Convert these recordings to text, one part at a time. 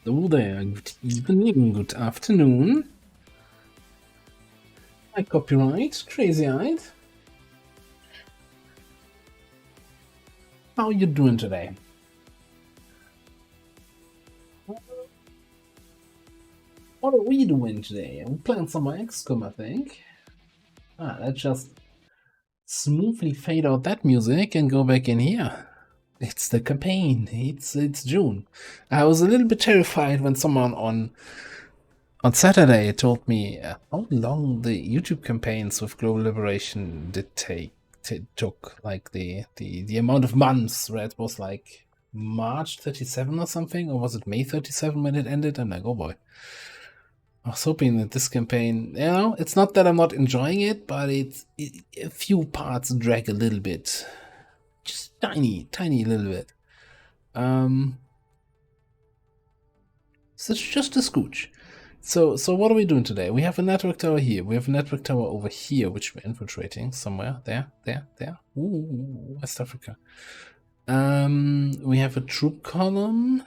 Hello there, good evening, good afternoon. My copyright, crazy-eyed. How you doing today? What are we doing today? We're playing some more XCOM, I think. Let's just smoothly fade out that music and go back in here. It's the campaign. It's June. I was a little bit terrified when someone on Saturday told me how long the YouTube campaigns with Global Liberation did took, like the amount of months, where it was like March 37 or something, or was it May 37 when it ended? I'm like, oh boy. I was hoping that this campaign, it's not that I'm not enjoying it, but a few parts drag a little bit. Just tiny little bit. So it's just a scooch. So what are we doing today? We have a network tower here. We have a network tower over here, which we're infiltrating somewhere. There. Ooh, West Africa. We have a troop column.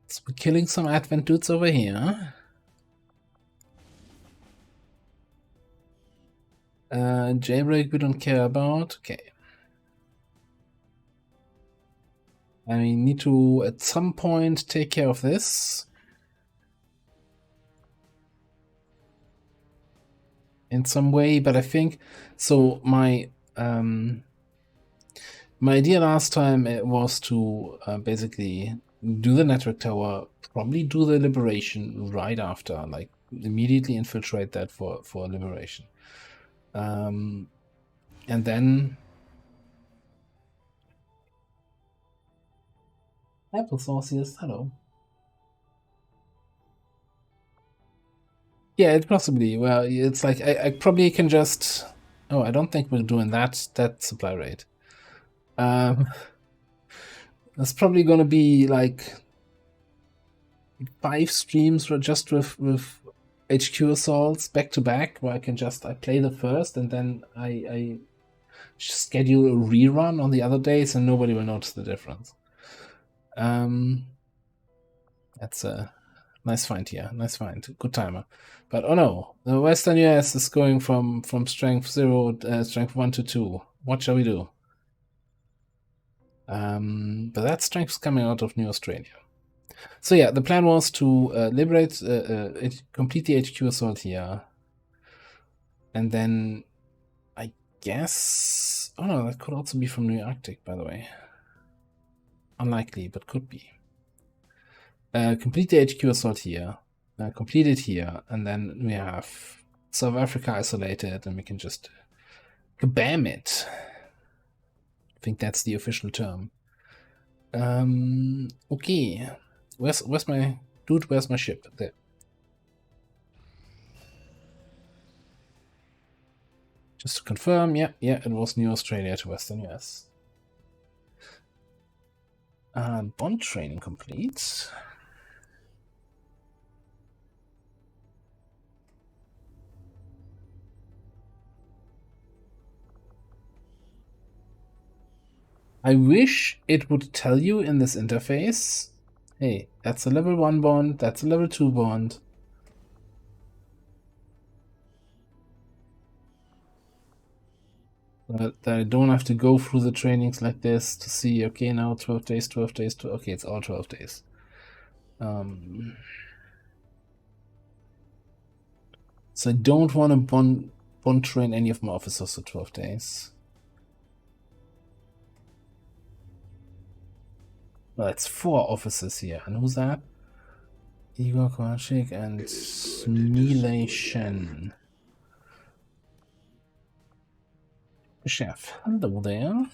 So we're killing some Advent dudes over here. Jailbreak we don't care about. Okay. I need to, at some point, take care of this. In some way, but I think, so my idea last time was to basically do the network tower, probably do the liberation right after, like immediately infiltrate that for liberation. And then Applesauce, yes, hello. Yeah, it possibly, well, it's like, I probably can just, oh, I don't think we're doing that supply rate. That's probably gonna be like 5 streams just with HQ assaults back to back, where I play the first and then I schedule a rerun on the other days and nobody will notice the difference. That's a nice find here. Nice find. Good timer. But oh no, the Western US is going from strength 0, strength 1 to 2. What shall we do? But that strength is coming out of New Australia. So yeah, the plan was to liberate, complete the HQ assault here. And then, I guess... Oh no, that could also be from New Arctic, by the way. Unlikely, but could be. Complete the HQ assault here. Complete it here. And then we have South Africa isolated, and we can just kabam it. I think that's the official term. Okay. Where's my... Dude, where's my ship? There. Just to confirm, yeah, it was New Australia to Western US. Bond training complete. I wish it would tell you in this interface, hey, that's a level 1 bond, that's a level 2 bond. That I don't have to go through the trainings like this to see, okay, now 12 days, okay, it's all 12 days. So I don't want to bond train any of my officers for 12 days. Well, it's 4 officers here. And who's that? Igor Kovacic and Milay Shen. Chef, hello there.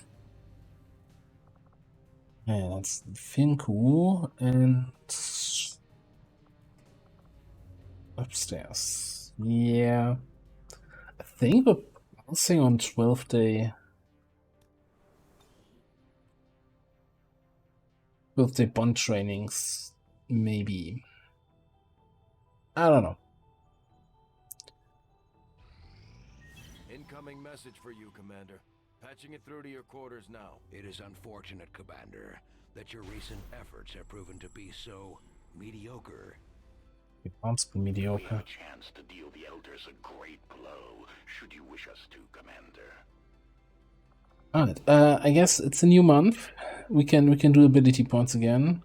Yeah, that's Finku and upstairs. Yeah. I think we're bouncing on 12-day bond trainings, maybe. I don't know. Incoming message for you, Commander. Patching it through to your quarters now. It is unfortunate, Commander, that your recent efforts have proven to be so mediocre. It wants to be We have mediocre. a chance to deal the Elders a great blow, should you wish us to, Commander. Alright, I guess it's a new month. We can do ability points again.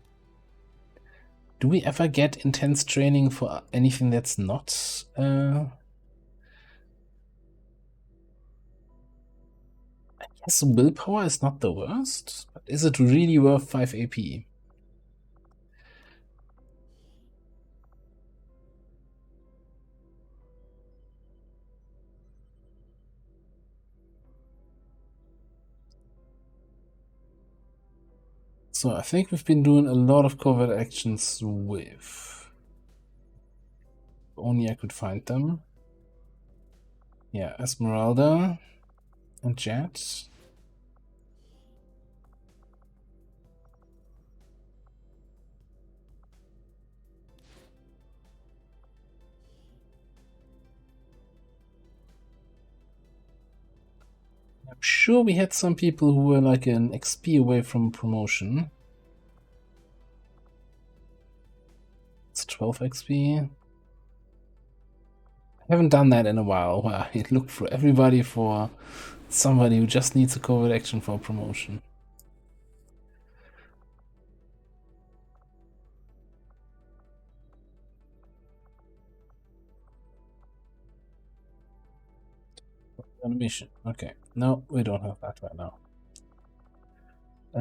Do we ever get intense training for anything that's not? I guess willpower is not the worst, but is it really worth 5 AP? So I think we've been doing a lot of covert actions with. If only I could find them. Yeah, Esmeralda and Jet. I'm sure we had some people who were like an XP away from promotion. It's 12 XP. I haven't done that in a while, where I look for everybody for somebody who just needs a covert action for promotion. On a mission. Okay. No, we don't have that right now. My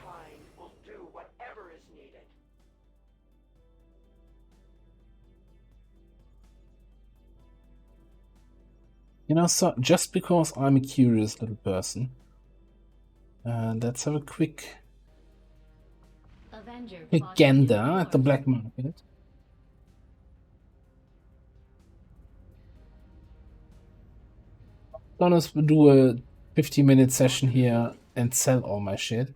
kind will do whatever is needed. You know, so just because I'm a curious little person, let's have a quick gander at the black market. Gonna do a 50-minute session here and sell all my shit.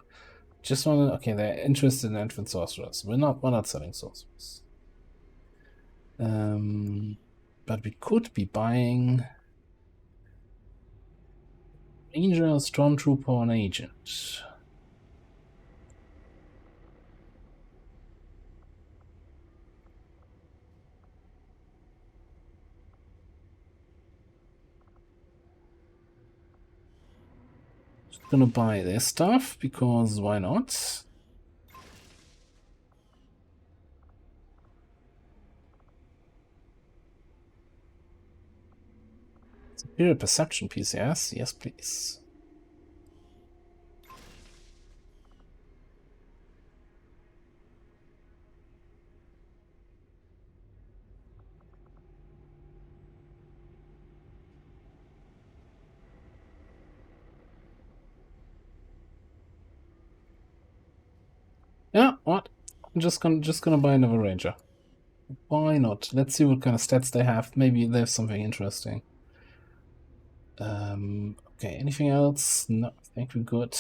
Just wanna. Okay, they're interested in infant sorcerers. We're not selling sorcerers. But we could be buying Ranger, Stormtrooper, and Agent. Just gonna buy their stuff because why not? Superior perception piece, yes? Yes, please. Yeah, what? I'm just gonna buy another Ranger. Why not? Let's see what kind of stats they have. Maybe there's something interesting. Okay, anything else? No, I think we're good.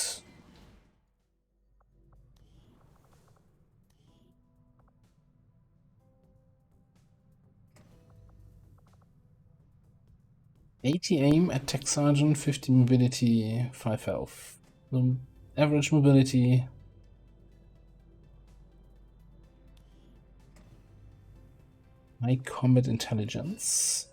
'80 aim, attack sergeant, 50 mobility, 5 health. Average mobility. High combat intelligence.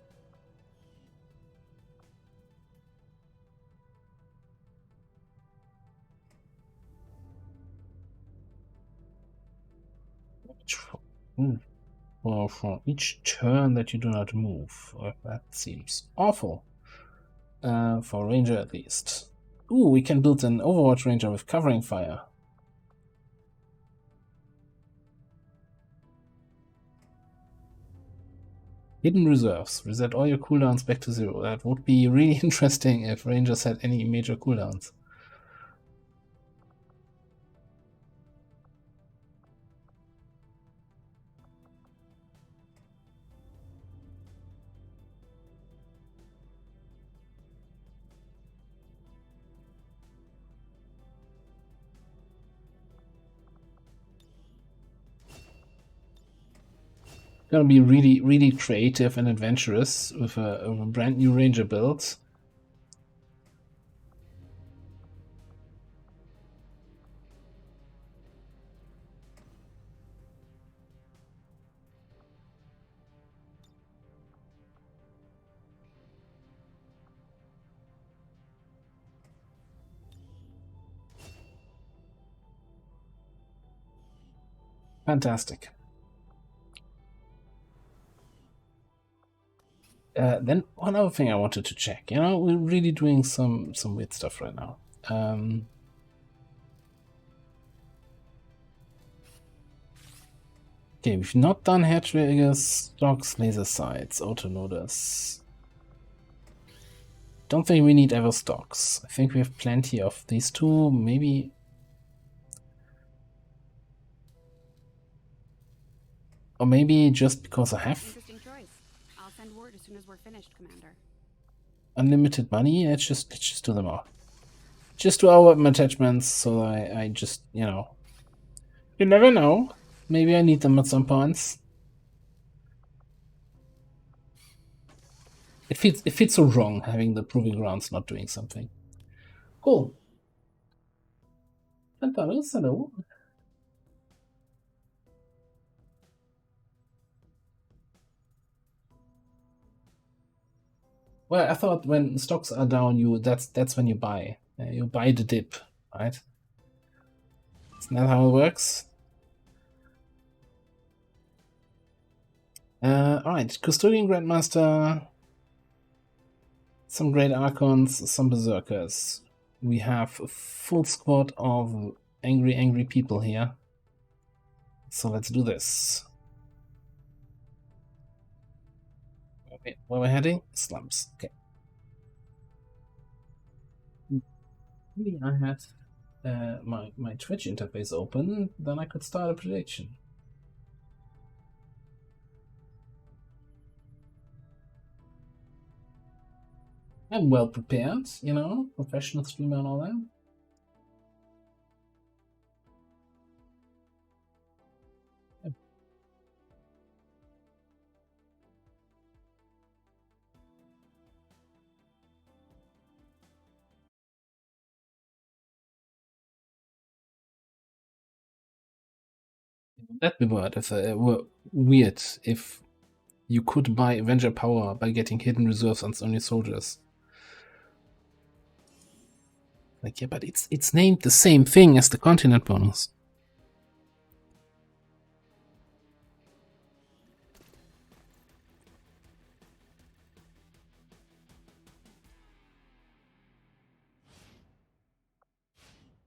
For each turn that you do not move. That seems awful. For Ranger at least. Ooh, we can build an Overwatch Ranger with covering fire. Hidden reserves. Reset all your cooldowns back to 0. That would be really interesting if Rangers had any major cooldowns. Gonna be really, really creative and adventurous with a brand new ranger build. Fantastic. Then one other thing I wanted to check. We're really doing some weird stuff right now. Okay, we've not done hair triggers, stocks, laser sights, autoloaders. Don't think we need ever stocks. I think we have plenty of these two, maybe. Or maybe just because I have Interesting choice. I'll send word as soon as we're finished, Commander. unlimited money. Let's just do them all. Just do our weapon attachments, so I just, you never know. Maybe I need them at some points. It feels so wrong having the proving grounds not doing something. Cool. Hello. Well, I thought when stocks are down, that's when you buy. You buy the dip, right? Isn't that how it works? Alright, Custodian Grandmaster, some Great Archons, some Berserkers. We have a full squad of angry people here. So let's do this. Where we're heading? Slums. Okay. Maybe I had my Twitch interface open, then I could start a prediction. I'm well prepared, professional streamer and all that. That'd be weird if you could buy Avenger power by getting hidden reserves on your soldiers. Like, yeah, but it's named the same thing as the continent bonus.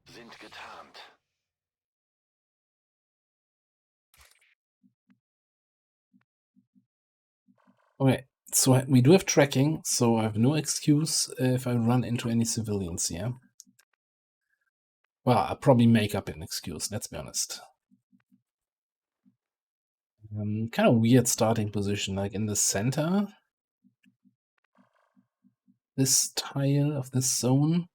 Sind getarnt. Okay, so we do have tracking, so I have no excuse if I run into any civilians here. Well, I'll probably make up an excuse, let's be honest. Kind of weird starting position, like in the center. This tile of this zone.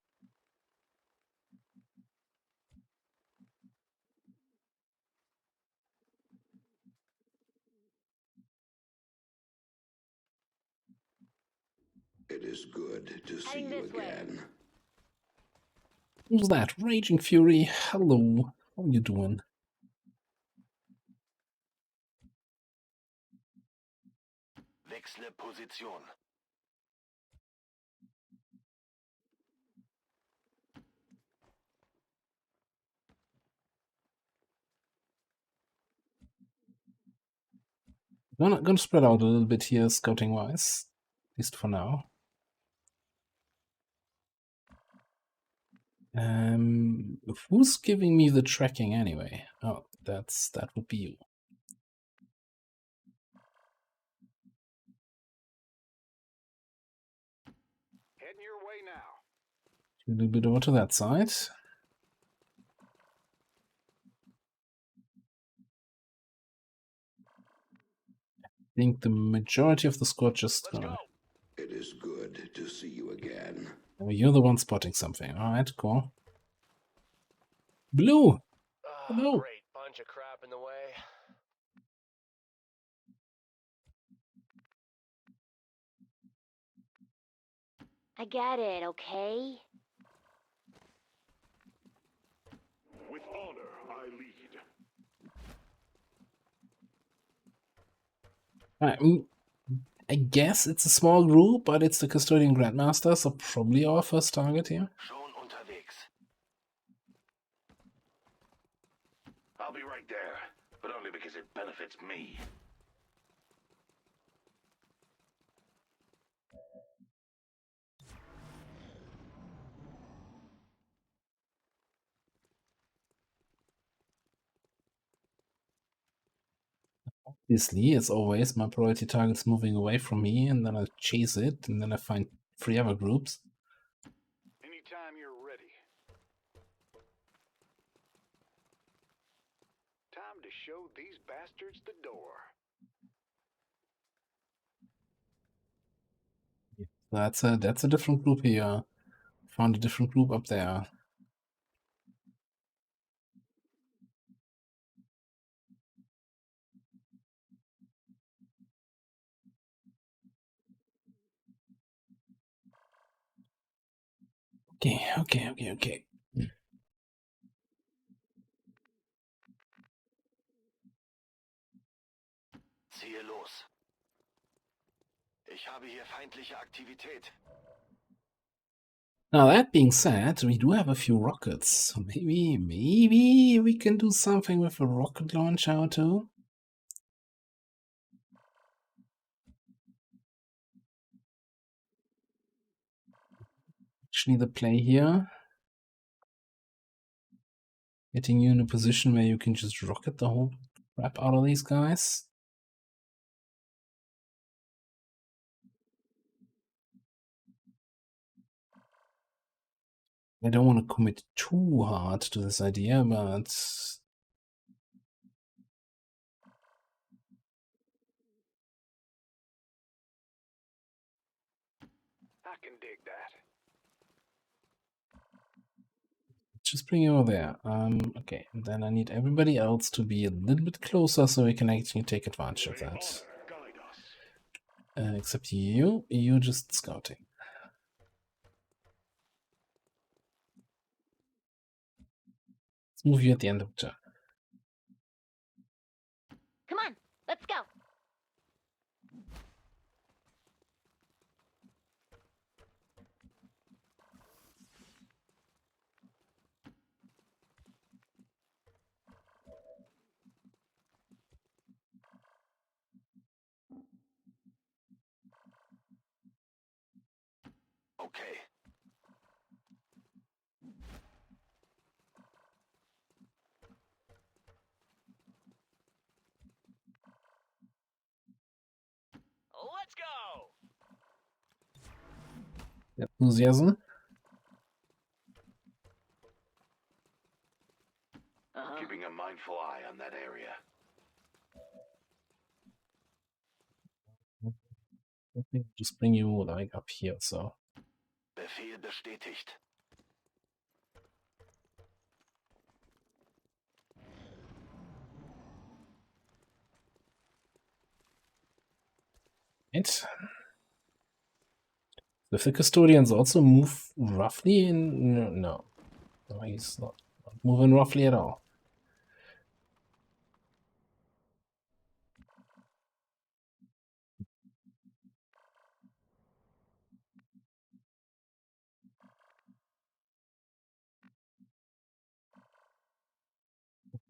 It is good to see you again. Who's that? Raging Fury. Hello. How you doing? Wechsle Position. Gonna spread out a little bit here, scouting wise, at least for now. Who's giving me the tracking anyway? Oh, that would be you. Heading your way now. A little bit over to that side. I think the majority of the squad just gonna. It is good to see you again. Oh, you're the one spotting something. Alright, cool. Blue! Hello! Great bunch of crap in the way. I get it, okay? With honor, I lead. I guess it's a small group, but it's the Custodian Grandmaster, so probably our first target here. Schon unterwegs. I'll be right there, but only because it benefits me. Obviously, as always, my priority target's moving away from me, and then I chase it, and then I find 3 other groups. Anytime you're ready. Time to show these bastards the door. That's a different group here. Found a different group up there. Okay. Ziehe los. Ich habe hier feindliche Aktivität. Now that being said, we do have a few rockets, so maybe we can do something with a rocket launcher too. Actually, the play here, getting you in a position where you can just rocket the whole crap out of these guys. I don't want to commit too hard to this idea, but I can dig that. just bring you over there. Okay, and then I need everybody else to be a little bit closer so we can actually take advantage of that. Guide us. Except you're just scouting. Let's move you at the end of the turn. Come on, let's go. Okay. Let's go! Enthusiasm. Keeping a mindful eye on that area. I think just bring you like up here, so. Befehl bestätigt. Right. If the custodians also move roughly in no, he's not moving roughly at all.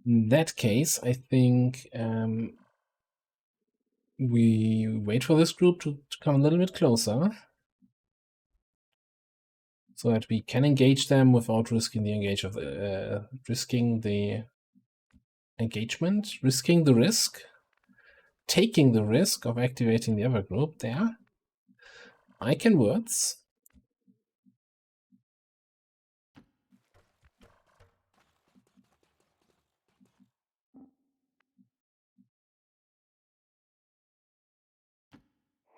In that case, I think we wait for this group to come a little bit closer, so that we can engage them without risking the engagement, risking the risk, taking the risk of activating the other group. There, I can words.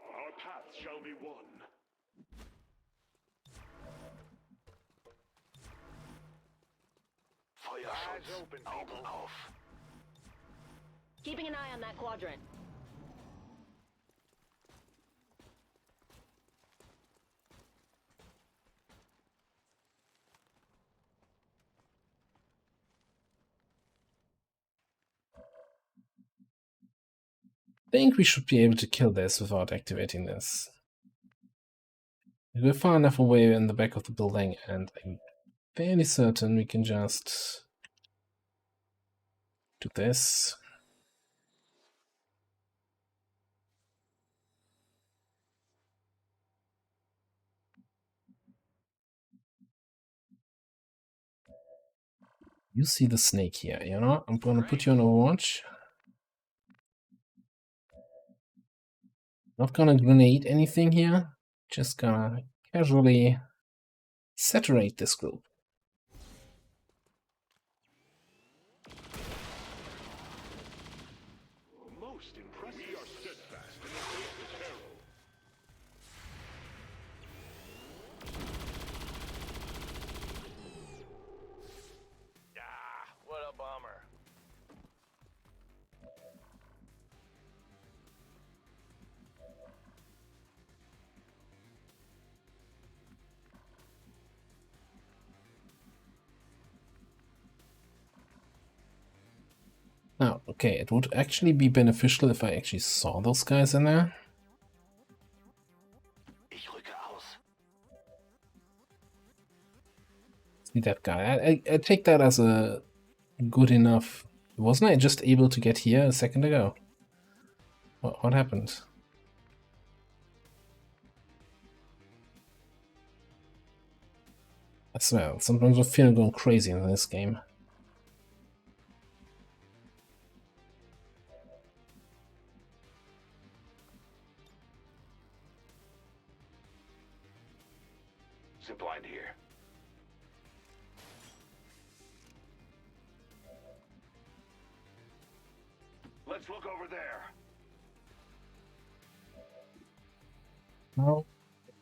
Our paths shall be one. Feuerschutz. Eyes open, Augen people. auf. Keeping an eye on that quadrant. think we should be able to kill this without activating this. We're far enough away in the back of the building, and I'm fairly certain we can just do this. You see the snake here, you know? I'm gonna put you on Overwatch. Not gonna grenade anything here. Just gonna casually saturate this group. Most impressive. We are steadfast in the face of peril. Ah, what a bummer. Now, okay, it would actually be beneficial if I actually saw those guys in there. Ich rücke aus. See that guy. I take that as a good enough. Wasn't I just able to get here a second ago? What happened? I swear, sometimes I feel going crazy in this game. Zipline here. Let's look over there. How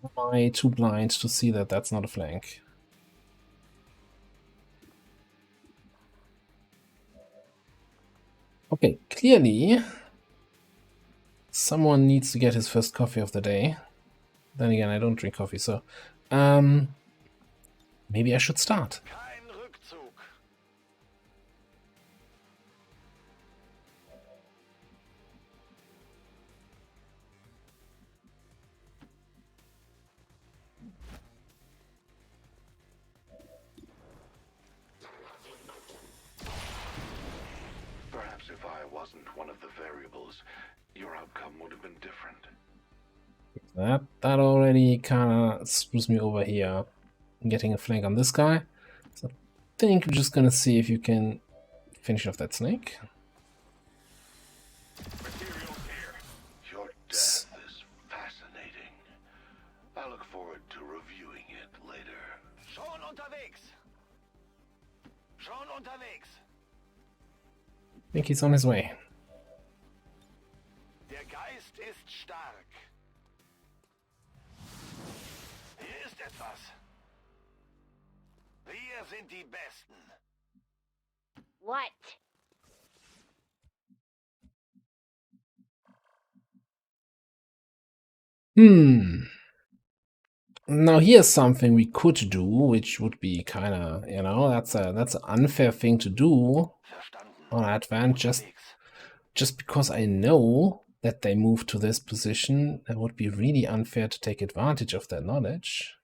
am I too blind to see that that's not a flank? Okay, clearly someone needs to get his first coffee of the day. Then again, I don't drink coffee, so maybe I should start. Kein Rückzug. Perhaps if I wasn't one of the variables, your outcome would have been different. That already kind of screws me over here. I'm getting a flank on this guy. So I think we're just gonna see if you can finish off that snake. Materials here. Your death is fascinating. I look forward to reviewing it later. Schon unterwegs. Schon unterwegs. I think he's on his way. Der Geist ist stark. Hier ist etwas. Wir sind die Besten. What? Now here's something we could do, which would be kind of, you know, that's an unfair thing to do Verstanden. on Advent Unterwegs. just because I know that they move to this position. It would be really unfair to take advantage of that knowledge.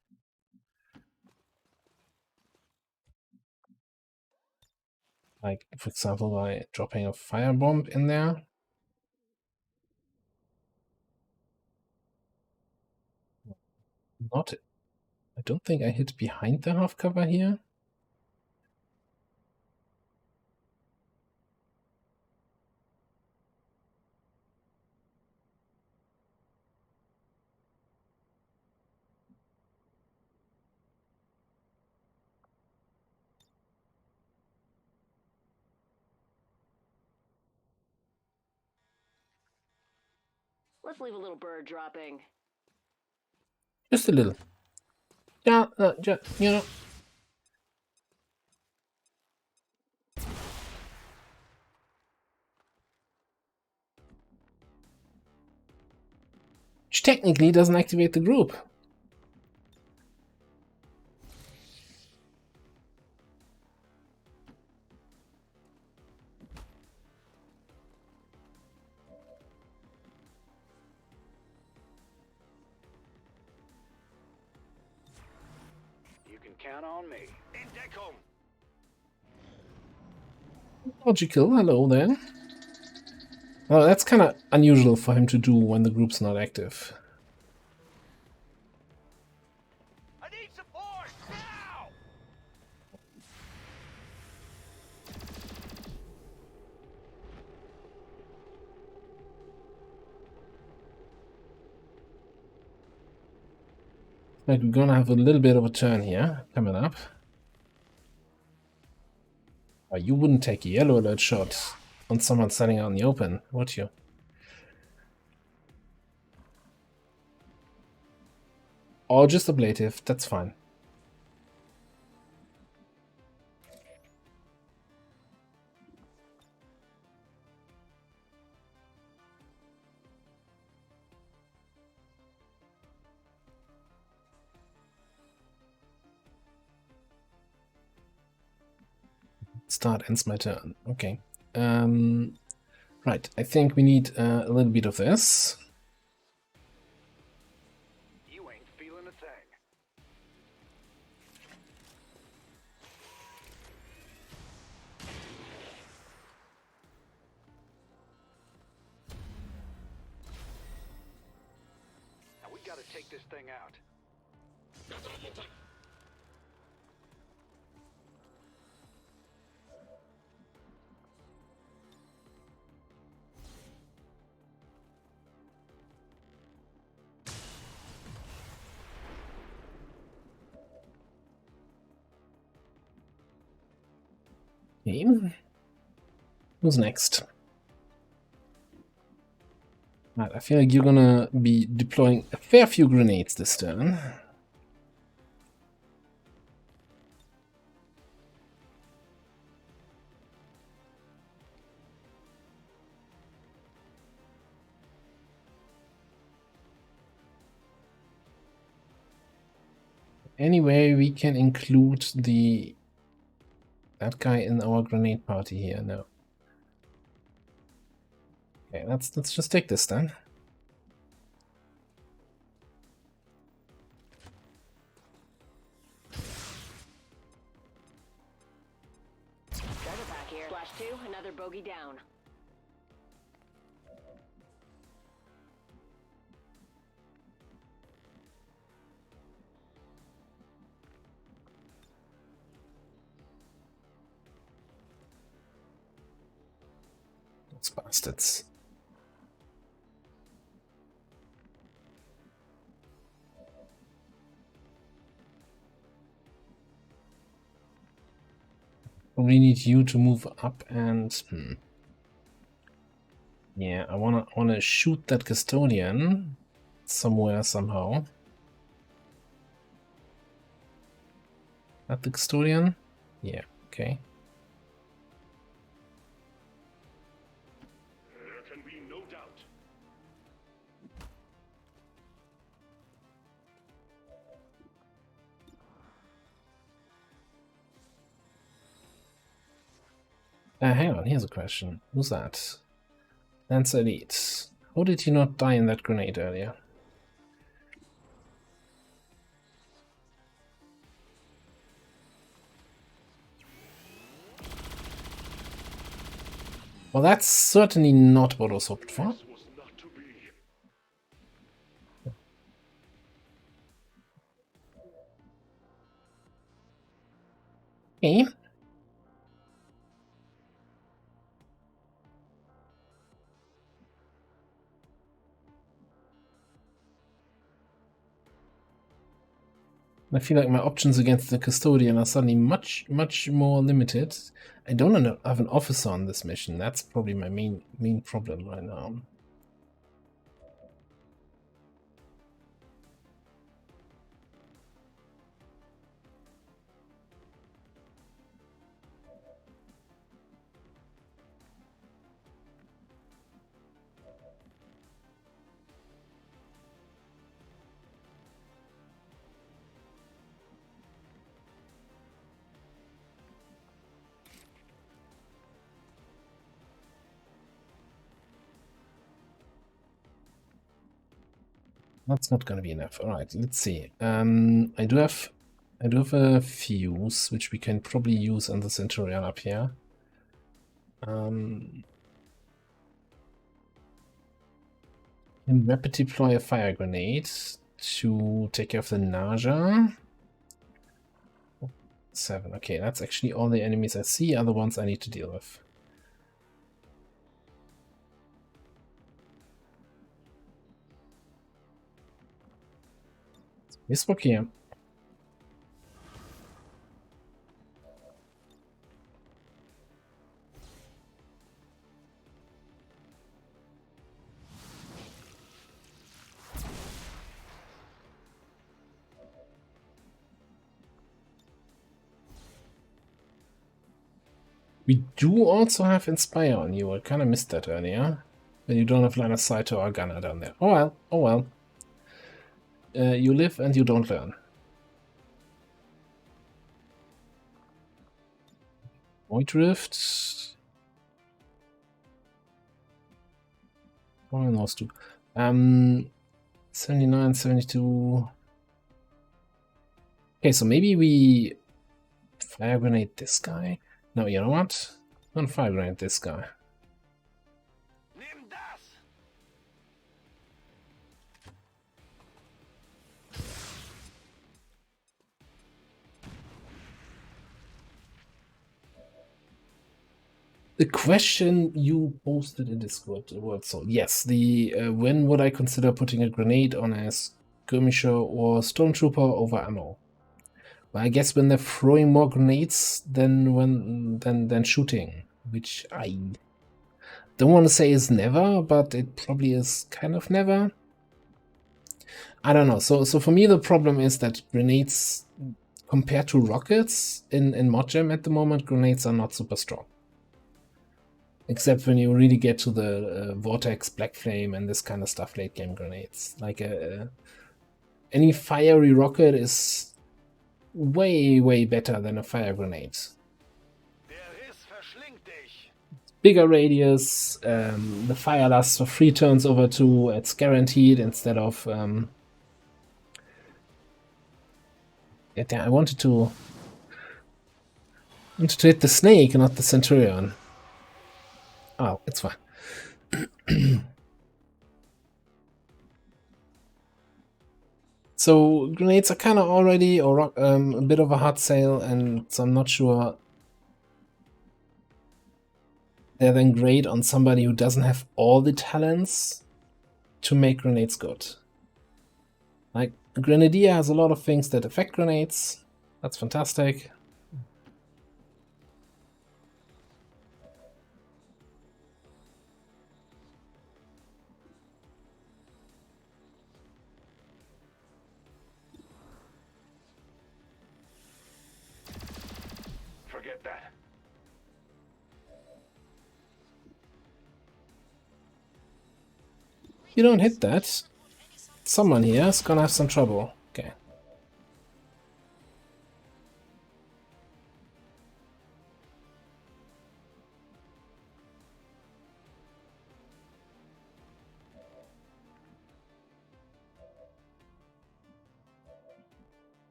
Like, for example, by dropping a firebomb in there. I don't think I hit behind the half cover here. Let's leave a little bird dropping. Just a little. Yeah, just, you know. Which technically doesn't activate the group. count on me. In Deckung. Logical, hello there. Well, that's kind of unusual for him to do when the group's not active. I need support now. Like we're gonna have a little bit of a turn here coming up. Oh, you wouldn't take a yellow alert shot on someone standing out in the open, would you? Or just ablative, that's fine. Start ends my turn. Okay. Right, I think we need a little bit of this. You ain't feeling a thing. Now we gotta take this thing out. Okay. Who's next? Right, I feel like you're gonna be deploying a fair few grenades this turn. Anyway, we can include that guy in our grenade party here. No. Okay, let's just take this then. Driver back here. Flash 2, another bogey down. Those bastards. We need you to move up and yeah, I wanna shoot that custodian somewhere somehow. At the custodian? Yeah, okay. There can be no doubt. Hang on, here's a question. Who's that? Lance Elite. How did he not die in that grenade earlier? Well, that's certainly not what I was hoping for. This was not to be. Okay. I feel like my options against the custodian are suddenly much more limited. I don't have an officer on this mission. That's probably my main problem right now. That's not going to be enough. All right, let's see. I do have I do have a fuse, which we can probably use on the Centurion up here. And rapid deploy a fire grenade to take care of the nausea. 7. Okay, that's actually all the enemies I see. Other ones I need to deal with. This book here. We do also have Inspire on you. I kind of missed that earlier. When you don't have line of sight to our gunner down there. Oh well, oh well. You live and you don't learn. Void Rift. One of those two. 79, 72. Okay, so maybe we fire grenade this guy. No, you know what? I'm gonna fire grenade this guy. Nimm das! The question you posted in Discord, so yes, the when would I consider putting a grenade on a skirmisher or stormtrooper over ammo? Well, I guess when they're throwing more grenades than shooting, which I don't want to say is never, but it probably is kind of never. I don't know. So for me, the problem is that grenades, compared to rockets in Mod Jam at the moment, grenades are not super strong. Except when you really get to the Vortex, Black Flame, and this kind of stuff, late game grenades. Like any fiery rocket is way better than a fire grenade. Der Riss verschlingt dich. Bigger radius, the fire lasts for 3 turns over 2, it's guaranteed instead of... I wanted to hit the snake, not the Centurion. Oh, it's fine. So grenades are kind of already a bit of a hard sale, and so I'm not sure they're then great on somebody who doesn't have all the talents to make grenades good. Like, Grenadier has a lot of things that affect grenades. That's fantastic. Forget that. You don't hit that. Someone here is gonna have some trouble. Okay.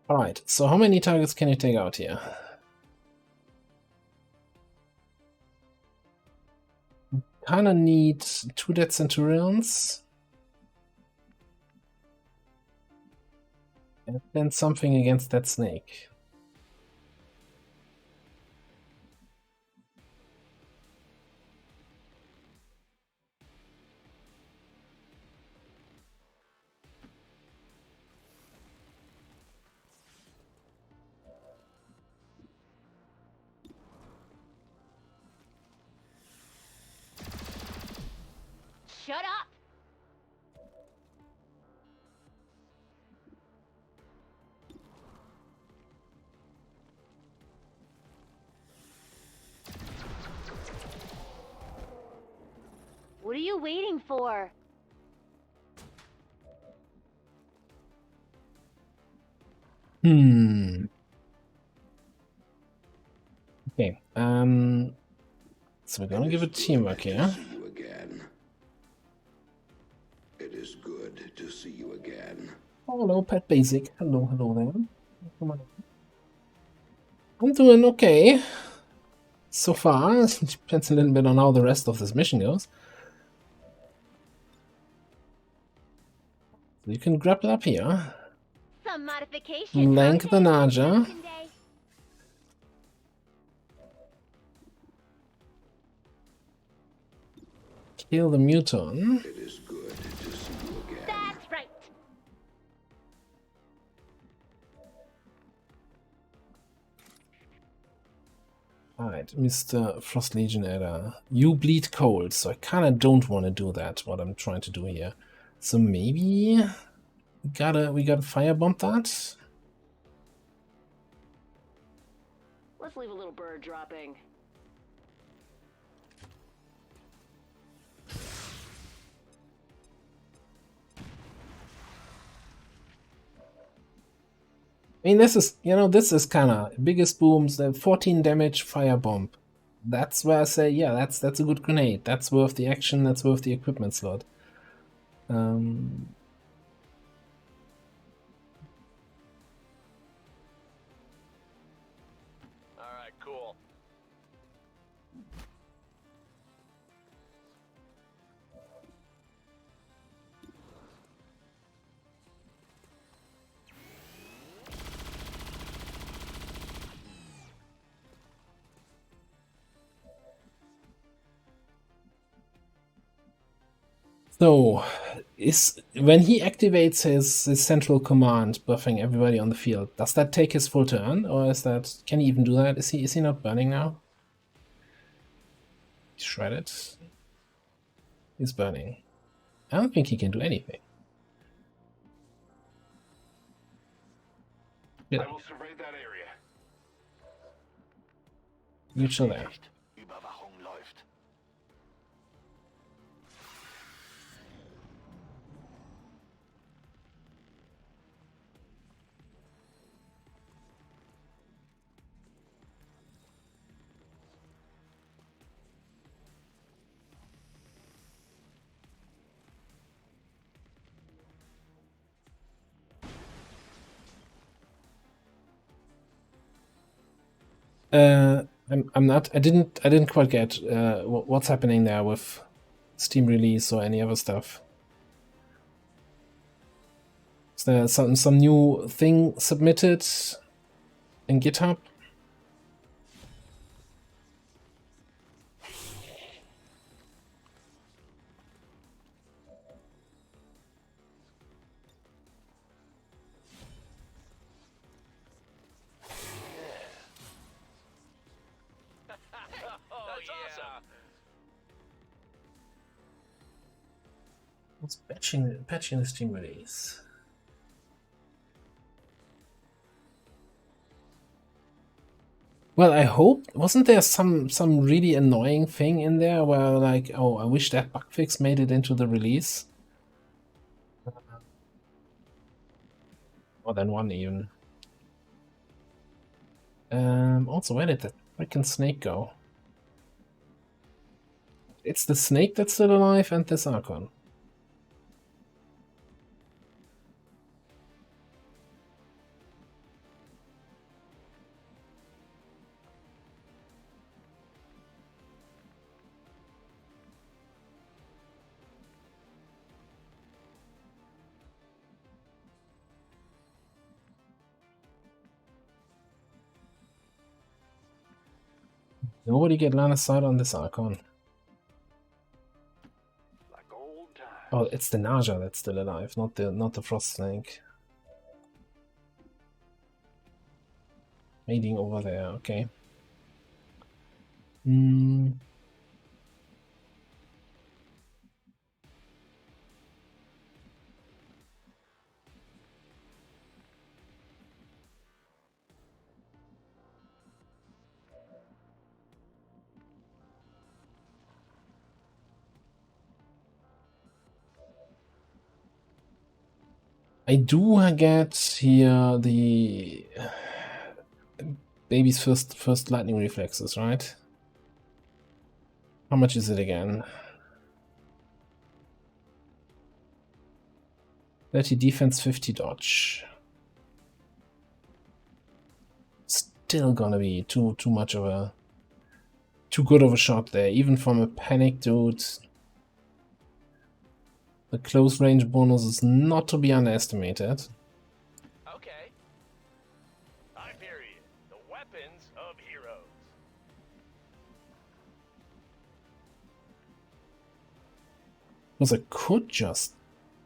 Alright, so how many targets can you take out here? Kinda need 2 dead Centurions. And then something against that snake. Shut up! What are you waiting for? Okay, so we're gonna give it teamwork here. See you again. It is good to see you again. Oh, hello, Pet Basic. Hello there. Come on. I'm doing okay so far. It depends a little bit on how the rest of this mission goes. So you can grapple up here. Some modification. Length the Naja. Kill the Muton. It is good to see you again. That's right. Alright, Mr. Frost Legionnaire. You bleed cold, so I kinda don't want to do that, what I'm trying to do here. So maybe we gotta firebomb that? Let's leave a little bird dropping. I mean, this is, you know, this is kind of biggest booms, the 14 damage firebomb. That's where I say, yeah, that's a good grenade. That's worth the action. That's worth the equipment slot. Alright, cool. So, is when he activates his central command, buffing everybody on the field, does that take his full turn, or is that, can he even do that? Is he not burning now? He's shredded. He's burning. I don't think he can do anything. I will survey that area. You chill there. Überwachung läuft. I'm not. I didn't quite get what's happening there with Steam release or any other stuff. Is there some new thing submitted in GitHub? That's awesome. What's patching the Steam release? Well, I hope, wasn't there some really annoying thing in there where like, oh, I wish that bug fix made it into the release? More than one even. Also, where did that freaking snake go? It's the snake that's still alive and this Archon. Nobody get line of sight on this Archon. Like old times. Oh, it's the Naja that's still alive, not the Frost Snake. Mating over there, okay. I do get here the baby's first lightning reflexes, right? How much is it again? 30 defense, 50 dodge. still gonna be too good of a shot there, even from a panic dude. The close range bonus is not to be underestimated. Okay. Hyperion, the weapons of heroes. Because I could just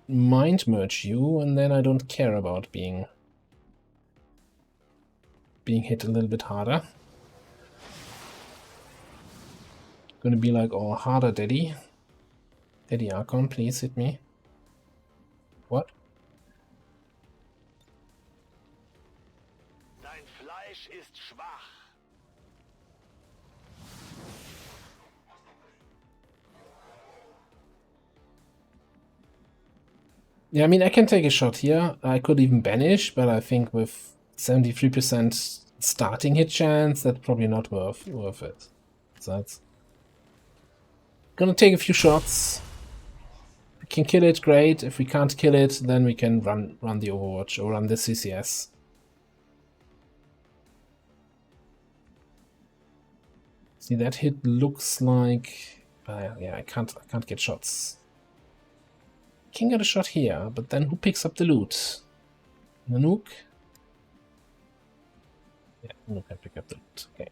mind merge you, and then I don't care about being hit a little bit harder. Gonna be like, oh, harder, Daddy. Daddy Archon, please hit me. What? Dein Fleisch ist schwach. Yeah, I mean, I can take a shot here. I could even banish, but I think with 73% starting hit chance, that's probably not worth it. So that's gonna take a few shots. If we can kill it, great. If we can't kill it, then we can run the Overwatch or run the CCS. See, that hit looks like yeah, I can't get shots. Can get a shot here, but then who picks up the loot? Nanook? Yeah, Nanook can pick up the loot. Okay.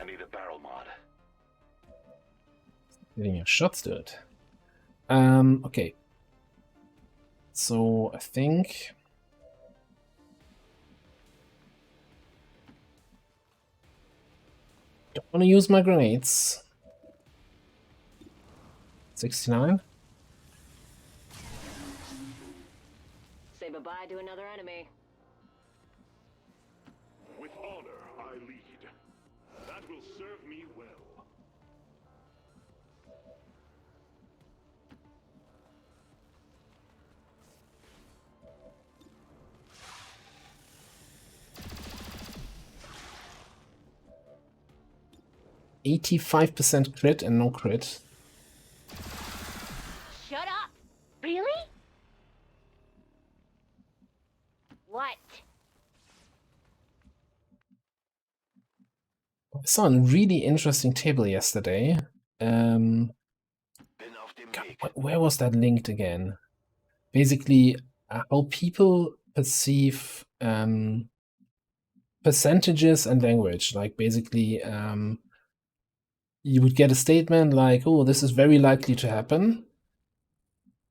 I need a barrel mod. Getting your shots to it. Okay. So I think don't want to use my grenades. 69. Say bye-bye to another enemy. With honor, I lead. That will serve me well. %85% crit and no crit. Shut up! Really? What? I saw a really interesting table yesterday. Bin auf dem Weg. Where was that linked again? Basically, how people perceive percentages and language. Like basically, you would get a statement like, "Oh, this is very likely to happen."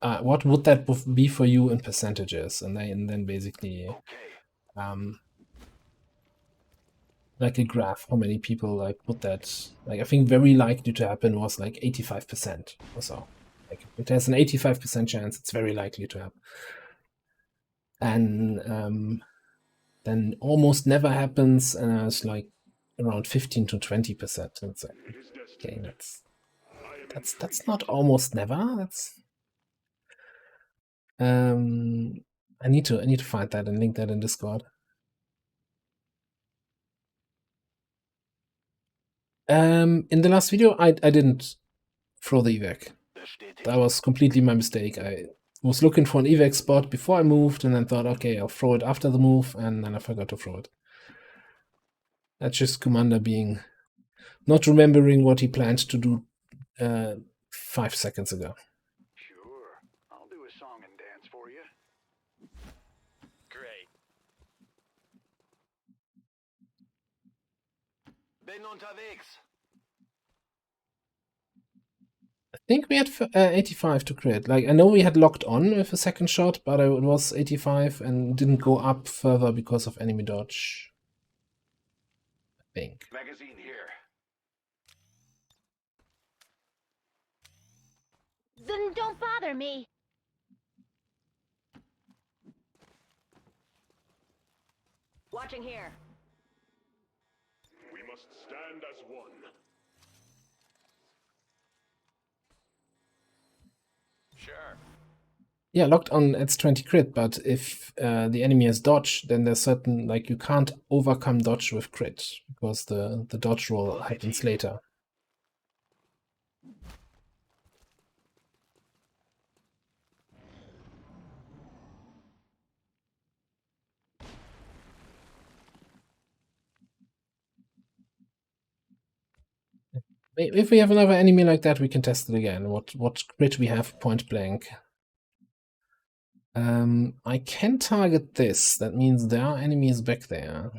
What would that be for you in percentages? And then basically, Okay. like a graph, how many people like put that. Like I think very likely to happen was like 85% or so. Like it has an 85% chance it's very likely to happen. And then almost never happens, and it's like around 15 to 20%. And it's like, okay, that's not almost never. That's I need to find that and link that in Discord. In the last video, I didn't throw the evac. That was completely my mistake. I was looking for an evac spot before I moved, and then thought, okay, I'll throw it after the move, and then I forgot to throw it. That's just Commander being not remembering what he planned to do 5 seconds ago. Sure. I'll do a song and dance for you. Great. Bin unterwegs. I think we had 85 to crit. Like, I know we had locked on with a second shot, but it was 85 and didn't go up further because of enemy dodge. I think. Magazine here. Then don't bother me. Watching here. We must stand as one. Sure. Yeah, locked on adds 20 crit, but if the enemy has dodge, then there's certain, like, you can't overcome dodge with crit, because the dodge roll happens later. If we have another enemy like that, we can test it again. What grid we have point blank? I can target this. That means there are enemies back there.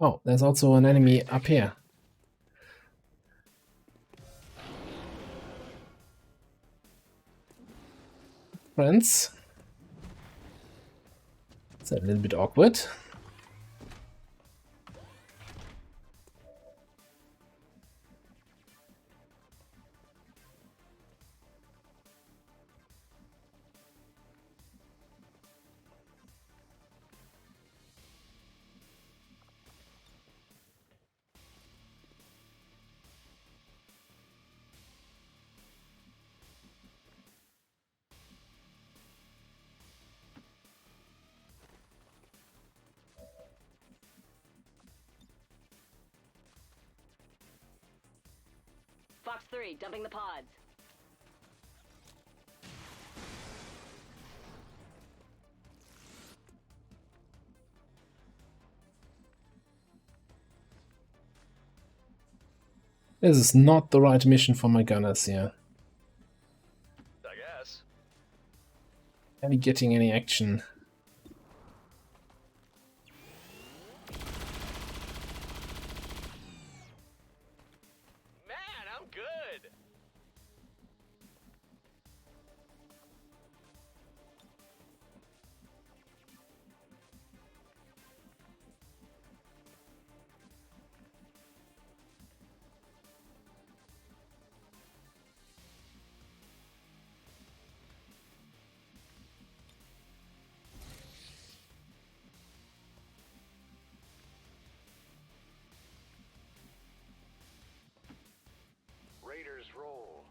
Oh, there's also an enemy up here. Friends. It's a little bit awkward. Fox 3, dumping the pods. This is not the right mission for my gunners here. I guess. Are we getting any action? Man, I'm good. Raiders roll.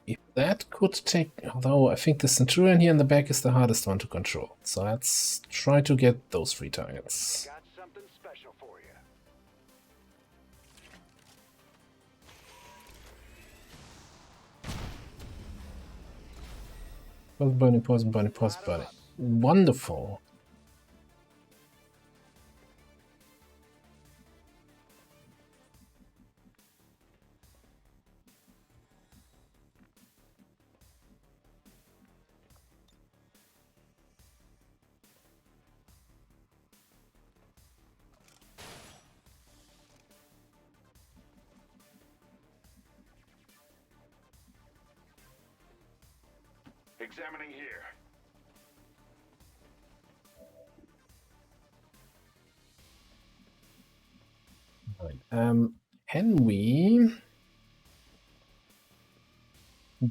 If that could take... Although I think the Centurion here in the back is the hardest one to control. So let's try to get those 3 targets. Got something special for you. Poison bunny, poison bunny, poison bunny. Wonderful. Examining here. Right. Can we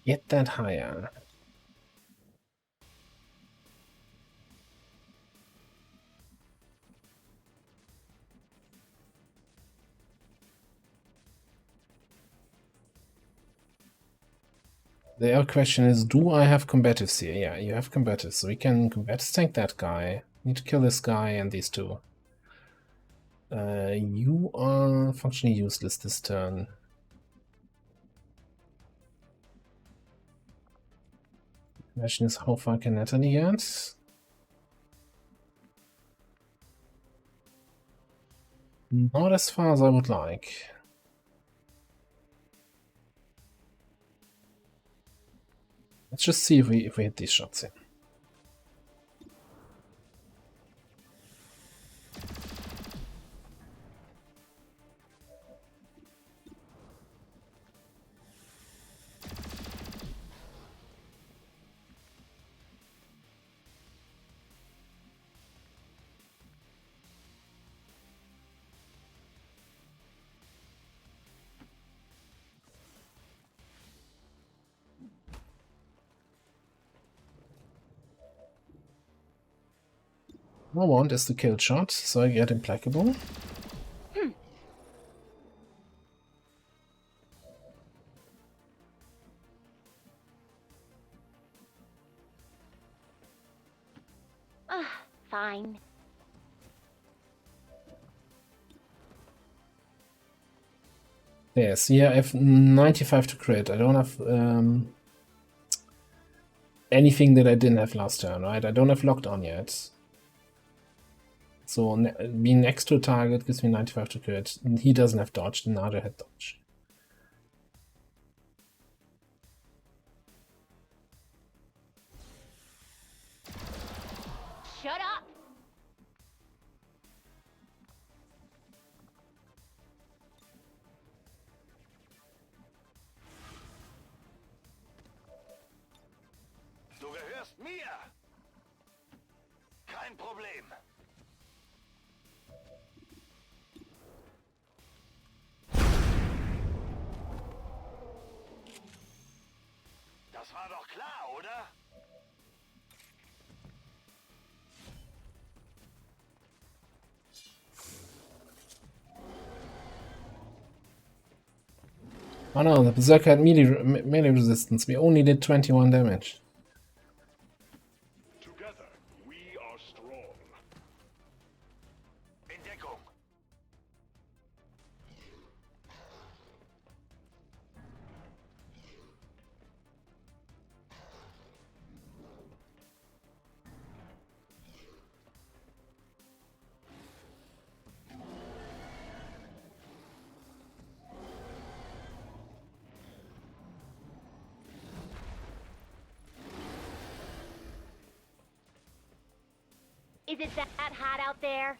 get that higher? The other question is, do I have combatives here? Yeah, you have combatives, so we can combatives tank that guy. Need to kill this guy and these 2. You are functionally useless this turn. The question is, how far can Natalie get? Not as far as I would like. Let's just see if we hit these shots in. All I want is the kill shot, so I get implacable. Fine. Yes, yeah, I have 95 to crit. I don't have anything that I didn't have last turn, right? I don't have locked on yet. So being next to a target gives me 95 to crit. And he doesn't have dodge, the Naja had dodge. Shut up! Du gehörst mir! Kein Problem. Das war doch klar, oder? Oh no, the Berserker had melee resistance. We only did 21 damage. Together, we are strong. In Deckung. Is it that hot out there?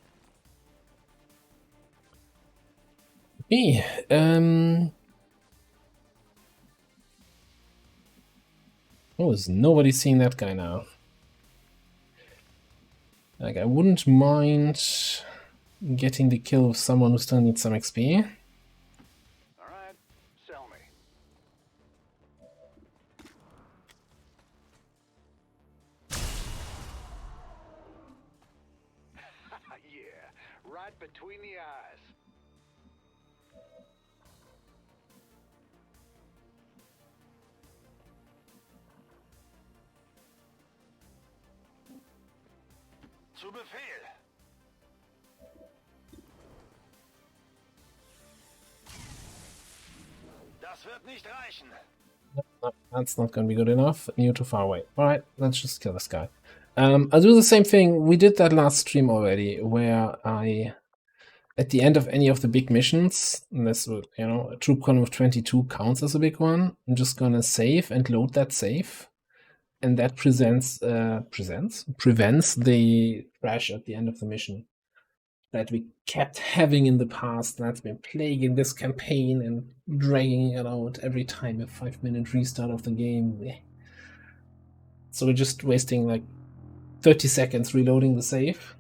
Okay, oh, is nobody seeing that guy now? Like, I wouldn't mind getting the kill of someone who still needs some XP. All right, sell me. Yeah, right between the eyes. Zu Befehl. Das wird nicht reichen. No, that's not going to be good enough. You're too far away. Alright, let's just kill this guy. I'll do the same thing. We did that last stream already, where I, at the end of any of the big missions, unless, you know, a troop con with 22 counts as a big one, I'm just going to save and load that save. And that prevents the crash at the end of the mission that we kept having in the past. That's been plaguing this campaign and dragging it out every time a 5-minute restart of the game. So we're just wasting like 30 seconds reloading the save.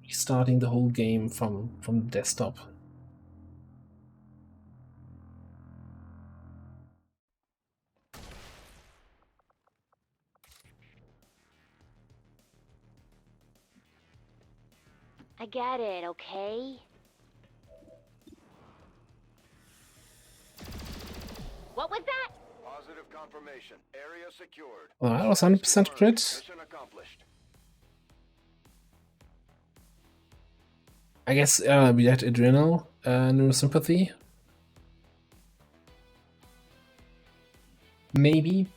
Restarting the whole game from the desktop. I get it, okay? What was that? Positive confirmation. Area secured. Well, that was 100% crit. Mission accomplished. I guess we had adrenal neurosympathy. Maybe.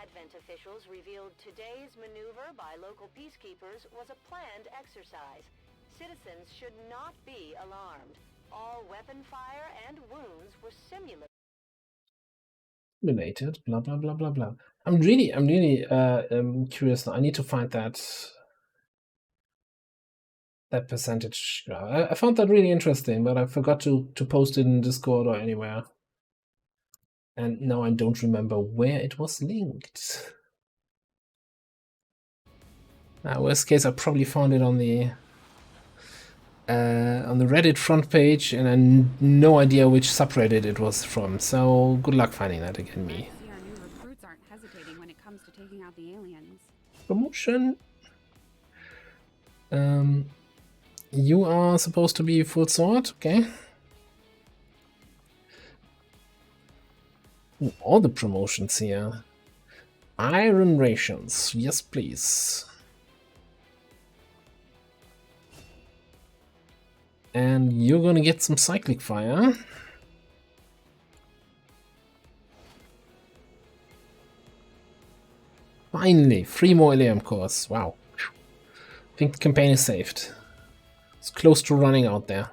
Advent officials revealed today's maneuver by local peacekeepers was a planned exercise. Citizens should not be alarmed. All weapon fire and wounds were simulated. Blah blah blah blah blah. I'm really curious now. I need to find that percentage. I found that really interesting, but I forgot to post it in Discord or anywhere. And now I don't remember where it was linked. Worst case, I probably found it on the Reddit front page, and I no idea which subreddit it was from. So good luck finding that again, me. See, our new recruits aren't hesitating when it comes to taking out the aliens. Promotion. You are supposed to be full sword, okay? Ooh, all the promotions here. Iron rations, yes please. And you're gonna get some cyclic fire. Finally, 3 more LAM cores. Wow. I think the campaign is saved. It's close to running out there.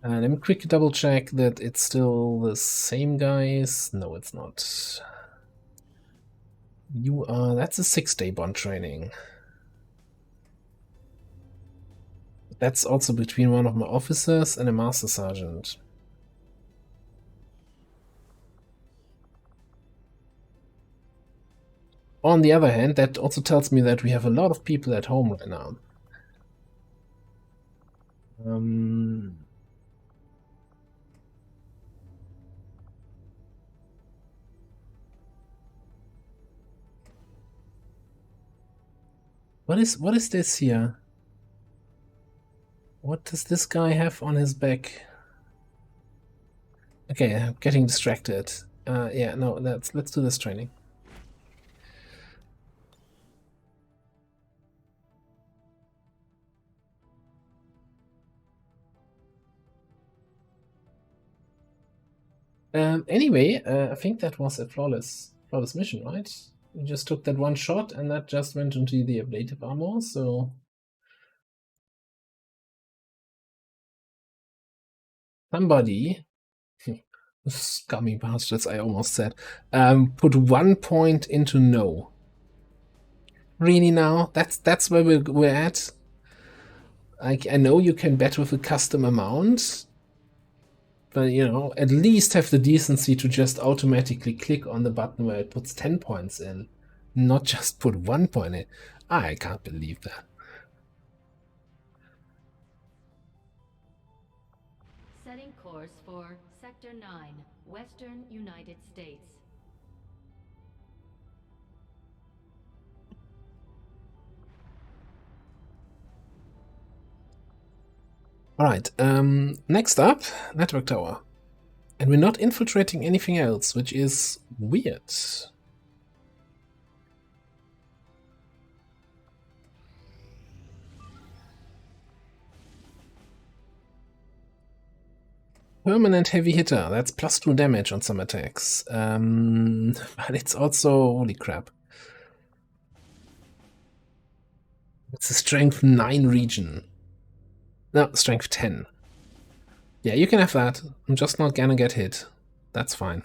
Let me quickly double check that it's still the same guys. No, it's not. You are. That's a 6-day bond training. That's also between one of my officers and a master sergeant. On the other hand, that also tells me that we have a lot of people at home right now. What is this here? What does this guy have on his back? Okay, I'm getting distracted. Yeah, no, let's do this training. Anyway, I think that was a flawless mission, right? We just took that one shot and that just went into the ablative armor, so somebody, scummy bastards, I almost said, put 1 point into no. Really now? That's where we're at? Like, I know you can bet with a custom amount, but you know, at least have the decency to just automatically click on the button where it puts 10 points in, not just put 1 point in. I can't believe that. Setting course for Sector 9, Western United States. Alright, next up, Network Tower. And we're not infiltrating anything else, which is weird. Permanent heavy hitter, that's +2 damage on some attacks. But it's also, holy crap. It's a strength 9 region. No, strength 10. Yeah, you can have that. I'm just not gonna get hit. That's fine.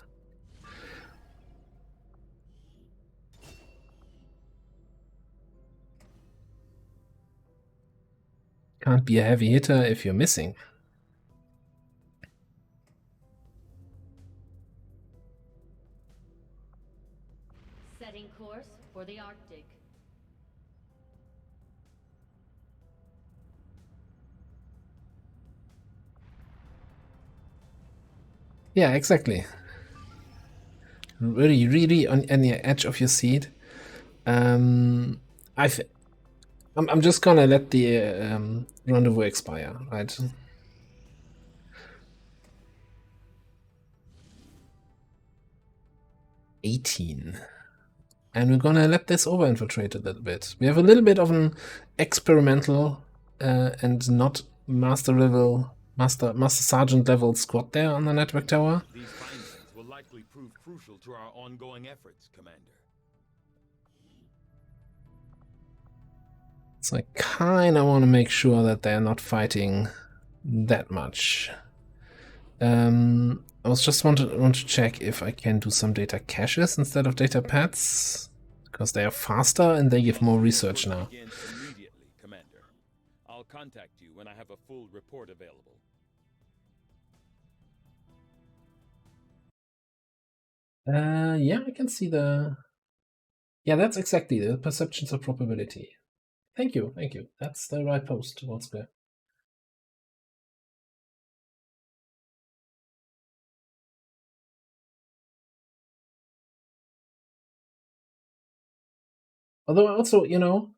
Can't be a heavy hitter if you're missing. Setting course for the Arctic. Yeah, exactly. Really on the edge of your seat. I'm just gonna let the rendezvous expire, right? $18. And we're gonna let this over-infiltrate a little bit. We have a little bit of an experimental and not master sergeant level squad there on the network tower. These findings will likely prove crucial to our ongoing efforts, Commander. So I kinda wanna make sure that they're not fighting that much. I was just want to check if I can do some data caches instead of data pads, because they are faster and they give more research now. Immediately, Commander. I'll contact you when I have a full report available. Yeah, I can see the... Yeah, that's exactly the perceptions of probability. Thank you. That's the right post, WotchGame. Although also, you know,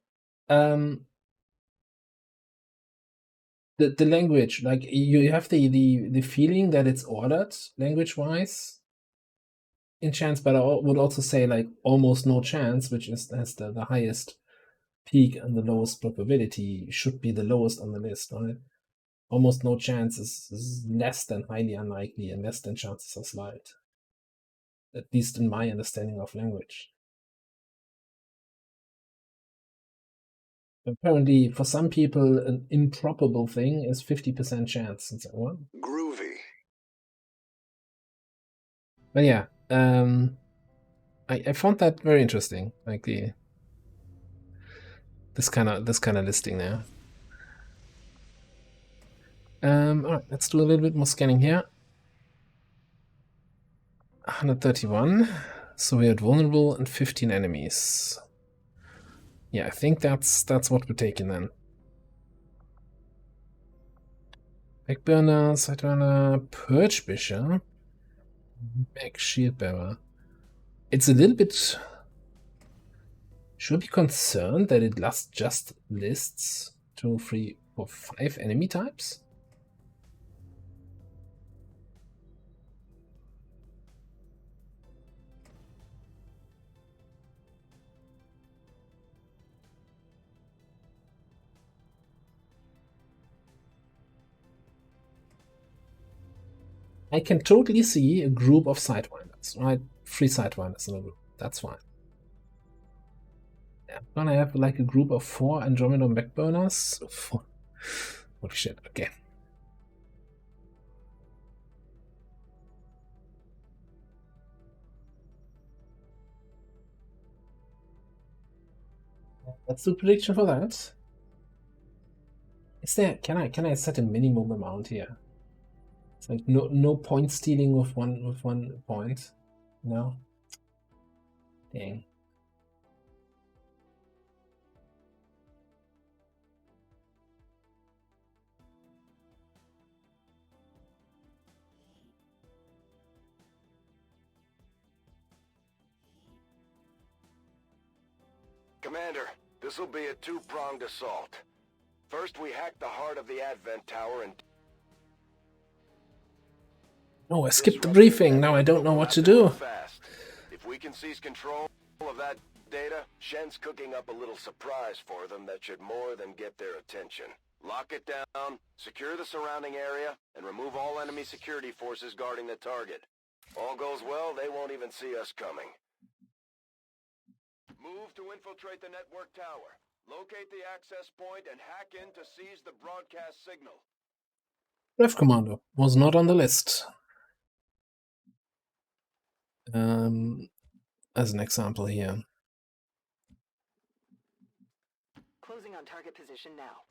the language, like you have the feeling that it's ordered language wise in chance, but I would also say like almost no chance, which has the highest peak and the lowest probability, should be the lowest on the list, right? Almost no chance is less than highly unlikely, and less than chances are slight. At least in my understanding of language. Apparently, for some people, an improbable thing is 50% chance. And so on. Groovy. But yeah, I found that very interesting, like this kind of listing there. All right, let's do a little bit more scanning here. 131. So we're at vulnerable and 15 enemies. Yeah, I think that's what we're taking then. Backburner, Sideburner, Purge Bishop, Back Shield Bearer. It's a little bit. Should be concerned that it just lists 2, 3, 4, 5 enemy types. I can totally see a group of Sidewinders, right? 3 Sidewinders in a group. That's fine. Yeah, I'm gonna have like a group of 4 Andromeda Backburners. Holy shit, okay. Let's do prediction for that. Is there, can I set a minimum amount here? It's like no point stealing with one point. No. Dang. Commander, this'll be a two-pronged assault. First, we hack the heart of the Advent Tower and... No, I skipped the briefing. Now I don't know what to do. Fast. If we can seize control of that data, Shen's cooking up a little surprise for them that should more than get their attention. Lock it down, secure the surrounding area, and remove all enemy security forces guarding the target. All goes well, they won't even see us coming. Move to infiltrate the network tower. Locate the access point and hack in to seize the broadcast signal. Ref Commando was not on the list. As an example here. Closing on target position now.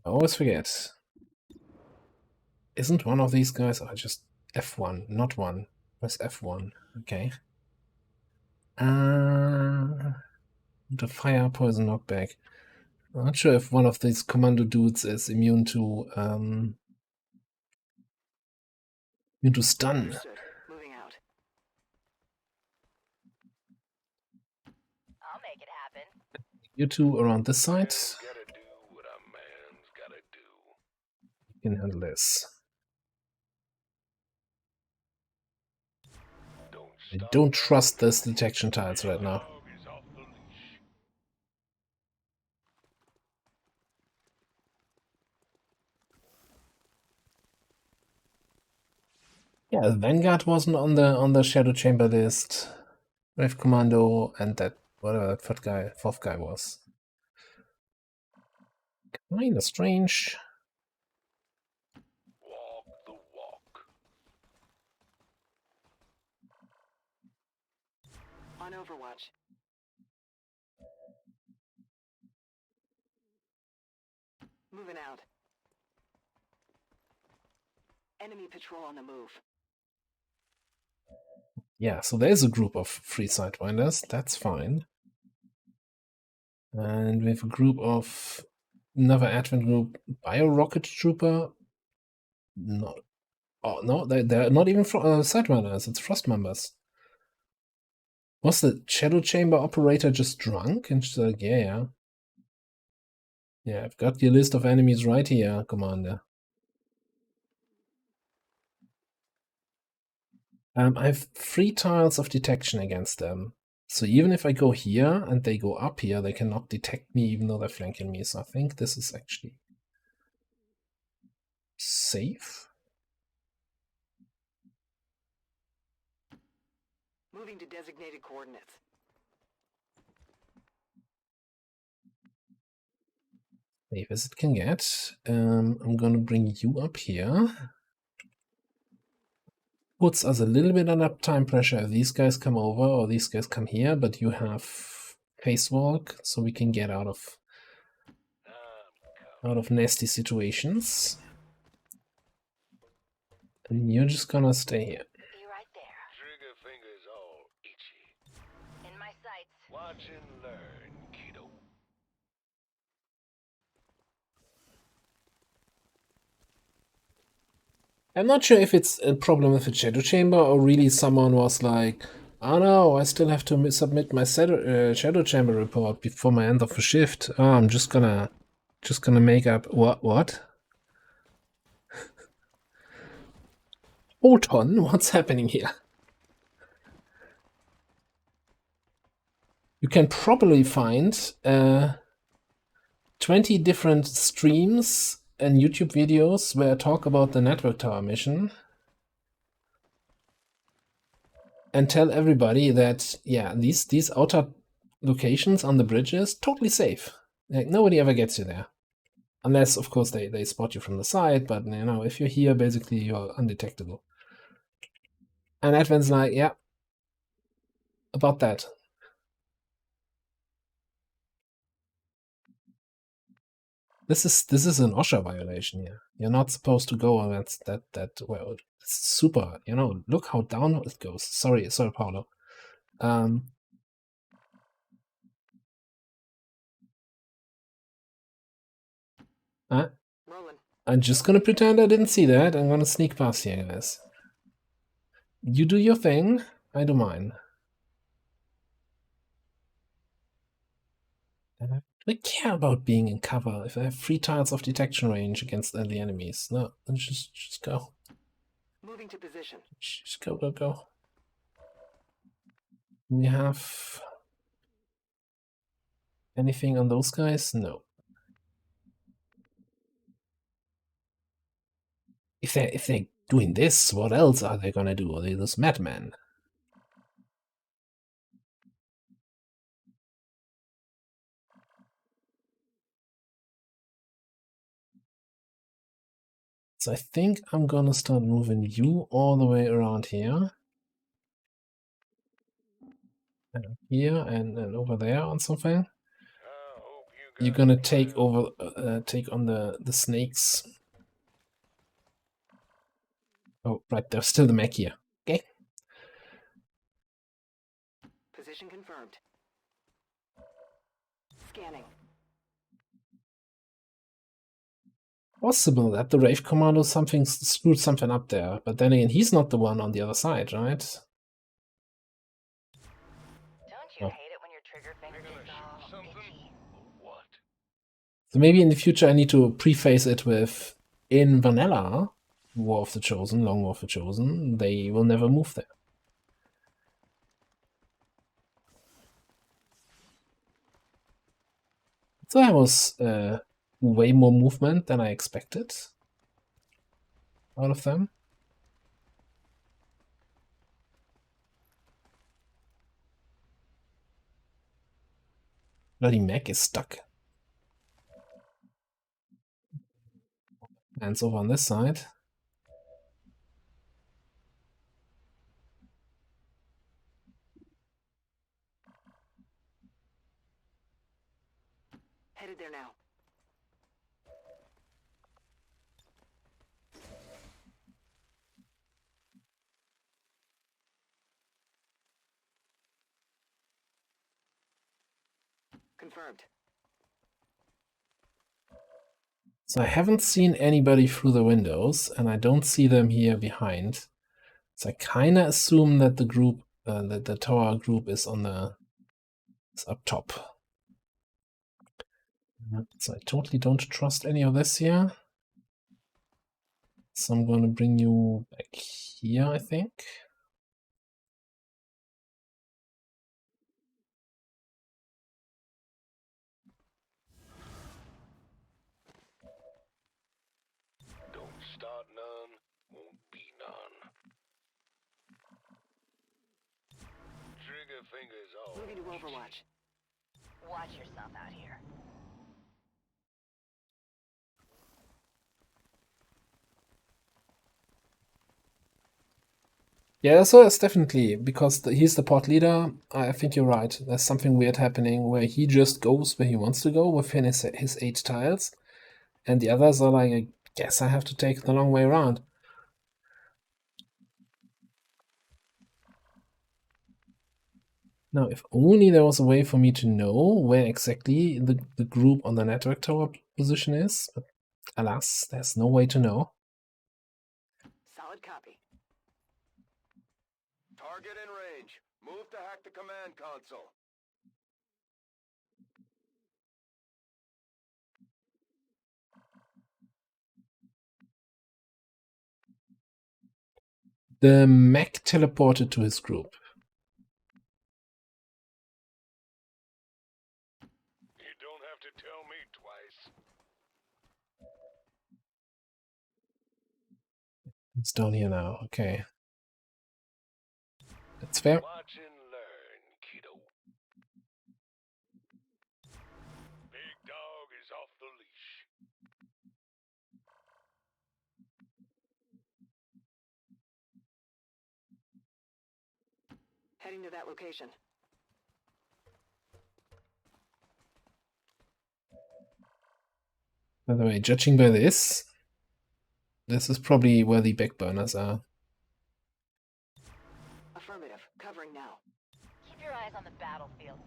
I always forget. Isn't one of these guys? I just F1, not one. Press F1. Okay. The fire poison knockback. I'm not sure if one of these commando dudes is immune to stun. Understood. Moving out. I'll make it happen. You two around this side. Gotta do what a man's gotta do. You can handle this. I don't trust this detection tiles right now. Yeah, Vanguard wasn't on the Shadow Chamber list. Rave Commando and that whatever that fourth guy was. Kinda strange. Walk the walk. On Overwatch. Moving out. Enemy patrol on the move. Yeah, so there's a group of 3 Sidewinders. That's fine. And we have a group of another Advent group, Bio Rocket Trooper. No, Oh, no, they're not even side runners, it's Frost members. Was the Shadow Chamber operator just drunk? And she's like, yeah. Yeah, I've got your list of enemies right here, Commander. I have 3 tiles of detection against them. So even if I go here and they go up here, they cannot detect me even though they're flanking me. So I think this is actually safe. Moving to designated coordinates. Safe as it can get. I'm gonna bring you up here. Puts us a little bit under time pressure if these guys come over or these guys come here, but you have face walk, so we can get out of nasty situations. And you're just gonna stay here. Be right there. Trigger fingers all itchy. In my sights. Watch and learn, kiddo. I'm not sure if it's a problem with the Shadow Chamber or really someone was like, oh no, I still have to submit my Shadow Chamber report before my end of the shift. Oh, I'm just gonna make up what? Hold on, what's happening here? You can probably find 20 different streams and YouTube videos where I talk about the network tower mission and tell everybody that, yeah, these outer locations on the bridges, totally safe. Like, nobody ever gets you there. Unless, of course, they spot you from the side, but, you know, if you're here, basically, you're undetectable. And Advent's like, yeah, about that. This is an OSHA violation here. You're not supposed to go on that well. It's super, you know, look how down it goes. Sorry, Paulo. I'm just gonna pretend I didn't see that. I'm gonna sneak past here, guys. You do your thing, I do mine. I care about being in cover if I have 3 tiles of detection range against the enemies. No, just go. Moving to position. Just go. We have anything on those guys? No. If they're doing this, what else are they gonna do? Are they those madmen? So I think I'm gonna start moving you all the way around here. And here and over there on something. You're gonna take over take on the snakes. Oh, right, there's still the mech here. Okay. Position confirmed. Scanning. Possible that the Rave Commando screwed something up there, but then again, he's not the one on the other side, right? Don't you hate it when your trigger finger gets all itchy? What? So maybe in the future I need to preface it with, in vanilla War of the Chosen, Long War of the Chosen, they will never move there. So that was way more movement than I expected out of them. Bloody mech is stuck. And it's over on this side. Headed there now. Confirmed. So I haven't seen anybody through the windows, and I don't see them here behind. So I kind of assume that the group, that the tower group is up top. So I totally don't trust any of this here. So I'm going to bring you back here, I think. Don't start none, won't be none. Trigger fingers all. Moving to Overwatch. Watch yourself out here. Yeah, so it's definitely, because he's the pod leader, I think you're right. There's something weird happening where he just goes where he wants to go within his 8 tiles, and the others are like, I guess I have to take the long way around. Now, if only there was a way for me to know where exactly the group on the network tower position is, but alas, there's no way to know. Solid copy. Target in range. Move to hack the command console. The mech teleported to his group. You don't have to tell me twice. It's down here now, okay. That's fair. Watch and learn, kiddo. Big dog is off the leash. Heading to that location. By the way, judging by this is probably where the backburners are. Affirmative. Covering now. Keep your eyes on the battlefield.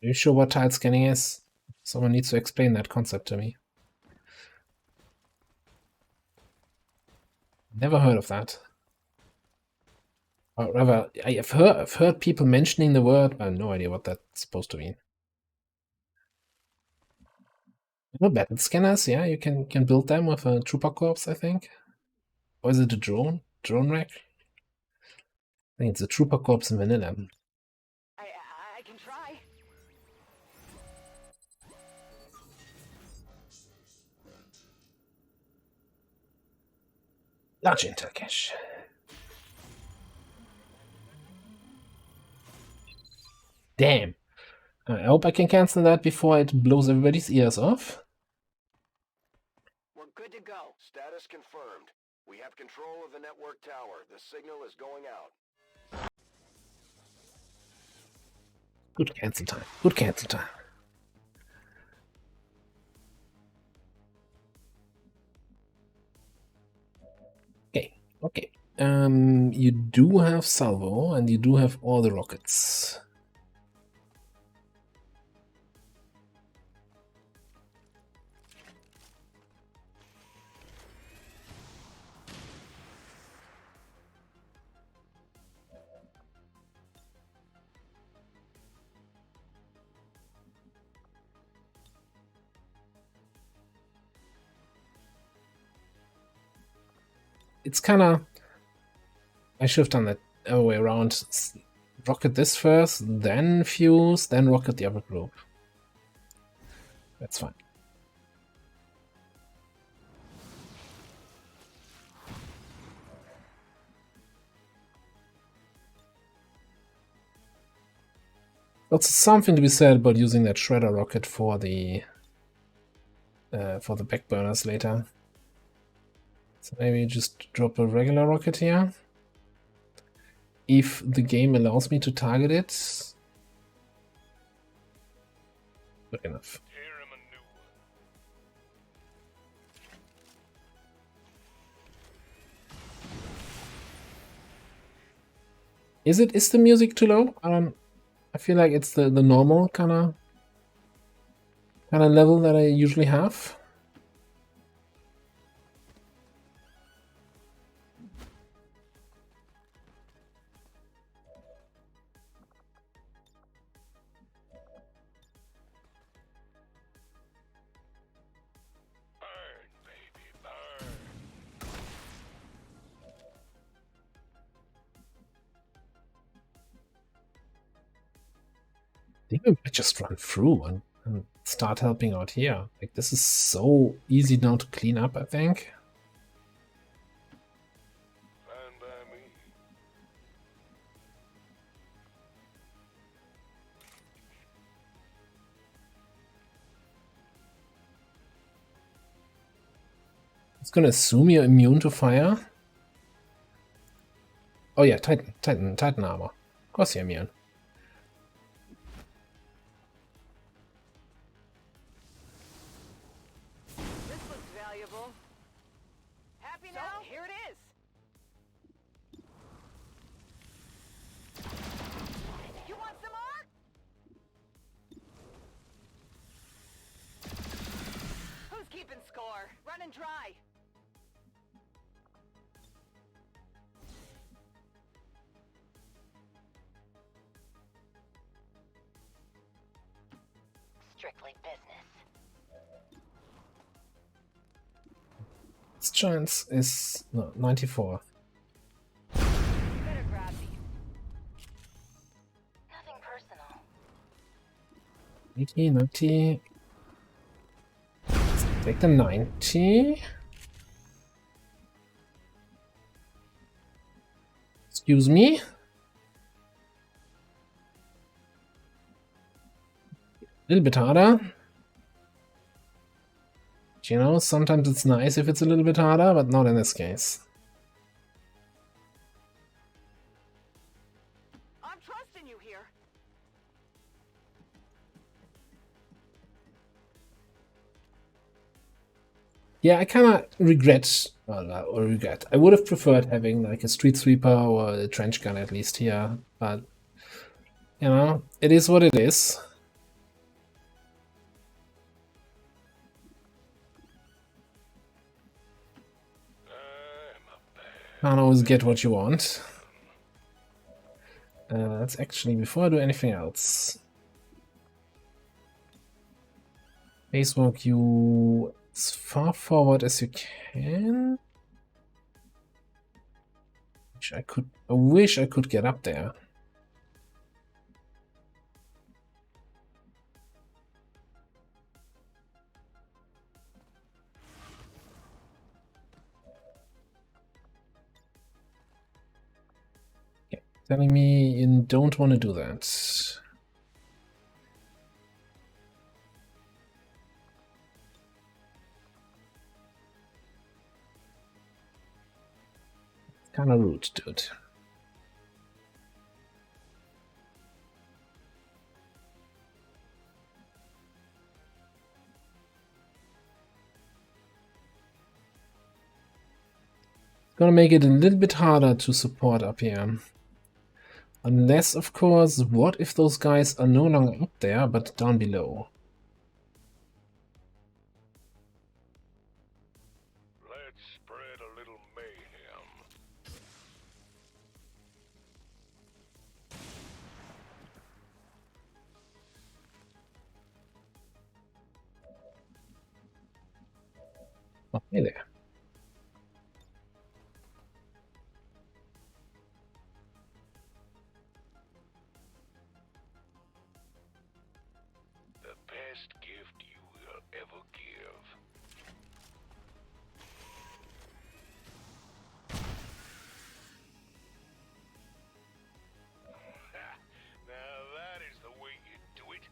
Are you sure what tile scanning is? Someone needs to explain that concept to me. Never heard of that. Or rather, I've heard people mentioning the word, but I have no idea what that's supposed to mean. No battle scanners, yeah, you can build them with a trooper corps, I think. Or is it a drone? Drone rack? I think it's a trooper corps in vanilla. I can try. Large intel cache. Damn. I hope I can cancel that before it blows everybody's ears off. We're good to go. Status confirmed. We have control of the network tower. The signal is going out. Good cancel time. Good cancel time. Okay. You do have salvo, and you do have all the rockets. It's kind of... I should have done that other way around. Rocket this first, then fuse, then rocket the other group. That's fine. There's something to be said about using that shredder rocket for the backburners later. So maybe just drop a regular rocket here. If the game allows me to target it. Good enough. Is the music too low? I feel like it's the normal kind of level that I usually have. Burn, baby, burn. I think we might just run through and start helping out here. Like, this is so easy now to clean up, I think. Fine by me. It's gonna assume you're immune to fire. Oh yeah, Titan armor. Of course you're immune. This looks valuable. Happy now? Here it is. You want some more? Who's keeping score? Running dry. Strictly business. Its chance is no 94. You better grab these. Nothing personal. 80, 90. Let's take the 90. Excuse me. A little bit harder. You know, sometimes it's nice if it's a little bit harder, but not in this case. I'm trusting you here. Yeah, I kind of regret, or regret. I would have preferred having like a street sweeper or a trench gun at least here, but you know, it is what it is. Can't always get what you want. Let's actually, before I do anything else, spacewalk you as far forward as you can. I wish I could get up there. Okay, telling me you don't want to do that. Kind of rude, dude. Gonna make it a little bit harder to support up here. Unless, of course, what if those guys are no longer up there, but down below? Let's spread a little mayhem. Oh, hey there. The best gift you will ever give. Now that is the way you do it.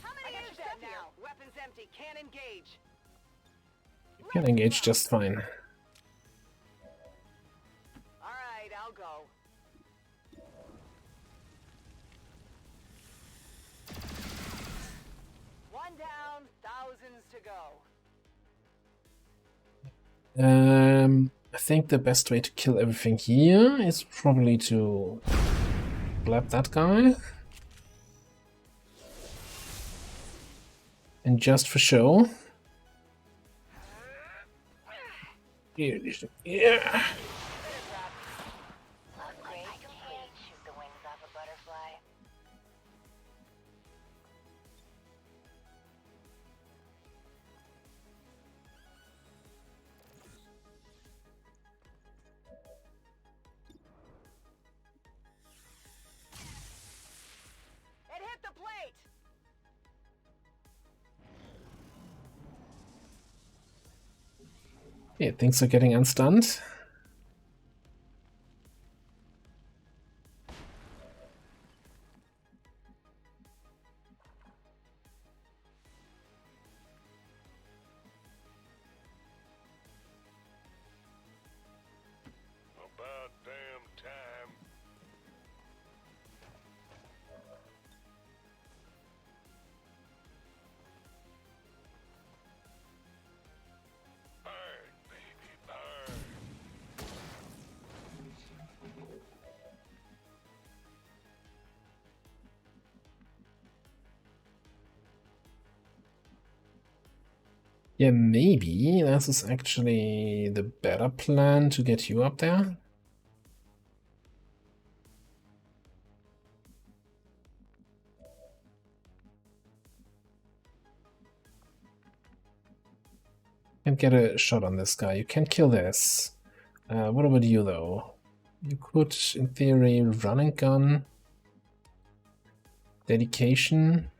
How many are dead now? Weapons empty. Can't engage. You can engage just fine. All right, I'll go. One down, thousands to go. I think the best way to kill everything here is probably to blab that guy. And just for show. Yeah. Yeah, things are getting unstunned. About damn time. Burn, baby, burn. Yeah, maybe this is actually the better plan to get you up there. Can't get a shot on this guy. You can't kill this. What about you, though? You could, in theory, run and gun. Dedication.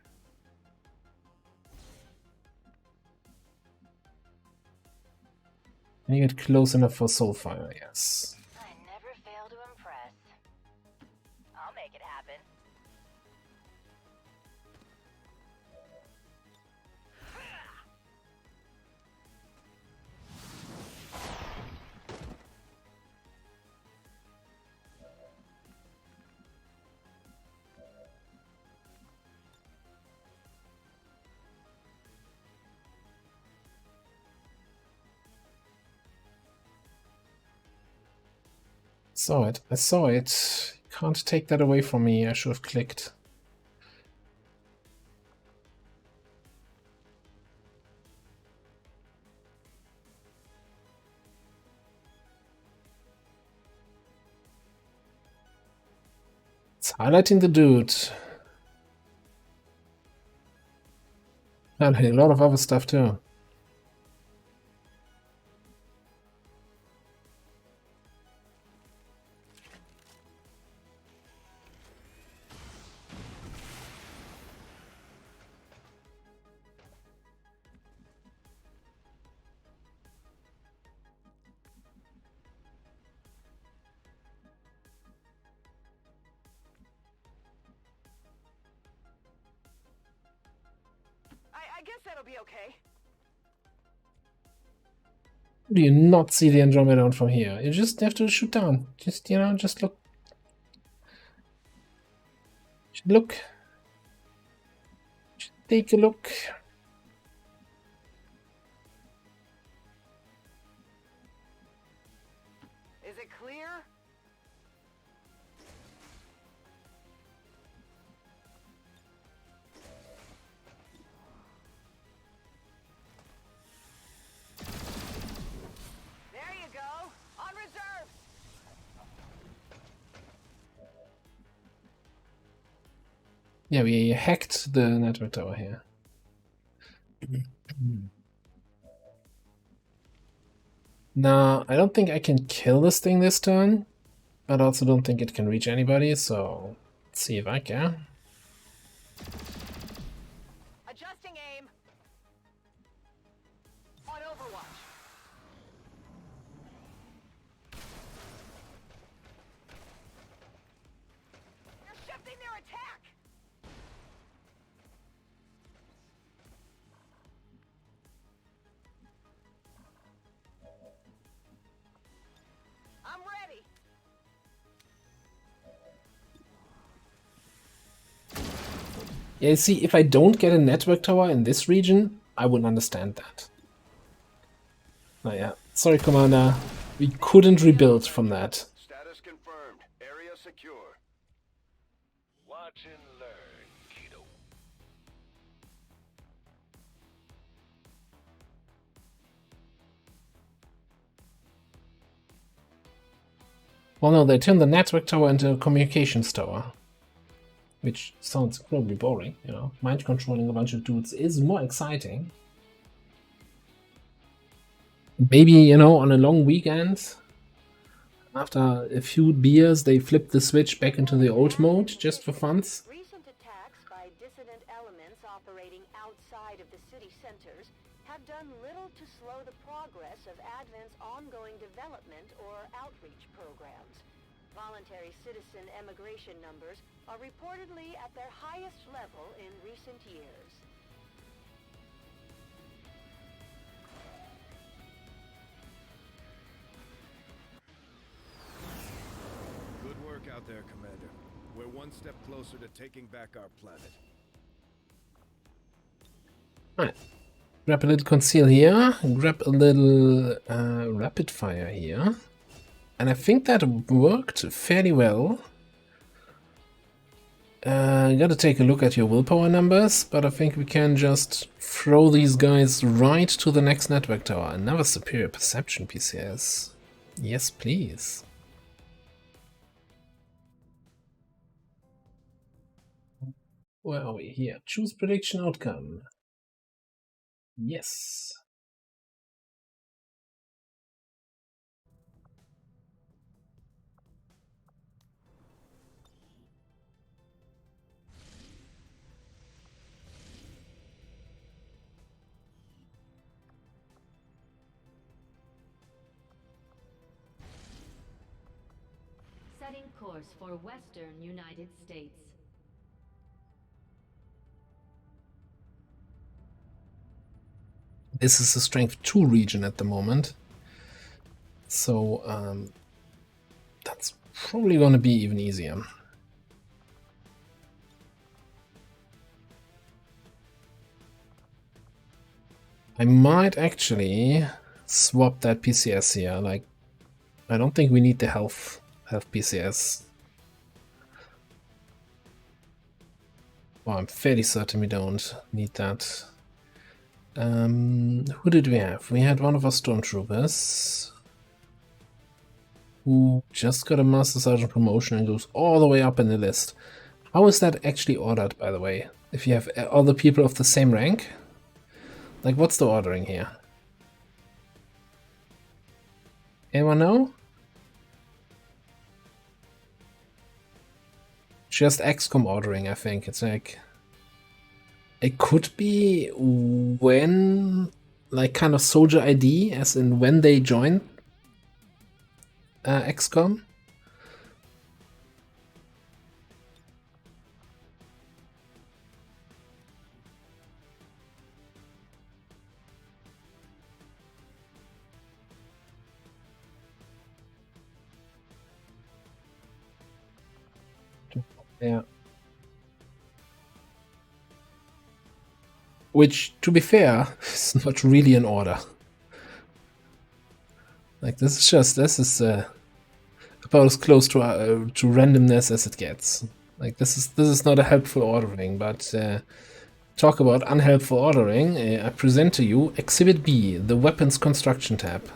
And you get close enough for Soulfire, yes. I never fail to impress. I'll make it happen. Saw it. I saw it. You can't take that away from me. I should have clicked. It's highlighting the dude. And a lot of other stuff too. I guess that'll be okay. Do you not see the Andromedon from here? You just have to shoot down. Just, you know, just look. Just look. Just take a look. Is it clear? There you go. On reserve. Yeah, we hacked the network tower here. Now, I don't think I can kill this thing this turn, but I also don't think it can reach anybody, so let's see if I can. Adjusting aim. On Overwatch. You're shifting their attack. I'm ready. Yeah, see, if I don't get a network tower in this region, I wouldn't understand that. Oh yeah, Sorry, Commander. We couldn't rebuild from that. Status confirmed. Area secure. Watch and learn, kiddo. Well, no, they turned the network tower into a communications tower. Which sounds incredibly boring, you know. Mind controlling a bunch of dudes is more exciting. Maybe, you know, on a long weekend, after a few beers, they flip the switch back into the old mode, just for fun. Recent attacks by dissident elements operating outside of the city centers have done little to slow the progress of Advent's ongoing development or outreach programs. Voluntary citizen emigration numbers are reportedly at their highest level in recent years. Good work out there, Commander. We're one step closer to taking back our planet. Alright. Grab a little conceal here, grab a little rapid fire here. And I think that worked fairly well. You gotta take a look at your willpower numbers, but I think we can just throw these guys right to the next network tower. Another superior perception PCS. Yes, please. Where are we? Here. Choose prediction outcome. Yes. Setting course for Western United States. This is a strength 2 region at the moment. So that's probably going to be even easier. I might actually swap that PCS here. Like, I don't think we need the health PCS. Well, I'm fairly certain we don't need that. Who did we have? We had one of our stormtroopers who just got a Master Sergeant promotion and goes all the way up in the list. How is that actually ordered, by the way? If you have other people of the same rank? Like, what's the ordering here? Anyone know? Just XCOM ordering, I think. It's like... It could be when... Like, kind of soldier ID, as in when they join XCOM. Yeah. Which, to be fair, is not really an order. Like, this is about as close to randomness as it gets. Like, this is not a helpful ordering, but talk about unhelpful ordering. I present to you Exhibit B, the weapons construction tab.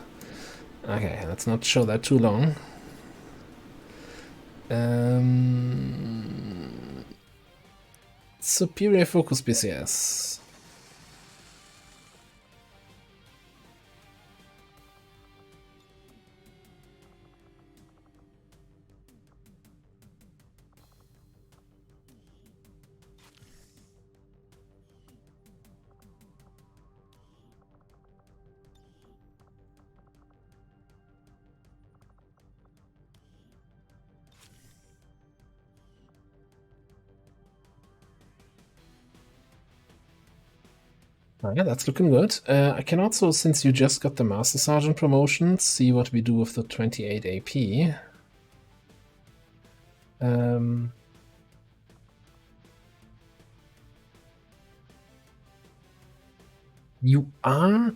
Okay, let's not show that too long. Superior focus PCS. Yeah, that's looking good. I can also, since you just got the Master Sergeant promotion, see what we do with the 28 AP. You are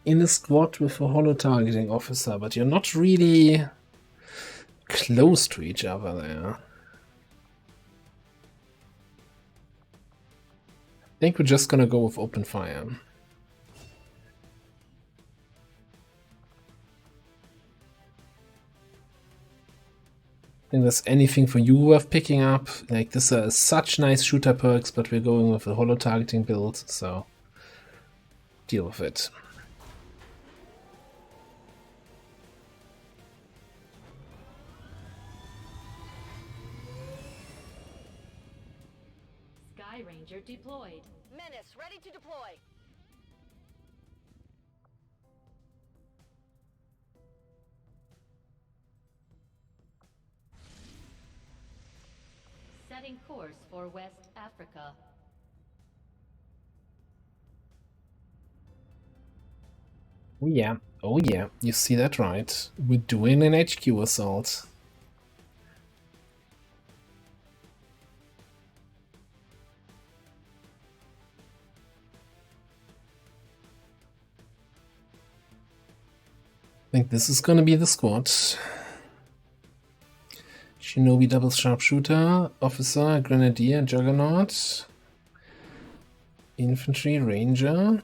in a squad with a holo targeting officer, but you're not really close to each other there. I think we're just gonna go with open fire. I think there's anything for you worth picking up. Like, this are such nice shooter perks, but we're going with a holo targeting build, so deal with it. Sky Ranger deployed. Menace, ready to deploy. Setting course for West Africa. Oh yeah, you see that right. We're doing an HQ assault. I think this is gonna be the squad. Shinobi double sharpshooter, officer, grenadier, juggernaut, infantry, ranger.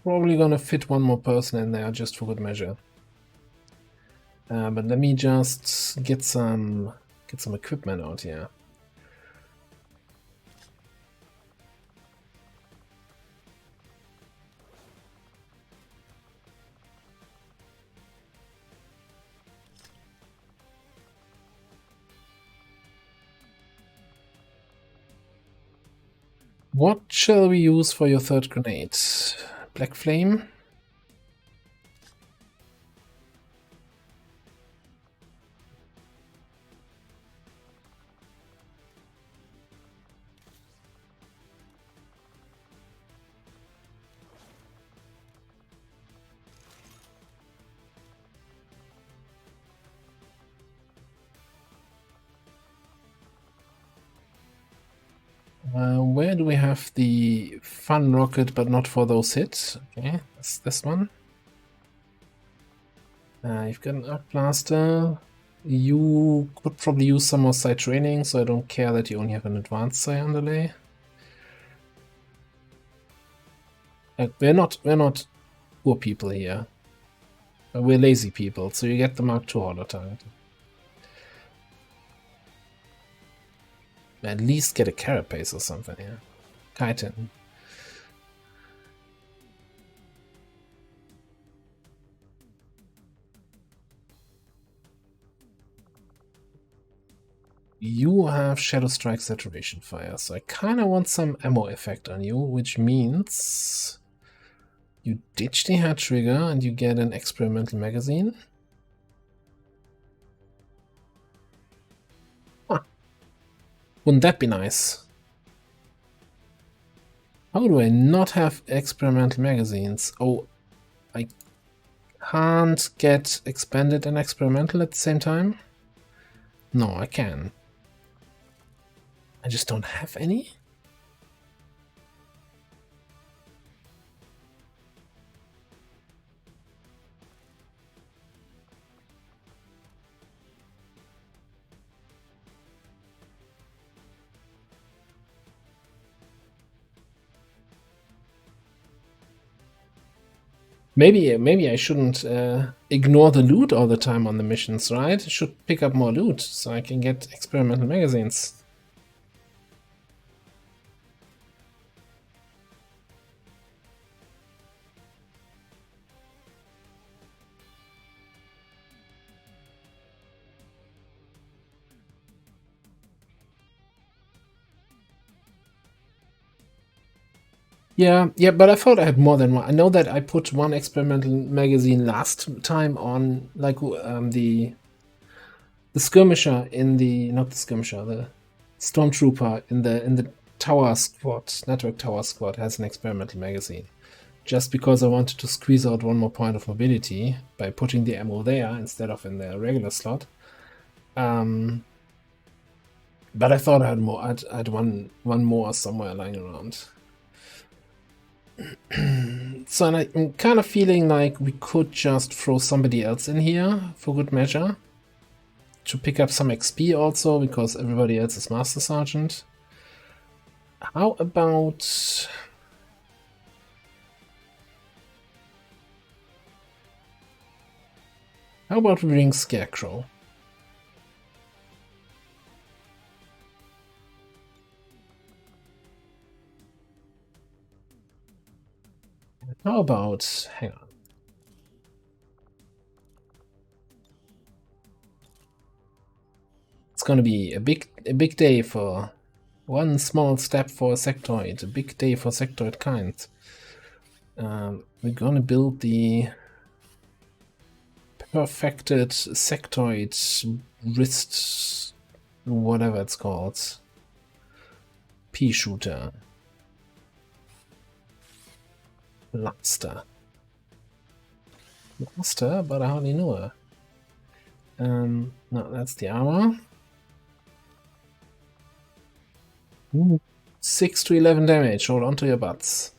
Probably gonna fit one more person in there just for good measure. But let me just get some equipment out here. What shall we use for your third grenade? Black Flame? Where do we have the fun rocket, but not for those hits? Okay, that's this one. You've got an arc blaster. You could probably use some more side training, so I don't care that you only have an advanced side underlay. We're not poor people here. We're lazy people, so you get the Mark II holo target. At least get a carapace or something, yeah. Chitin. You have Shadow Strike Saturation Fire, so I kind of want some ammo effect on you, which means you ditch the head trigger and you get an experimental magazine. Huh. Wouldn't that be nice? How do I not have experimental magazines? Oh, I can't get expanded and experimental at the same time? No, I can. I just don't have any? Maybe I shouldn't ignore the loot all the time on the missions, right? I should pick up more loot so I can get experimental magazines. Yeah, but I thought I had more than one. I know that I put one experimental magazine last time on, like, the skirmisher in the, not the skirmisher, the stormtrooper in the tower squad, network tower squad has an experimental magazine. Just because I wanted to squeeze out one more point of mobility by putting the ammo there instead of in the regular slot. But I thought I had more. I'd one more somewhere lying around. So I'm kind of feeling like we could just throw somebody else in here for good measure to pick up some XP also, because everybody else is Master Sergeant. How about... How about we bring Scarecrow? How about... Hang on. It's gonna be a big day for... One small step for a sectoid, a big day for sectoid kind. We're gonna build the perfected sectoid wrist, whatever it's called, pea shooter, blaster, but I hardly know her. No, that's the armor. Ooh, 6 to 11 damage. Hold on to your butts.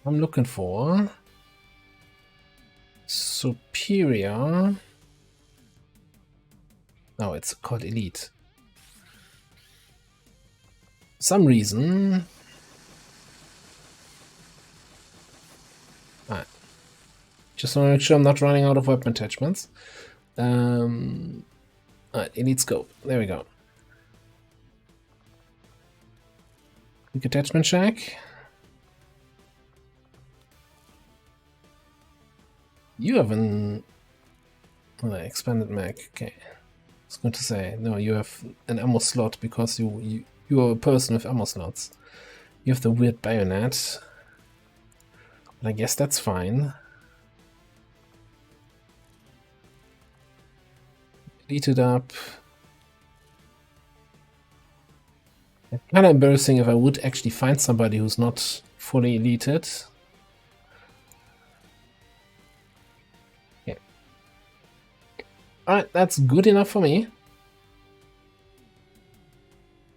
I'm looking for superior. No, it's called elite. For some reason. Alright. Just want to make sure I'm not running out of weapon attachments. Alright, elite scope. There we go. Quick attachment check. You have an expanded mag. Okay, I was going to say no. You have an ammo slot because you are a person with ammo slots. You have the weird bayonet. But I guess that's fine. Elite it up. It's kind of embarrassing if I would actually find somebody who's not fully elited. Alright, that's good enough for me.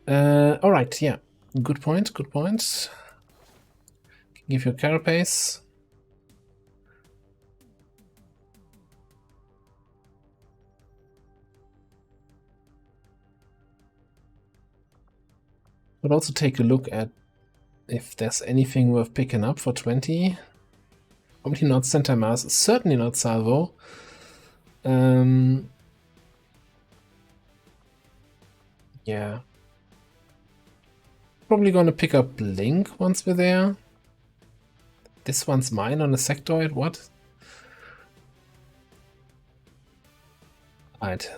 Alright, yeah. Good point, good point. Give you a carapace. But also take a look at if there's anything worth picking up for 20. Probably not Santa Mass, certainly not Salvo. Yeah. Probably gonna pick up Blink once we're there. This one's mine on a sectoid, what? Alright.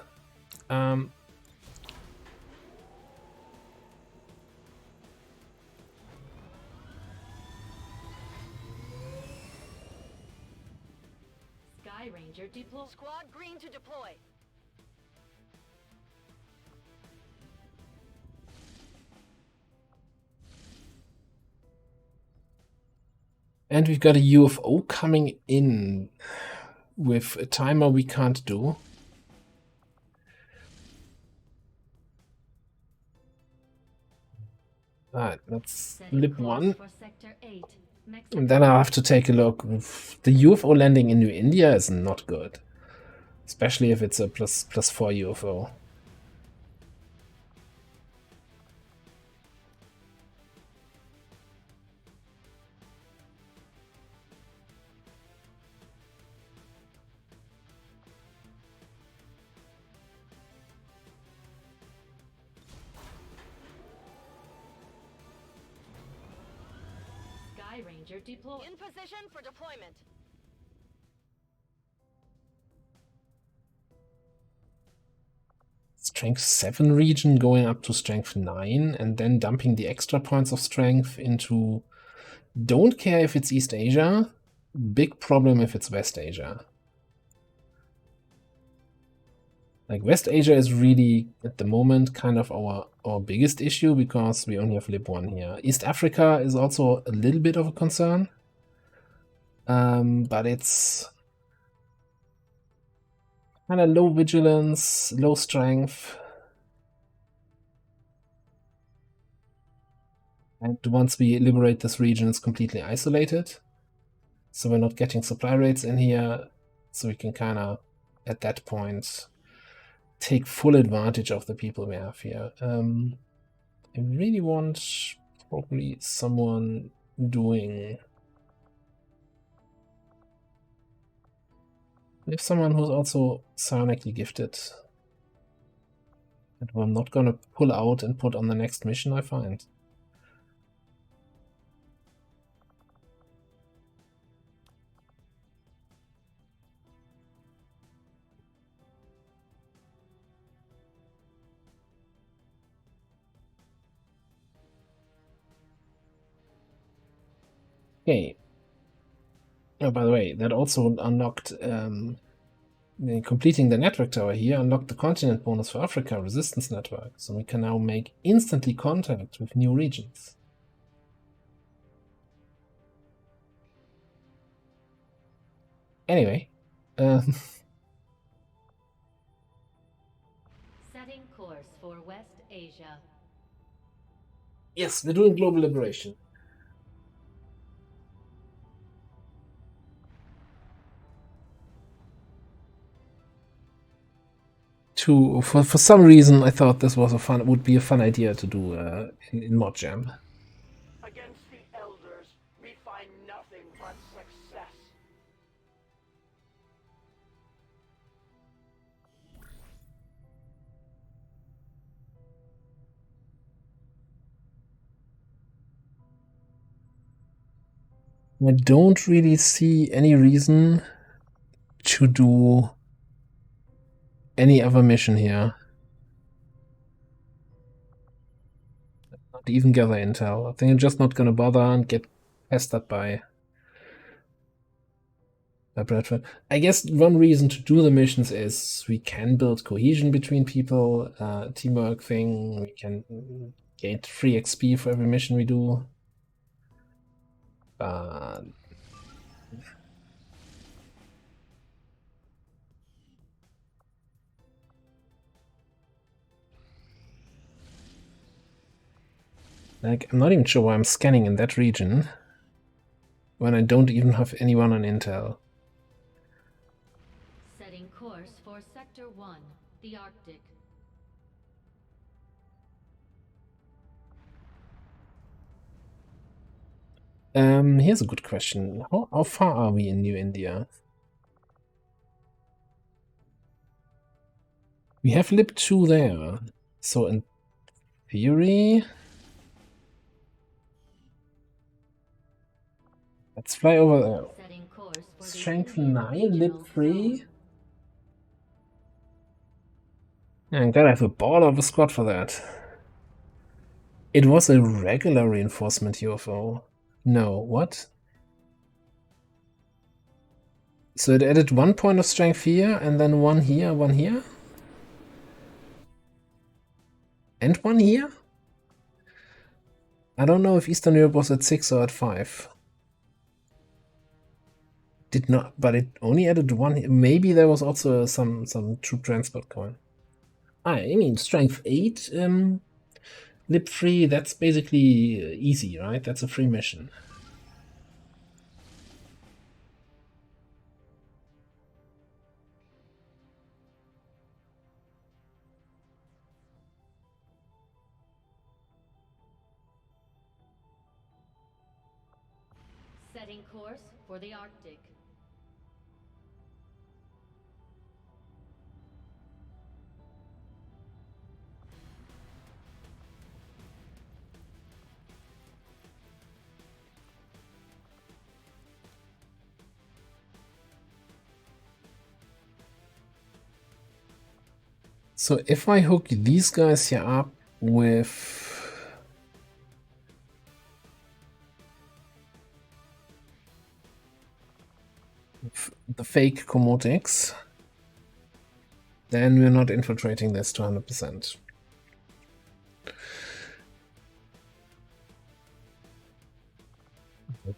Sky Ranger deploy. Squad green to deploy. And we've got a UFO coming in with a timer we can't do. Alright, let's flip one. And then I'll have to take a look. The UFO landing in New India is not good. Especially if it's a +4 UFO. Sky Ranger deploy. In position for deployment. Let's strength 7 region going up to strength 9 and then dumping the extra points of strength into... Don't care if it's East Asia, big problem if it's West Asia. Like, West Asia is really, at the moment, kind of our biggest issue because we only have LWotC here. East Africa is also a little bit of a concern, but it's kind of low vigilance, low strength. And once we liberate this region, it's completely isolated. So we're not getting supply rates in here. So we can kind of, at that point, take full advantage of the people we have here. I really want probably someone doing... We have someone who's also psionically gifted. And who I'm not going to pull out and put on the next mission I find. Okay. Oh, by the way, that also unlocked... completing the network tower here unlocked the continent bonus for Africa resistance network, so we can now make instantly contact with new regions. Anyway, Setting course for West Asia. Yes, we're doing global liberation. For some reason, I thought this was would be a fun idea to do in Mod Jam. Against the elders, we find nothing but success. I don't really see any reason to do any other mission here. Not even gather intel. I think I'm just not gonna bother and get pestered by Bradford. I guess one reason to do the missions is we can build cohesion between people, teamwork thing, we can gain free XP for every mission we do. But like, I'm not even sure why I'm scanning in that region when I don't even have anyone on intel. Setting course for Sector 1, the Arctic. Here's a good question. How far are we in New India? We have LWotC there. So in theory... Let's fly over there. Strength 9, LWotC. Yeah, I'm gonna have a ball of a squad for that. It was a regular reinforcement UFO. No, what? So it added 1 point of strength here, and then 1 here, 1 here? And 1 here? I don't know if Eastern Europe was at 6 or at 5. Did not, but it only added 1 here. Maybe there was also some troop transport going. I mean, strength 8, LWotC, that's basically easy, right? That's a free mission. Setting course for the Arctic. So if I hook these guys here up with the fake Komotics, then we're not infiltrating this to 100%.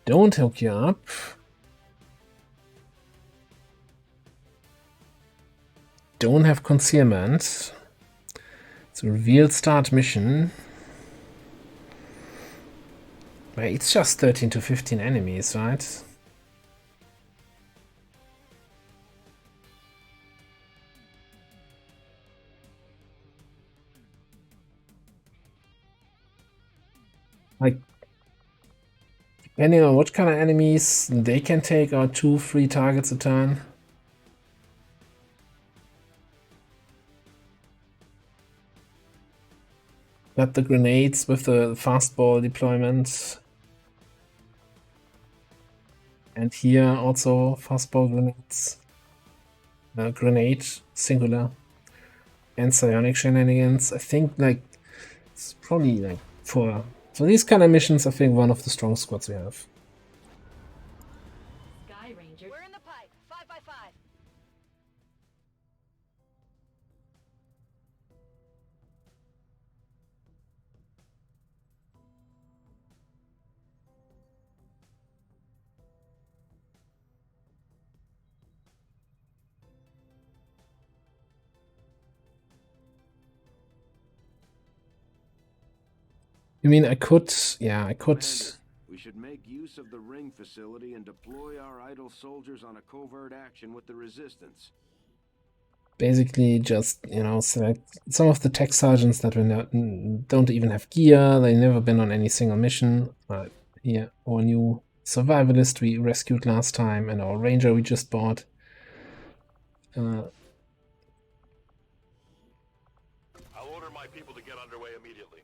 Don't hook you up. Don't have concealment. It's a reveal start mission. But it's just 13 to 15 enemies, right? Like, depending on what kind of enemies they can take out 2-3 targets a turn. Got the grenades with the fastball deployment. And here also fastball grenades. Grenade, singular. And psionic shenanigans. I think like it's probably like for these kind of missions, I think one of the strong squads we have. Sky Ranger. We're in the pipe. 5x5. You mean I could? Yeah, I could. We should make use of the ring facility and deploy our idle soldiers on a covert action with the resistance. Basically, just select some of the tech sergeants that don't even have gear. They've never been on any single mission. Here, our new survivalist we rescued last time, and our ranger we just bought. I'll order my people to get underway immediately.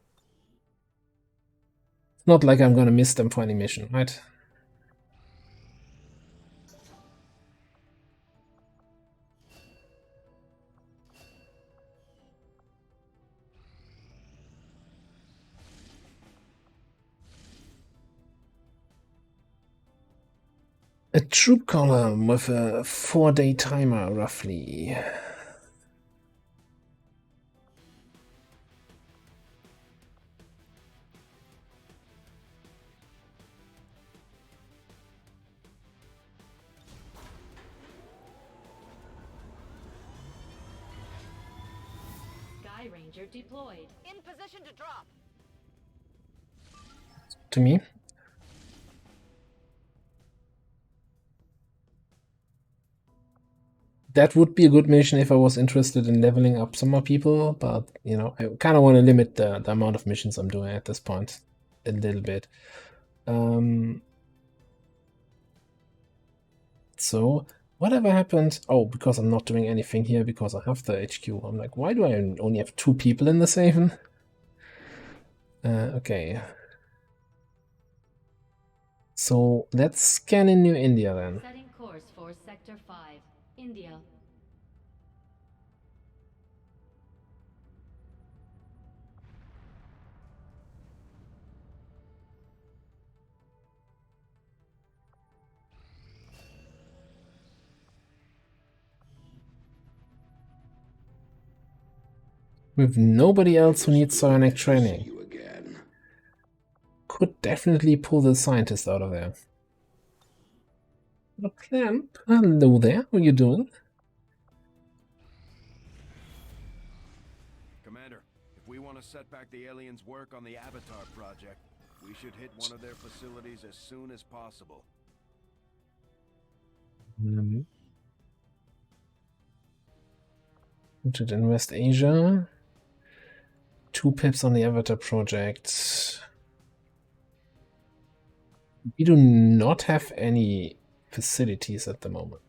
Not like I'm gonna miss them for any mission, right? A troop column with a 4-day timer, roughly. Sky Ranger deployed. In position to drop. To me. That would be a good mission if I was interested in leveling up some more people, but I kind of want to limit the amount of missions I'm doing at this point a little bit. So whatever happened? Oh, because I'm not doing anything here because I have the HQ. I'm like, why do I only have 2 people in this haven? Okay. So let's scan in New India then. Setting course for Sector 5, India. With nobody else who needs psionic training. Could definitely pull the scientist out of there. Hello, Clamp. Hello there. How are you doing? Commander, if we want to set back the aliens' work on the Avatar project, we should hit one of their facilities as soon as possible. Rooted in West Asia. 2 pips on the Avatar project. We do not have any facilities at the moment.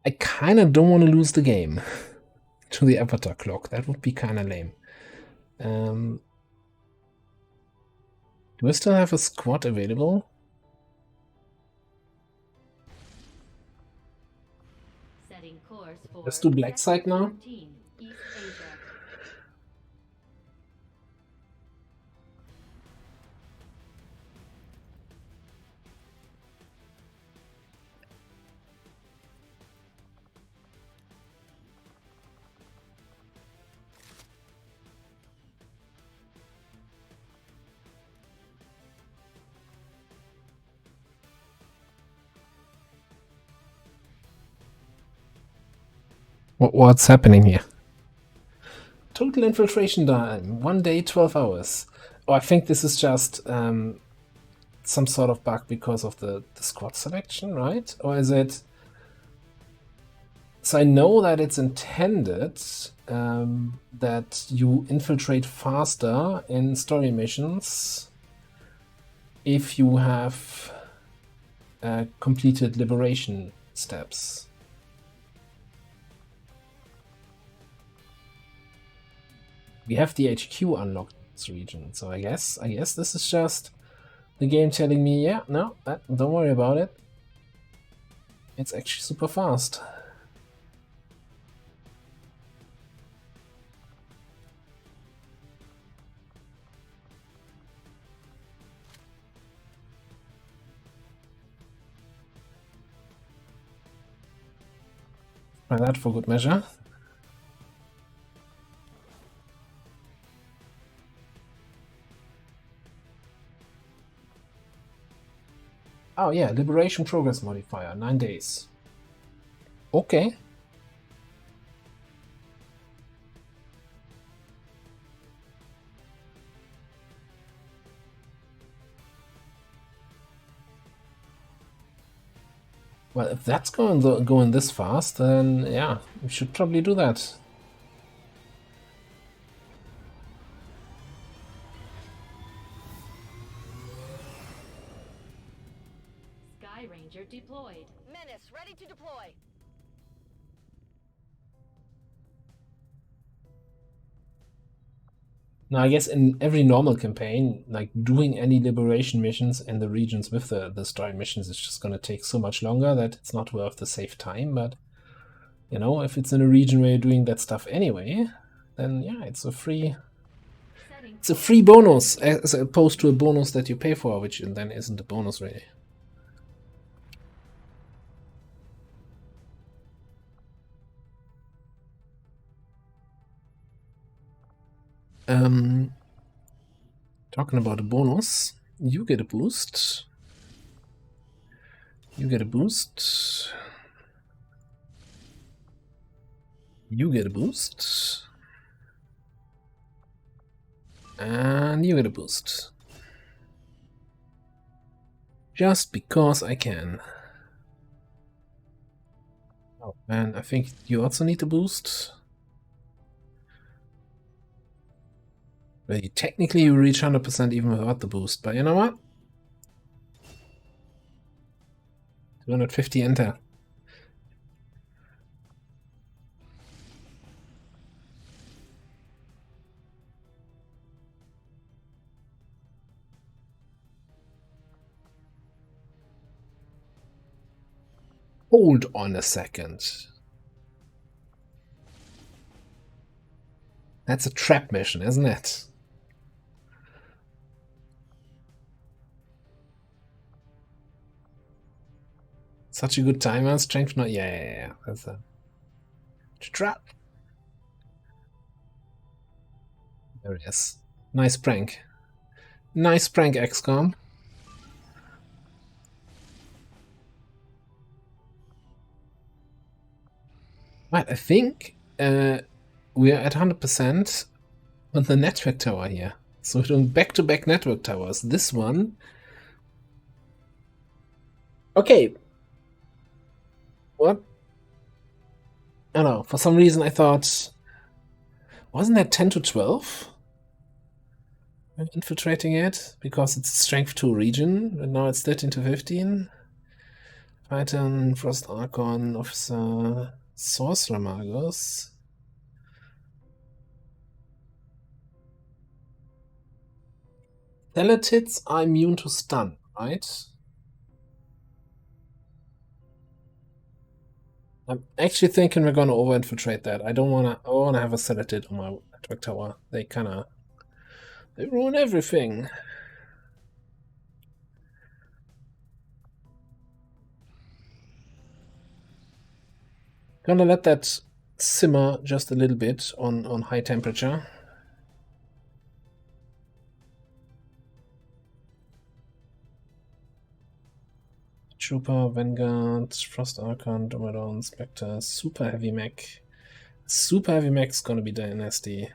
I kind of don't want to lose the game to the Avatar clock. That would be kind of lame. Do I still have a squad available? Setting course for Let's do black side now. 14, East Asia. What's happening here? Total infiltration time, 1 day, 12 hours. Oh, I think this is just some sort of bug because of the squad selection, right? Or is it... So I know that it's intended that you infiltrate faster in story missions if you have completed liberation steps. We have the HQ unlocked in this region, so I guess this is just the game telling me, yeah, no, don't worry about it. It's actually super fast. Try that for good measure. Oh yeah, liberation progress modifier, 9 days. Okay. Well, if that's going this fast, then yeah, we should probably do that. Sky Ranger deployed. Menace, ready to deploy. Now, I guess in every normal campaign, like doing any liberation missions in the regions with the story missions is just going to take so much longer that it's not worth the save time. But, you know, if it's in a region where you're doing that stuff anyway, then yeah, it's a free bonus as opposed to a bonus that you pay for, which then isn't a bonus really. Talking about a bonus, you get a boost. You get a boost. You get a boost. And you get a boost. Just because I can. Oh, and I think you also need a boost. Well, technically you reach 100% even without the boost, but you know what? 250 enter. Hold on a second. That's a trap mission, isn't it? Such a good timer, strength not. Yeah. That's a trap. There it is. Nice prank. Nice prank, XCOM. Right, I think we're at 100% on the network tower here. So we're doing back-to-back network towers. This one. Okay. What? I don't know. For some reason I thought... Wasn't that 10 to 12? I'm infiltrating it because it's strength 2 region, and now it's 13 to 15. Titan, Frost Archon, Officer, Sorcerer Magus. Teletids are immune to stun, right? I'm actually thinking we're gonna over-infiltrate that. I wanna have a Celatid on my network tower. They ruin everything. Gonna let that simmer just a little bit on high temperature. Trooper, Vanguard, Frost Archon, Domadon, Spectre, Super Heavy Mech. Super Heavy Mech's gonna be nasty.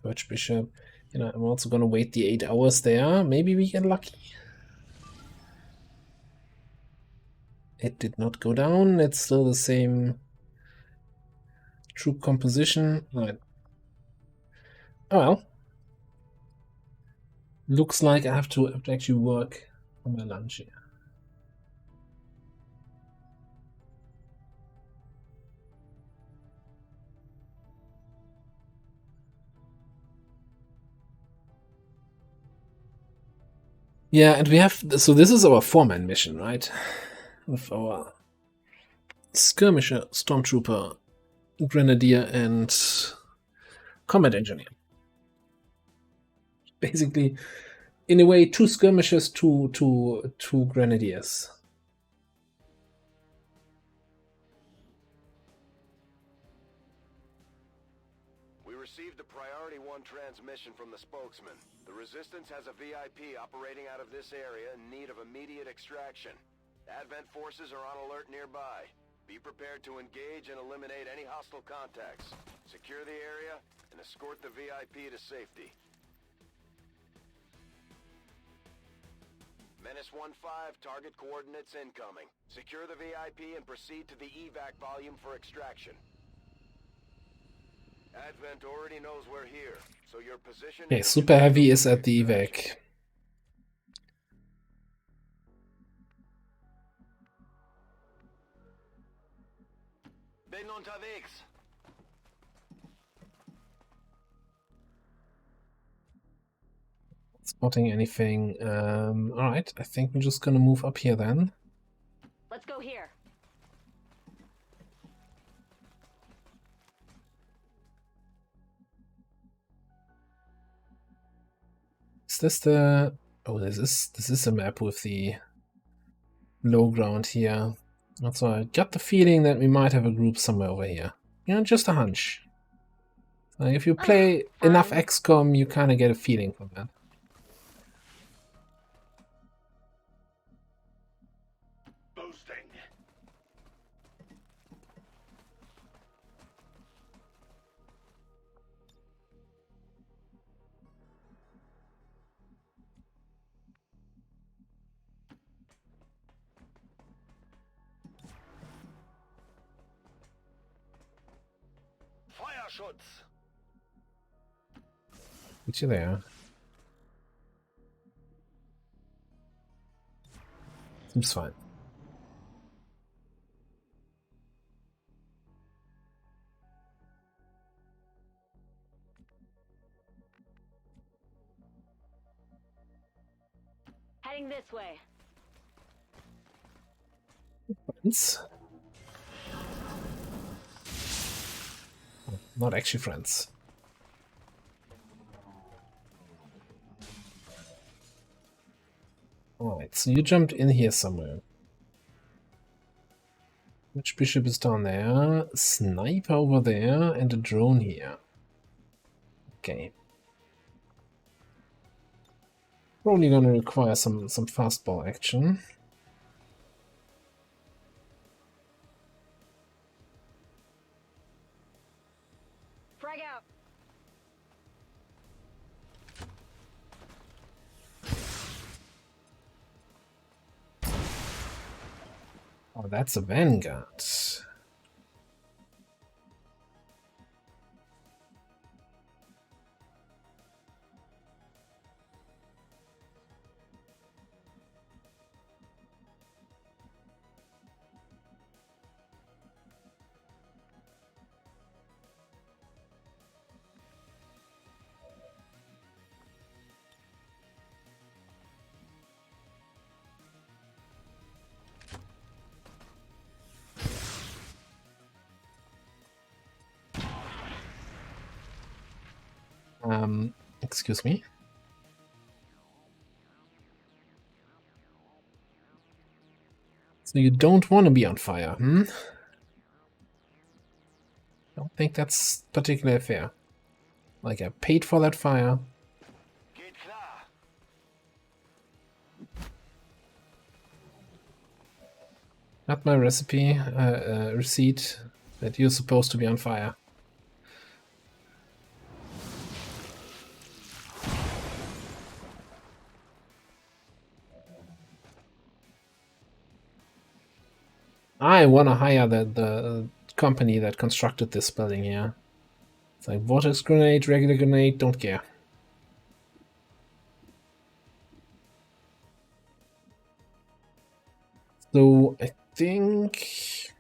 Birch Bishop. You know, I'm also gonna wait the 8 hours there. Maybe we get lucky. It did not go down. It's still the same troop composition. Right. Oh well. Looks like I have to actually work on my lunch here. Yeah, and we have, so this is our 4-man mission, right? With our skirmisher, stormtrooper, grenadier, and combat engineer. Basically, in a way, 2 skirmishers, two grenadiers. We received a Priority 1 transmission from the spokesman. The Resistance has a VIP operating out of this area in need of immediate extraction. Advent forces are on alert nearby. Be prepared to engage and eliminate any hostile contacts. Secure the area and escort the VIP to safety. Menace 1-5, target coordinates incoming. Secure the VIP and proceed to the evac volume for extraction. Advent already knows we're here, so your position... Okay, Super Heavy is at the evac. Ben unterwegs. Spotting anything. Alright, I think we're just gonna move up here then. Let's go here. Is this the... Oh, this is a map with the low ground here. Also, I got the feeling that we might have a group somewhere over here. You know, just a hunch. Like if you play enough XCOM, you kind of get a feeling from that. Boosting. Feuerschutz. Get you there. Seems fine. Heading this way. Friends? Oh, not actually friends. Alright, so you jumped in here somewhere. Which bishop is down there? Sniper over there and a drone here. Okay. Probably gonna require some fastball action. Frag out. Oh, that's a Vanguard. Excuse me. So you don't want to be on fire, hmm? Don't think that's particularly fair. Like, I paid for that fire. Geht klar. Not my recipe, receipt that you're supposed to be on fire. I want to hire the company that constructed this building here. It's like vortex grenade, regular grenade, don't care. So I think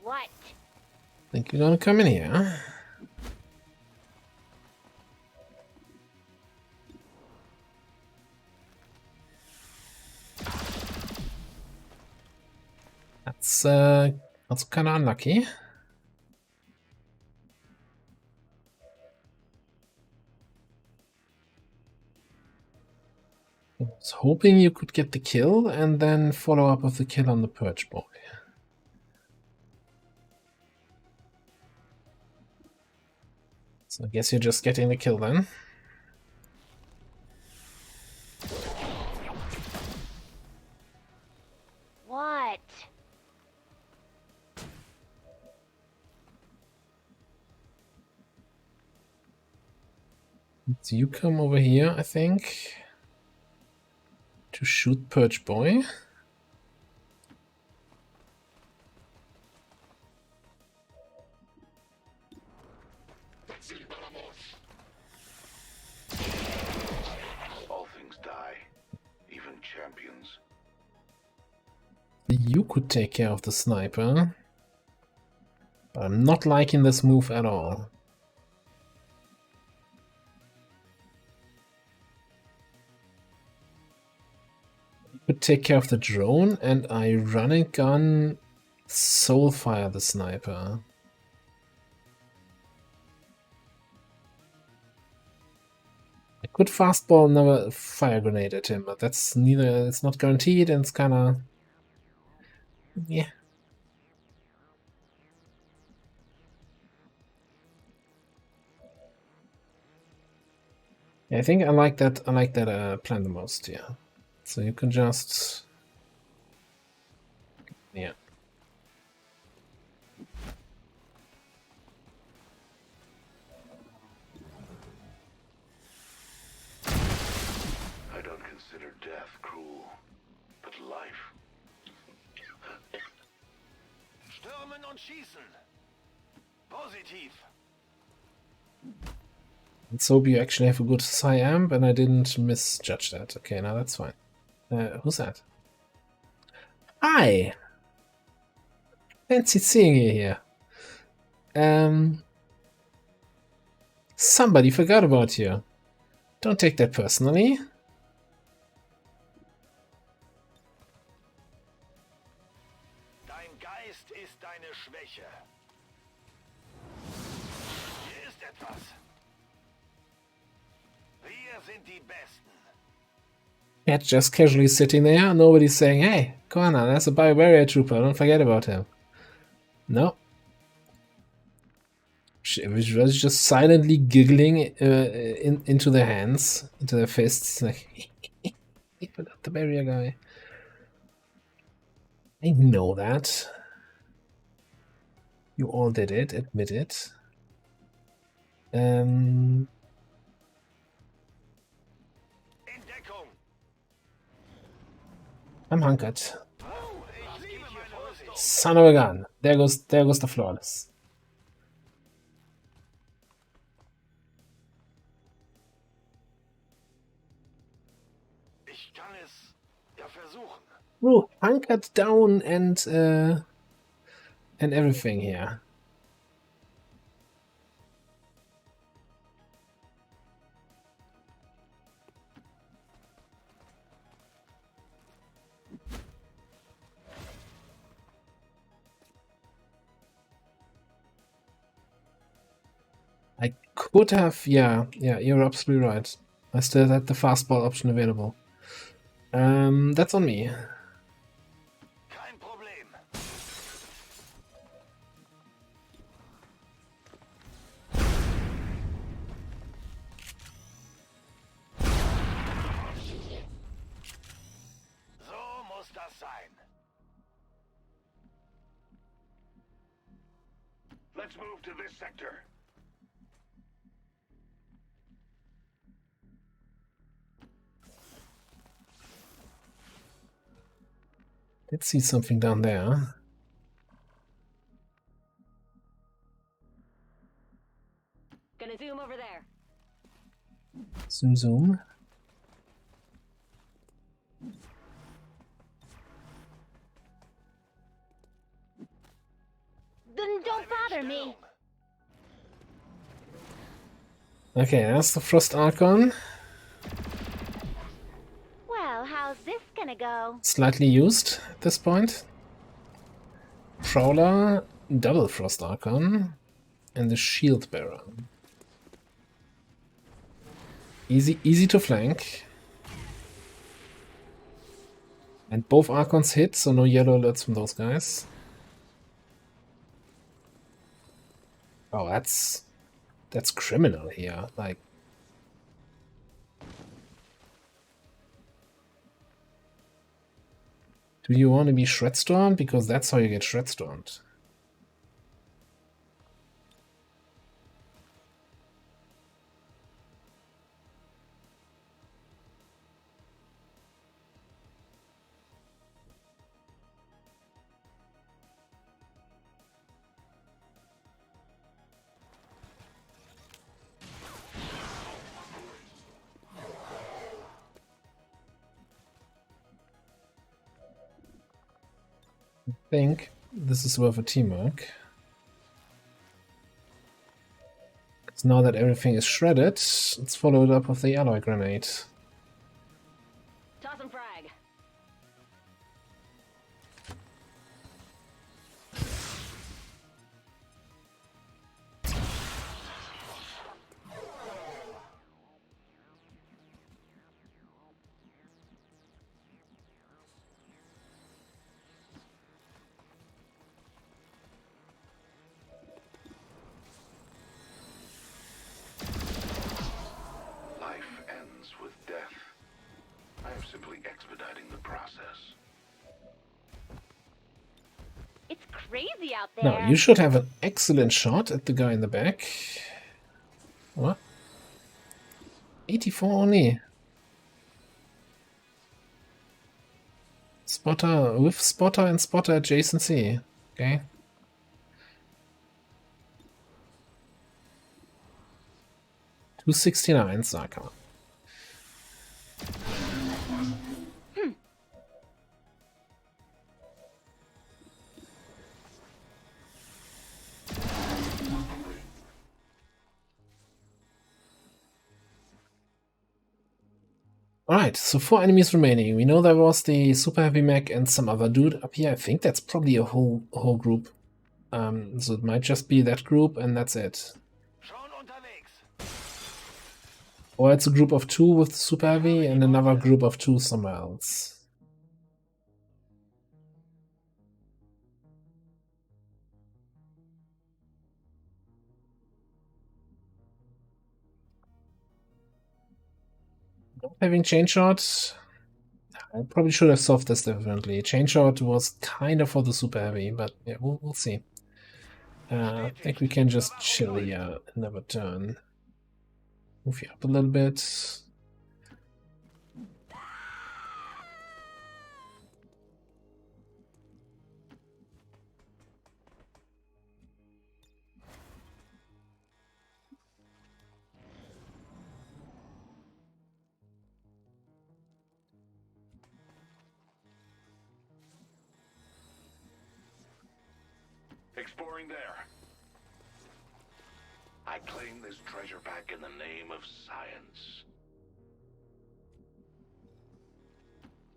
What? you're gonna come in here. That's kind of unlucky. I was hoping you could get the kill and then follow up with the kill on the Purge Boy. So I guess you're just getting the kill then. What? So you come over here, I think, to shoot Purge Boy. All things die, even champions. You could take care of the sniper. But I'm not liking this move at all. You could take care of the drone, and I run and gun soulfire the sniper. I could fastball another fire grenade at him, but that's neither, it's not guaranteed, and it's kinda... yeah. I think I like that plan the most, yeah. So you can just... yeah. I don't consider death cruel, but life. Stürmen und schießen. Positiv. Let's hope you actually have a good Siam, and I didn't misjudge that. Okay, now that's fine. Who's that? Hi! Fancy seeing you here. Somebody forgot about you. Don't take that personally. Dein Geist ist deine Schwäche. Hier ist etwas. Wir sind die Besten. Cat's just casually sitting there, nobody's saying, hey, come on now, that's a Biobarrier Trooper, don't forget about him. No. She was just silently giggling into their hands, into their fists, like, he forgot the barrier guy. I know that. You all did it, admit it. I'm hunkered. Son of a gun. There goes the flawless. Ich kann es ja versuchen. Bro, hunkered down and everything here. I could have, yeah, you're absolutely right. I still had the fastball option available. That's on me. Kein Problem. So muss das sein. Let's move to this sector. Let's see something down there. Gonna zoom over there. Zoom, zoom. Then don't bother me. Okay, that's the Frost Archon. Well, how's this gonna go? Slightly used at this point. Prowler, double Frost Archon, and the Shield Bearer. Easy to flank. And both Archons hit, so no yellow alerts from those guys. Oh, that's criminal here. Like, do you want to be Shredstormed? Because that's how you get Shredstormed. I think this is worth a teamwork. Because now that everything is shredded, let's follow it up with the alloy grenade. Toss 'em frag. Life ends with death. I am simply expediting the process. It's crazy out there. Now, you should have an excellent shot at the guy in the back. What? 84 only. Spotter with spotter and spotter adjacency. Okay. $269, Saka. Alright, so 4 enemies remaining. We know there was the Super Heavy Mech and some other dude up here. I think that's probably a whole group. So it might just be that group and that's it. Or it's a group of 2 with Super Heavy and another group of 2 somewhere else. Not having chain shot, I probably should have solved this differently. Chain shot was kind of for the Super Heavy, but yeah, we'll see. I think we can just chill here, never turn. Move you up a little bit. Exploring there. I claim this treasure back in the name of science.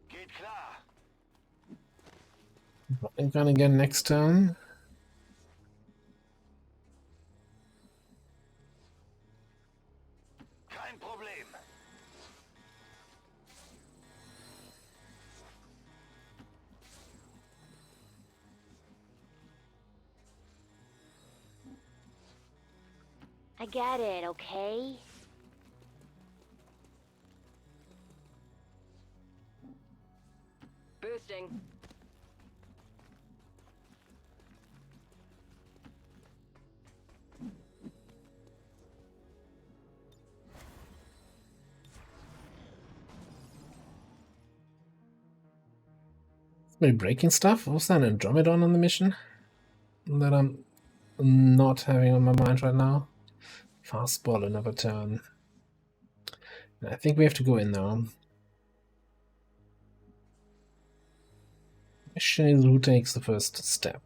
Geht klar. Running gun again next turn. I get it, okay? Boosting. Maybe breaking stuff? Was that an Andromedon on the mission? That I'm not having on my mind right now. Fastball, another turn. I think we have to go in now. Question is who takes the first step.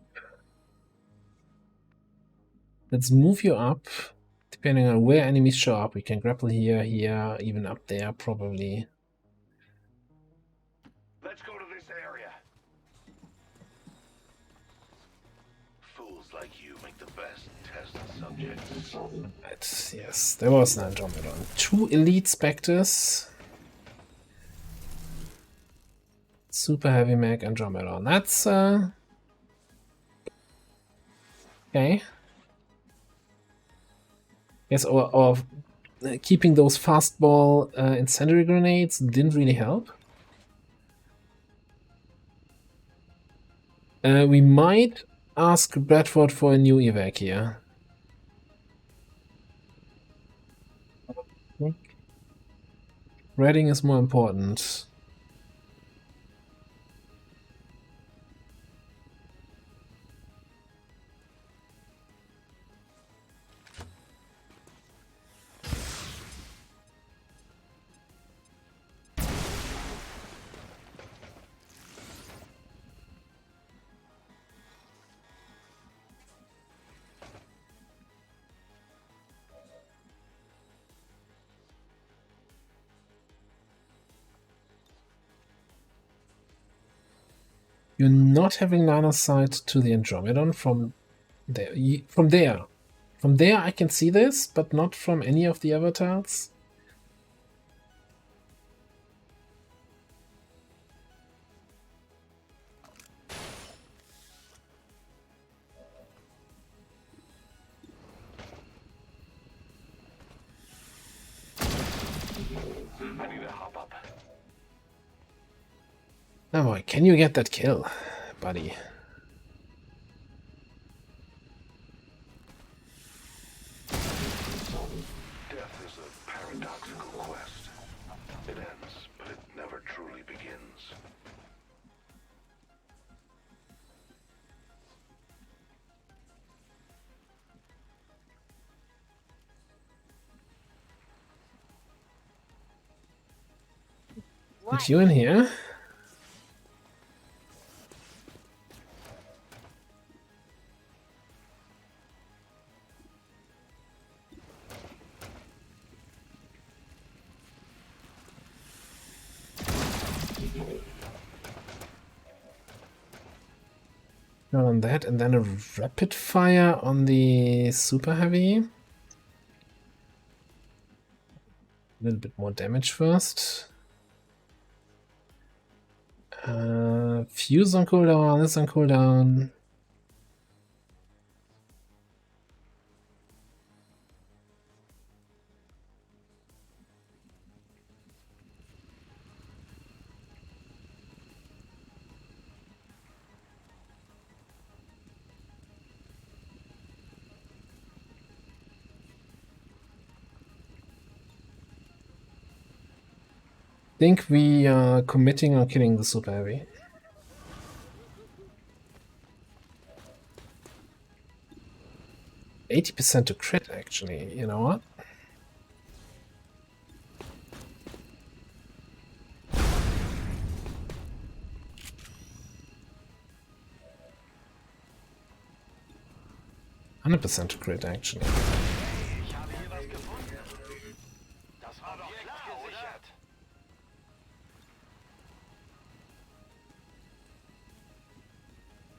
Let's move you up. Depending on where enemies show up, we can grapple here, here, even up there, probably. Let's go to this area. Fools like you make the best test subjects. Right, yes, there was an Andromedon. 2 Elite Spectres. Super Heavy Mag Andromedon. That's, okay. Yes, or keeping those fastball incendiary grenades didn't really help. We might ask Bradford for a new evac here. I think Reading is more important. You're not having line of sight to the Andromedon from there. From there I can see this, but not from any of the avatars. I need to hop up. Oh boy, can you get that kill, buddy? Death is a paradoxical quest. It ends, but it never truly begins. Get you in here. On that, and then a rapid fire on the super heavy. A little bit more damage first. Fuse on cooldown, this on cooldown. Think we are committing on killing the super heavy. %80 to crit, actually. You know what? %100 to crit, actually. Ich habe hier was gefunden. Das war doch klar, gesichert.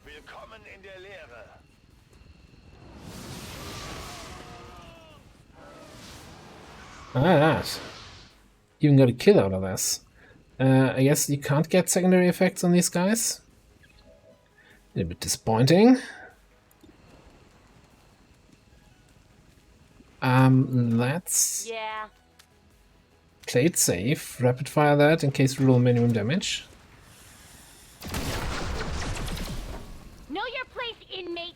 Willkommen in der Leere. Ah, that. Even got a kill out of this. I guess you can't get secondary effects on these guys. A little bit disappointing. Let's play it safe. Rapid fire that in case we roll minimum damage. Know your place, inmate.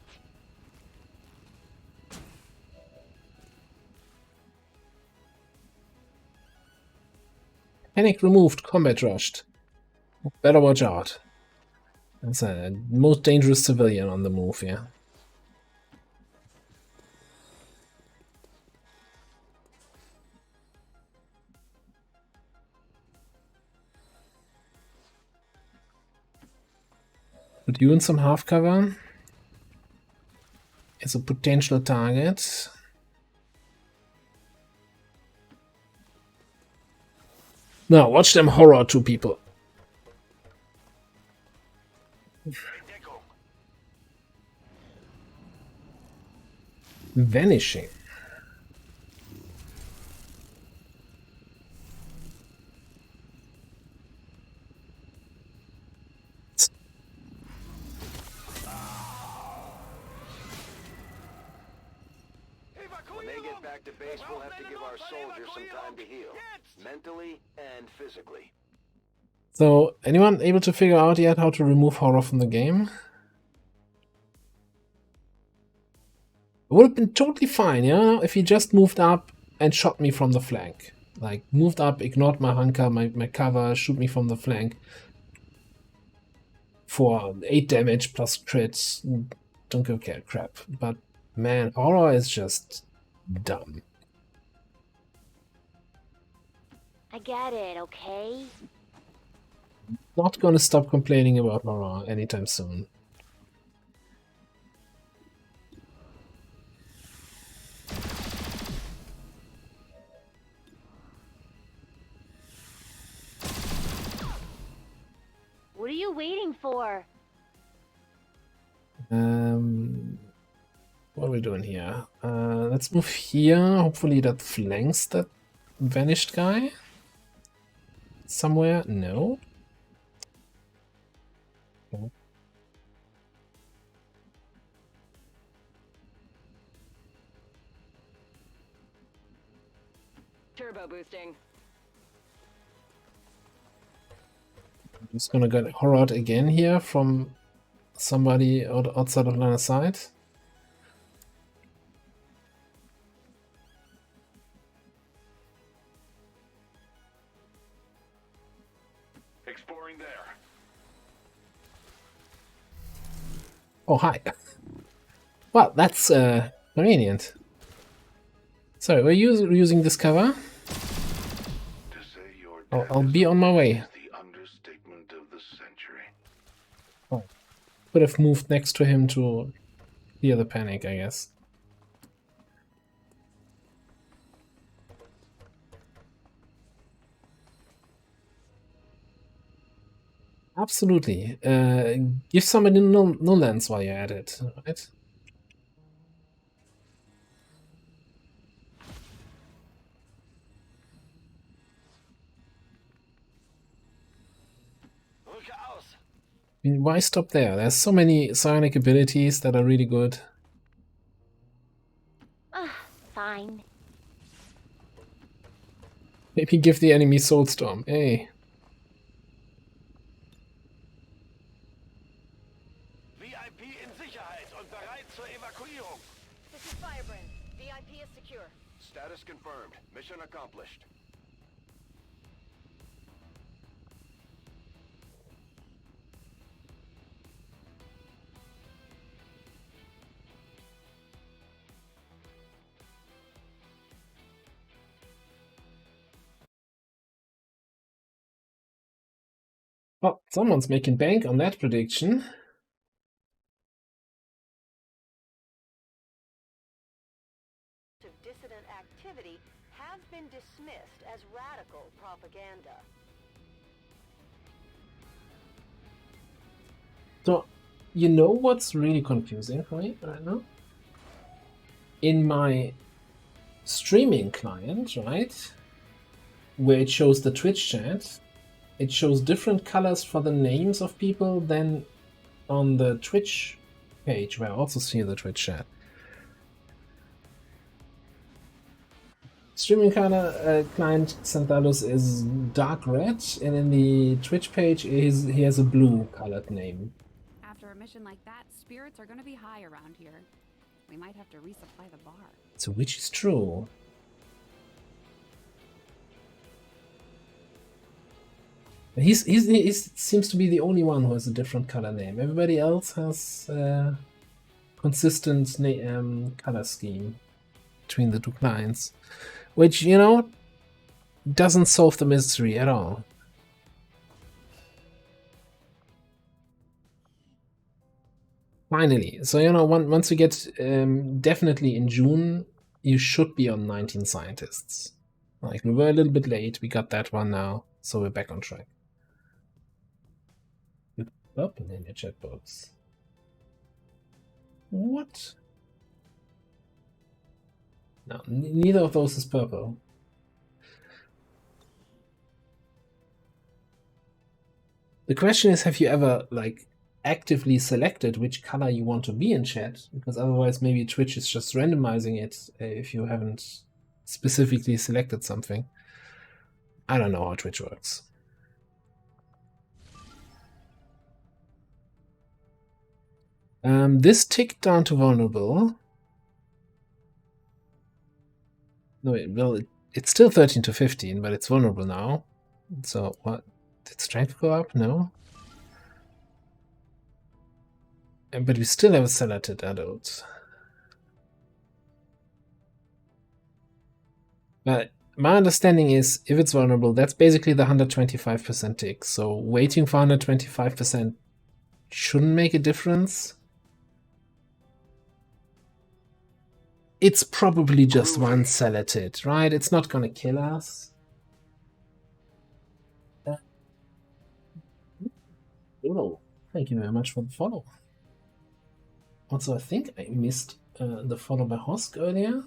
Panic removed, combat rushed. Better watch out. That's a most dangerous civilian on the move here. Put you in some half cover. As a potential target. Now watch them horror two people. Vanishing. When they get back to base, we'll have to give our soldiers some time to heal, mentally and physically. So, anyone able to figure out yet how to remove horror from the game? It would have been totally fine, yeah, if he just moved up and shot me from the flank. Like, moved up, ignored my hunker, my cover, shoot me from the flank. For 8 damage plus crits, don't give a crap. But, man, horror is just dumb. I get it, okay? Not gonna stop complaining about horror anytime soon. What are you waiting for? What are we doing here? Let's move here. Hopefully that flanks that vanished guy. Somewhere? No. Okay. Turbo boosting. I'm just gonna get horrored again here from somebody outside of line of sight. Exploring there. Oh, hi. Well, that's convenient. Sorry, we're using this cover. I'll be on my way. The understatement of the century. Oh. Could have moved next to him to clear the panic, I guess. Absolutely. Give somebody no lens while you're at it, right? I mean, why stop there? There's so many psionic abilities that are really good. Fine. Maybe give the enemy Soulstorm. Hey. VIP in Sicherheit und bereit zur Evakuierung. This is Firebrand. VIP is secure. Status confirmed. Mission accomplished. Oh, someone's making bank on that prediction. Dissident activity have been dismissed as radical propaganda. So, you know what's really confusing for me right now? In my streaming client, right, where it shows the Twitch chat, it shows different colors for the names of people than on the Twitch page, where I also see the Twitch chat. Streaming color client Xanthalus is dark red, and in the Twitch page he has a blue colored name. After a mission like that, spirits are gonna be high around here. We might have to resupply the bar. So which is true? He seems to be the only one who has a different color name. Everybody else has consistent color scheme between the two clients, which, you know, doesn't solve the mystery at all. Finally, so, you know, once you get definitely in June, you should be on 19 scientists. Like, we were a little bit late, we got that one now, so we're back on track. You purple in your chat box. What? No, neither of those is purple. The question is, have you ever, like, actively selected which color you want to be in chat? Because otherwise maybe Twitch is just randomizing it if you haven't specifically selected something. I don't know how Twitch works. This ticked down to vulnerable. No, well, it's still 13 to 15, but it's vulnerable now. So what? Did strength go up? No. But we still have selected adults. But my understanding is, if it's vulnerable, that's basically the 125% tick. So waiting for 125% shouldn't make a difference. It's probably just one selected, right? It's not gonna kill us. Oh, thank you very much for the follow. Also, I think I missed the follow by Hosk earlier.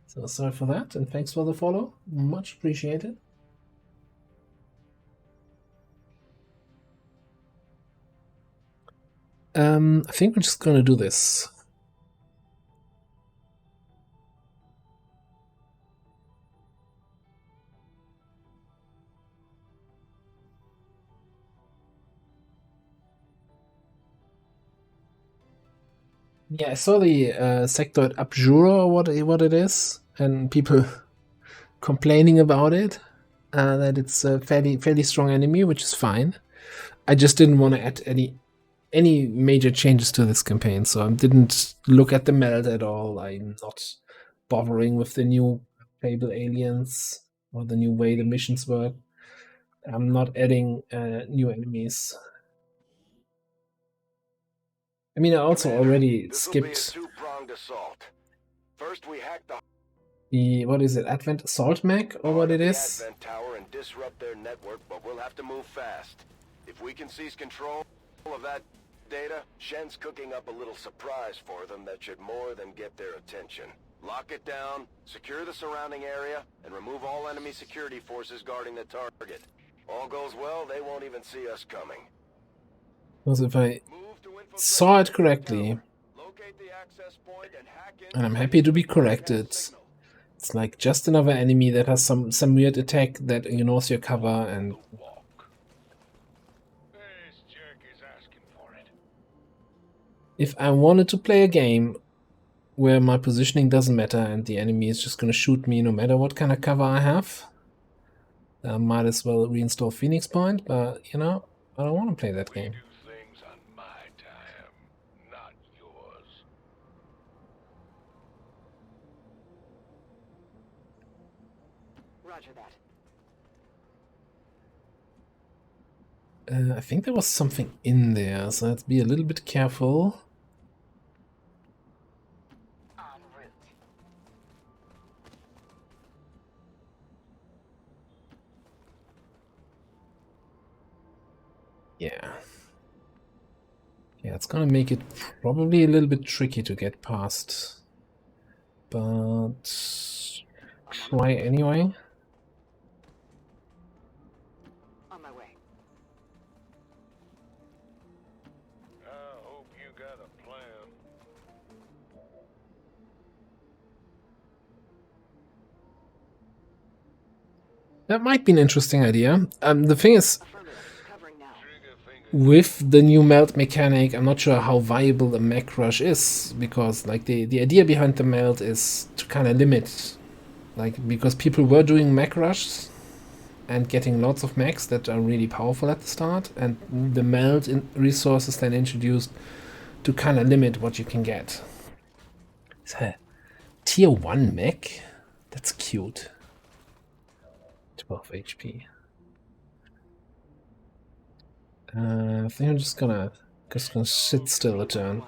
So sorry for that, and thanks for the follow. Much appreciated. I think we're just gonna do this. Yeah, I saw the sectoid Abjura, or what it is, and people complaining about it, that it's a fairly strong enemy, which is fine. I just didn't want to add any major changes to this campaign, so I didn't look at the meld at all. I'm not bothering with the new playable aliens or the new way the missions work. I'm not adding new enemies. I mean, I also already skipped First, we hack the, what is it, Advent Assault Mech, or what it is? Advent Tower and disrupt their network, but we'll have to move fast. If we can seize control of that data, Shen's cooking up a little surprise for them that should more than get their attention. Lock it down, secure the surrounding area, and remove all enemy security forces guarding the target. All goes well, they won't even see us coming. Because if I saw it correctly, and I'm happy to be corrected, it's like just another enemy that has some weird attack that ignores your cover, and if I wanted to play a game where my positioning doesn't matter and the enemy is just gonna shoot me no matter what kind of cover I have, I might as well reinstall Phoenix Point, but you know, I don't want to play that game. Roger that. I think there was something in there, so let's be a little bit careful. En route. Yeah. Yeah, it's gonna make it probably a little bit tricky to get past. But try anyway. On my way. I hope you got a plan. That might be an interesting idea. The thing is, with the new melt mechanic, I'm not sure how viable a mech rush is, because like the idea behind the melt is to kind of limit, like, because people were doing mech rushes and getting lots of mechs that are really powerful at the start, and the melt resources then introduced to kind of limit what you can get. It's a tier 1 mech? That's cute. 12 HP. I think I'm just gonna sit still a turn.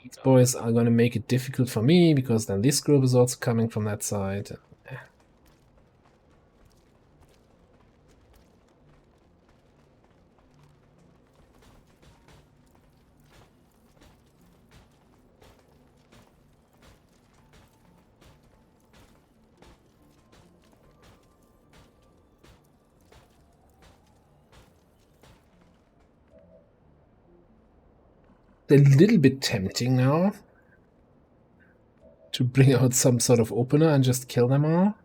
These boys are gonna make it difficult for me, because then this group is also coming from that side. A little bit tempting now to bring out some sort of opener and just kill them all.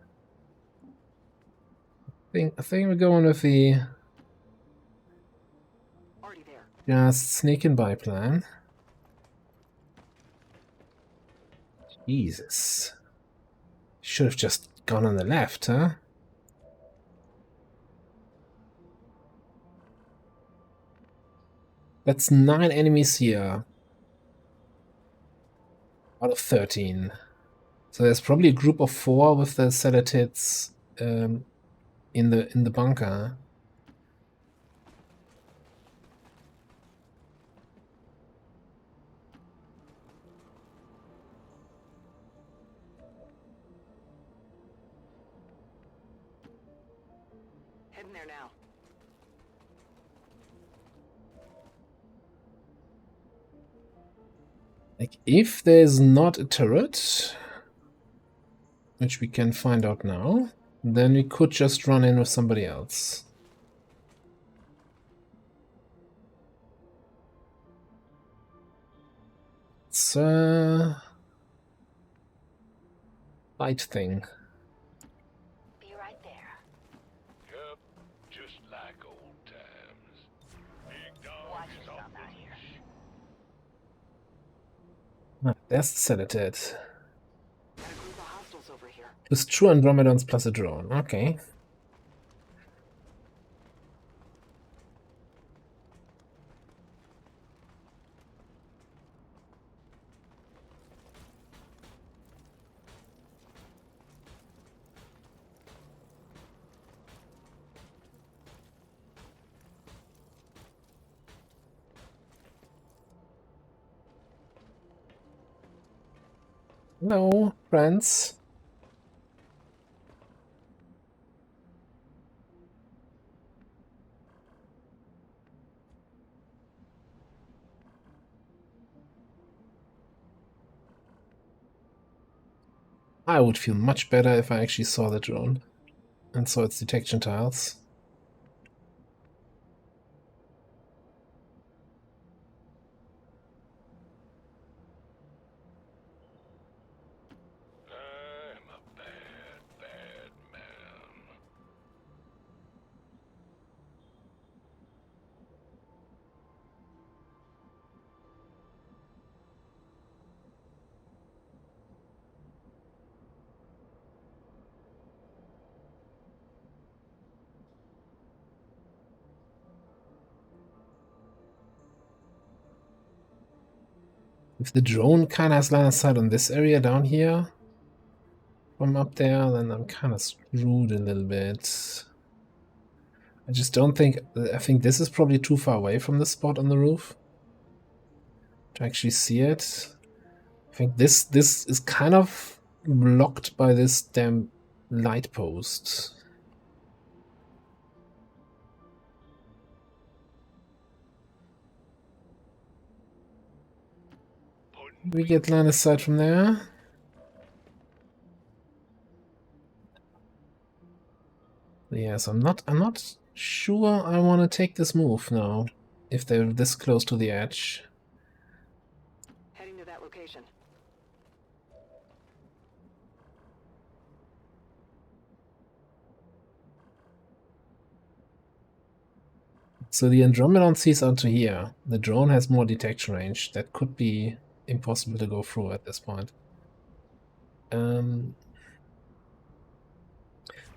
I think we're going with the just sneak and buy plan. Jesus. Should have just gone on the left, huh? That's 9 enemies here out of 13. So there's probably a group of 4 with the Celatids in the bunker. Heading there now. Like, if there's not a turret, which we can find out now, then we could just run in with somebody else. It's a light thing. Be right there. Yep, just like old times. Big dog Watch is yourself off the out here. Ah, there's the Celatid. Got a group of hostiles over here. With true Andromedons plus a drone. Okay. Hello, friends. I would feel much better if I actually saw the drone and saw its detection tiles. I'm a bad, bad man. If the drone kind of has line of sight on this area down here from up there, then I'm kind of screwed a little bit. I just don't think... I think this is probably too far away from the spot on the roof to actually see it. I think this is kind of blocked by this damn light post. We get line of sight from there. Yes, I'm not sure I want to take this move now, if they're this close to the edge. Heading to that location. So the Andromedon sees onto here. The drone has more detection range. That could be impossible to go through at this point.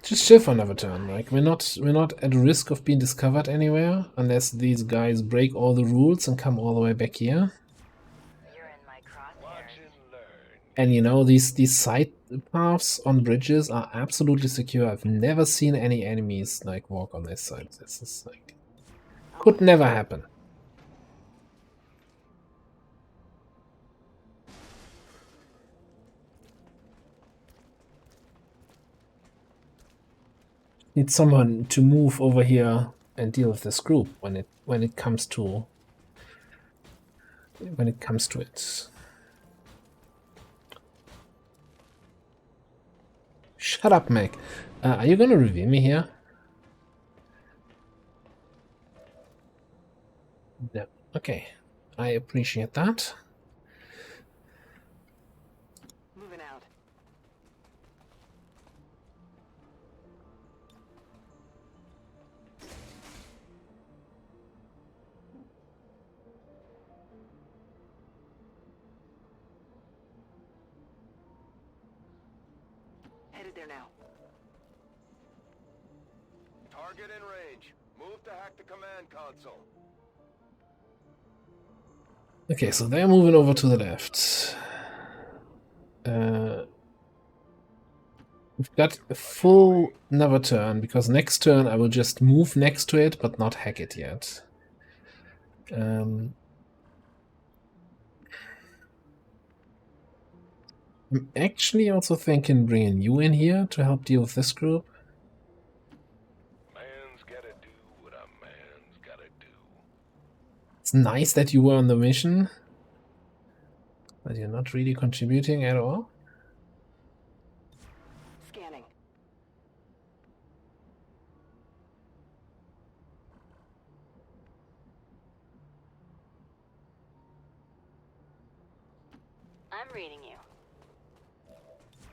Just chill for another turn. Like we're not at risk of being discovered anywhere unless these guys break all the rules and come all the way back here. You're in my crosshairs. And you know, these side paths on bridges are absolutely secure. I've never seen any enemies like walk on this side. This is like could never happen. Need someone to move over here and deal with this group when it comes to it. Shut up, Meg. Are you gonna review me here? No. Okay. I appreciate that. Moving out. Headed there now. Target in range. Move to hack the command console. Okay, so they're moving over to the left. We've got a full another turn, because next turn I will just move next to it, but not hack it yet. I'm actually also thinking bringing you in here to help deal with this group. Man's gotta do what a man's gotta do. It's nice that you were on the mission, but you're not really contributing at all. Scanning. I'm reading you.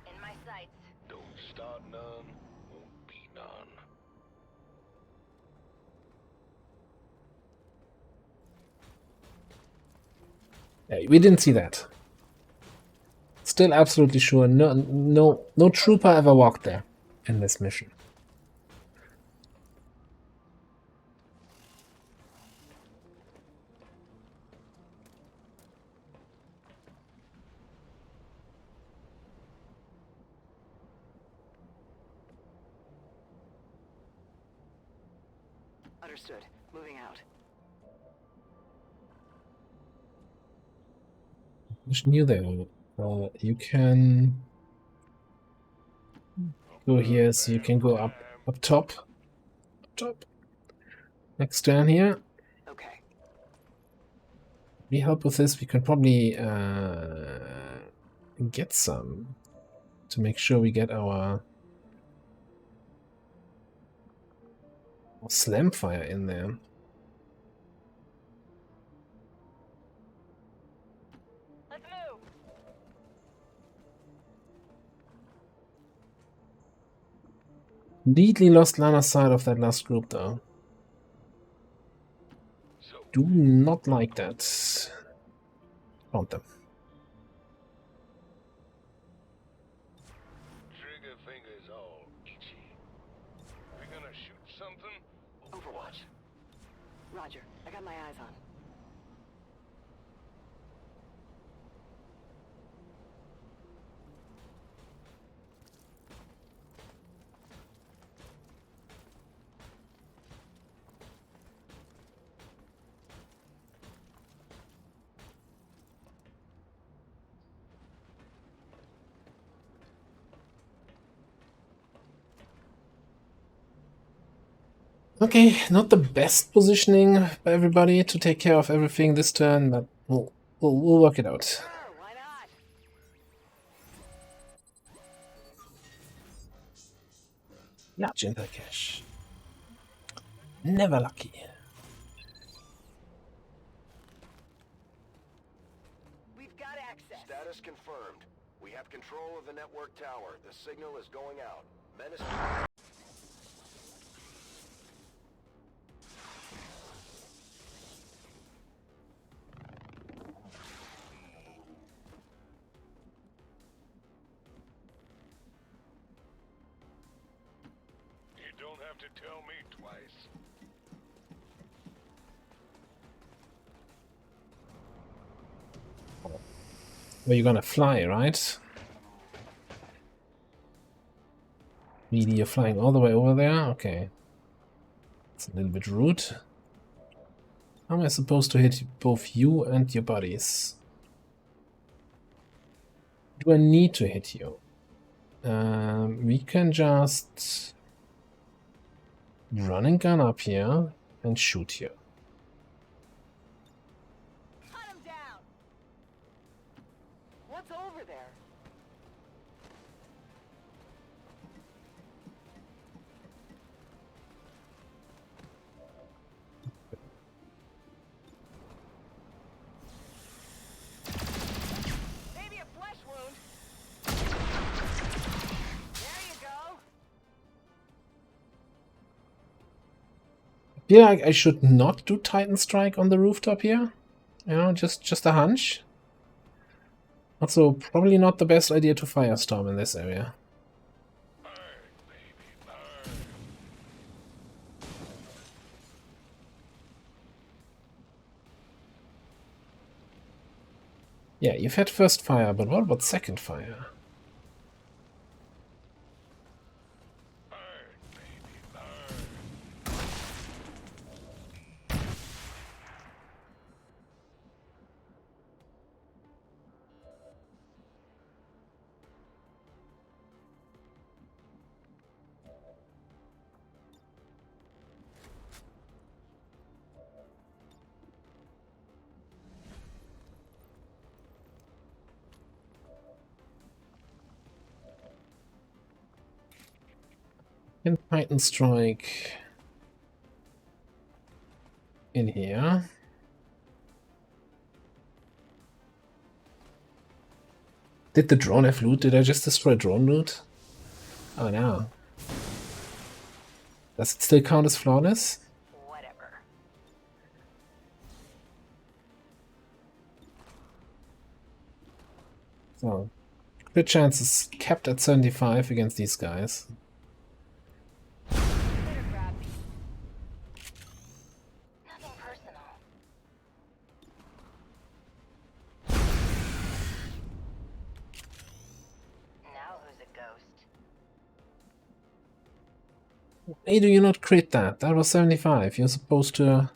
In my sights. Don't start none, won't be none. Yeah, we didn't see that. Still absolutely sure no trooper ever walked there in this mission. Understood. Moving out. Just knew there. You can go here, so you can go up top. Next turn here. Okay. We help with this. We can probably get some to make sure we get our slam fire in there. Let's move. Completely lost line of sight of that last group, though. Do not like that. Found them. Trigger fingers all itchy. We gonna shoot something? Overwatch. Roger. I got my eyes on. Okay, not the best positioning by everybody to take care of everything this turn, but we'll work it out. Sure, why not? Large intercache. Never lucky. We've got access. Status confirmed. We have control of the network tower. The signal is going out. Menace. to tell me twice. Where you gonna fly, right? Really, you're flying all the way over there? Okay. It's a little bit rude. How am I supposed to hit both you and your buddies? Do I need to hit you? We can just run and gun up here and shoot you. Hunt him down! What's over there? Maybe a flesh wound. There you go. I feel like I should not do Titan Strike on the rooftop here. You know, just a hunch. Also, probably not the best idea to Firestorm in this area. Yeah, you've had first fire, but what about second fire? Can Titan Strike in here. Did the drone have loot? Did I just destroy drone loot? Oh no. Does it still count as flawless? Whatever. So, crit chance is kept at 75 against these guys. Nothing personal. Now who's a ghost? Why do you not crit that? That was 75. You're supposed to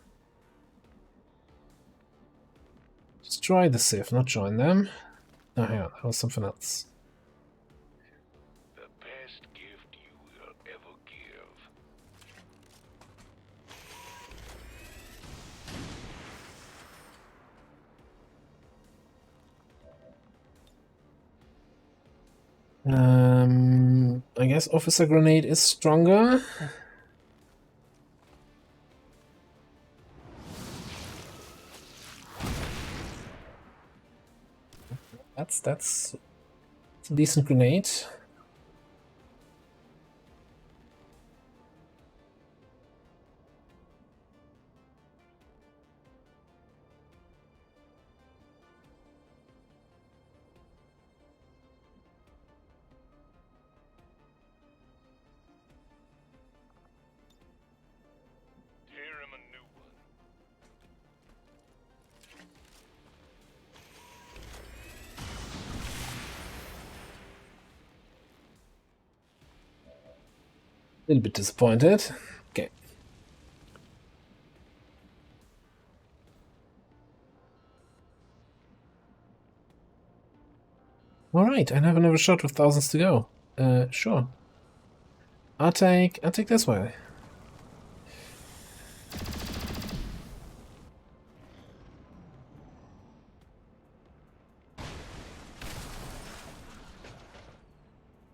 destroy the Sith, not join them. Oh yeah, that was something else. The best gift you will ever give. I guess Officer Grenade is stronger. That's a decent grenade. Tear him a new one. A little bit disappointed. Okay. Alright, I have another shot with thousands to go. Sure. I'll take this way.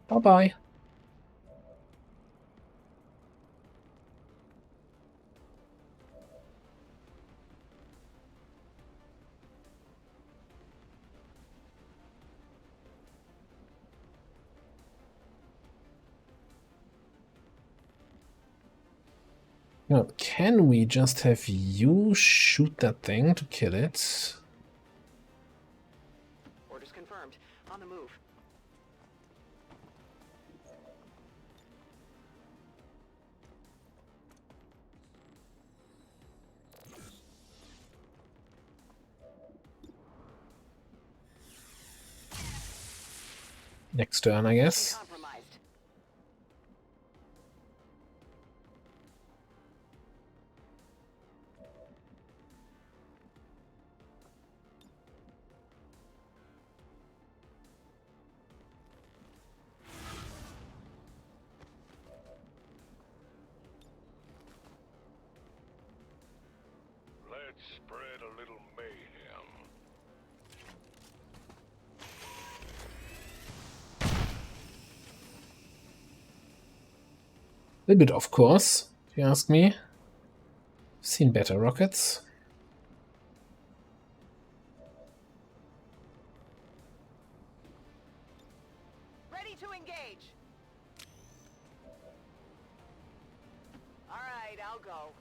Bye-bye. Now, can we just have you shoot that thing to kill it? Orders confirmed. On the move. Next turn, I guess. Compromised. Let's spread a little mayhem. A little bit off course, if you ask me. Seen better rockets. Ready to engage. All right, I'll go.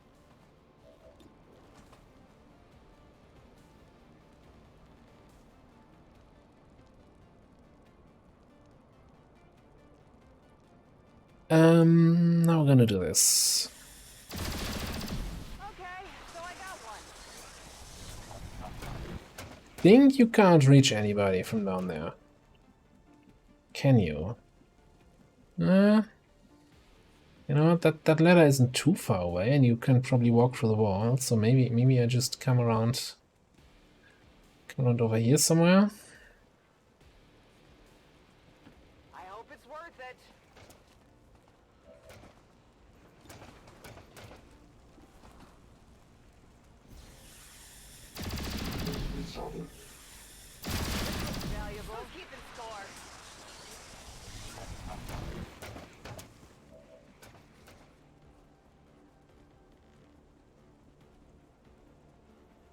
Now we're gonna do this. Okay, so I got one. Think you can't reach anybody from down there. Can you? You know what? That ladder isn't too far away, and you can probably walk through the wall. So maybe I just come around over here somewhere. I hope it's worth it. Valuable. Who's keeping score?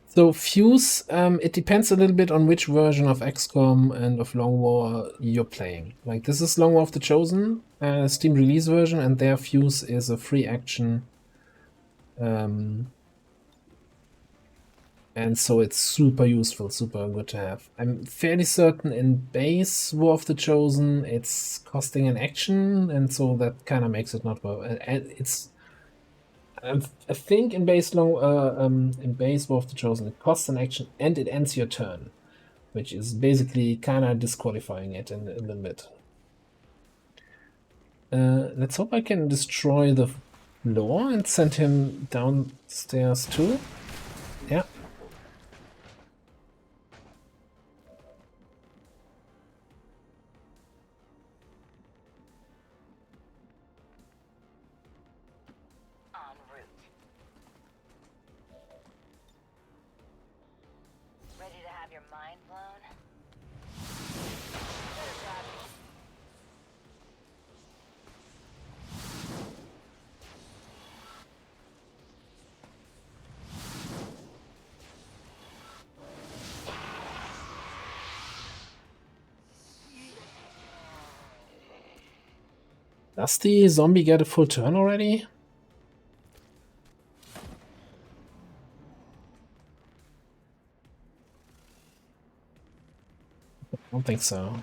So Fuse, it depends a little bit on which version of XCOM and of Long War you're playing. Like, this is Long War of the Chosen, Steam release version, and their Fuse is a free action. And so it's super useful, super good to have. I'm fairly certain in base War of the Chosen it's costing an action, and so that kind of makes it not worth. And it's, I think in base War of the Chosen it costs an action and it ends your turn, which is basically kind of disqualifying it in a little bit. Let's hope I can destroy the floor and send him downstairs too. Yeah. Does the zombie get a full turn already? I don't think so.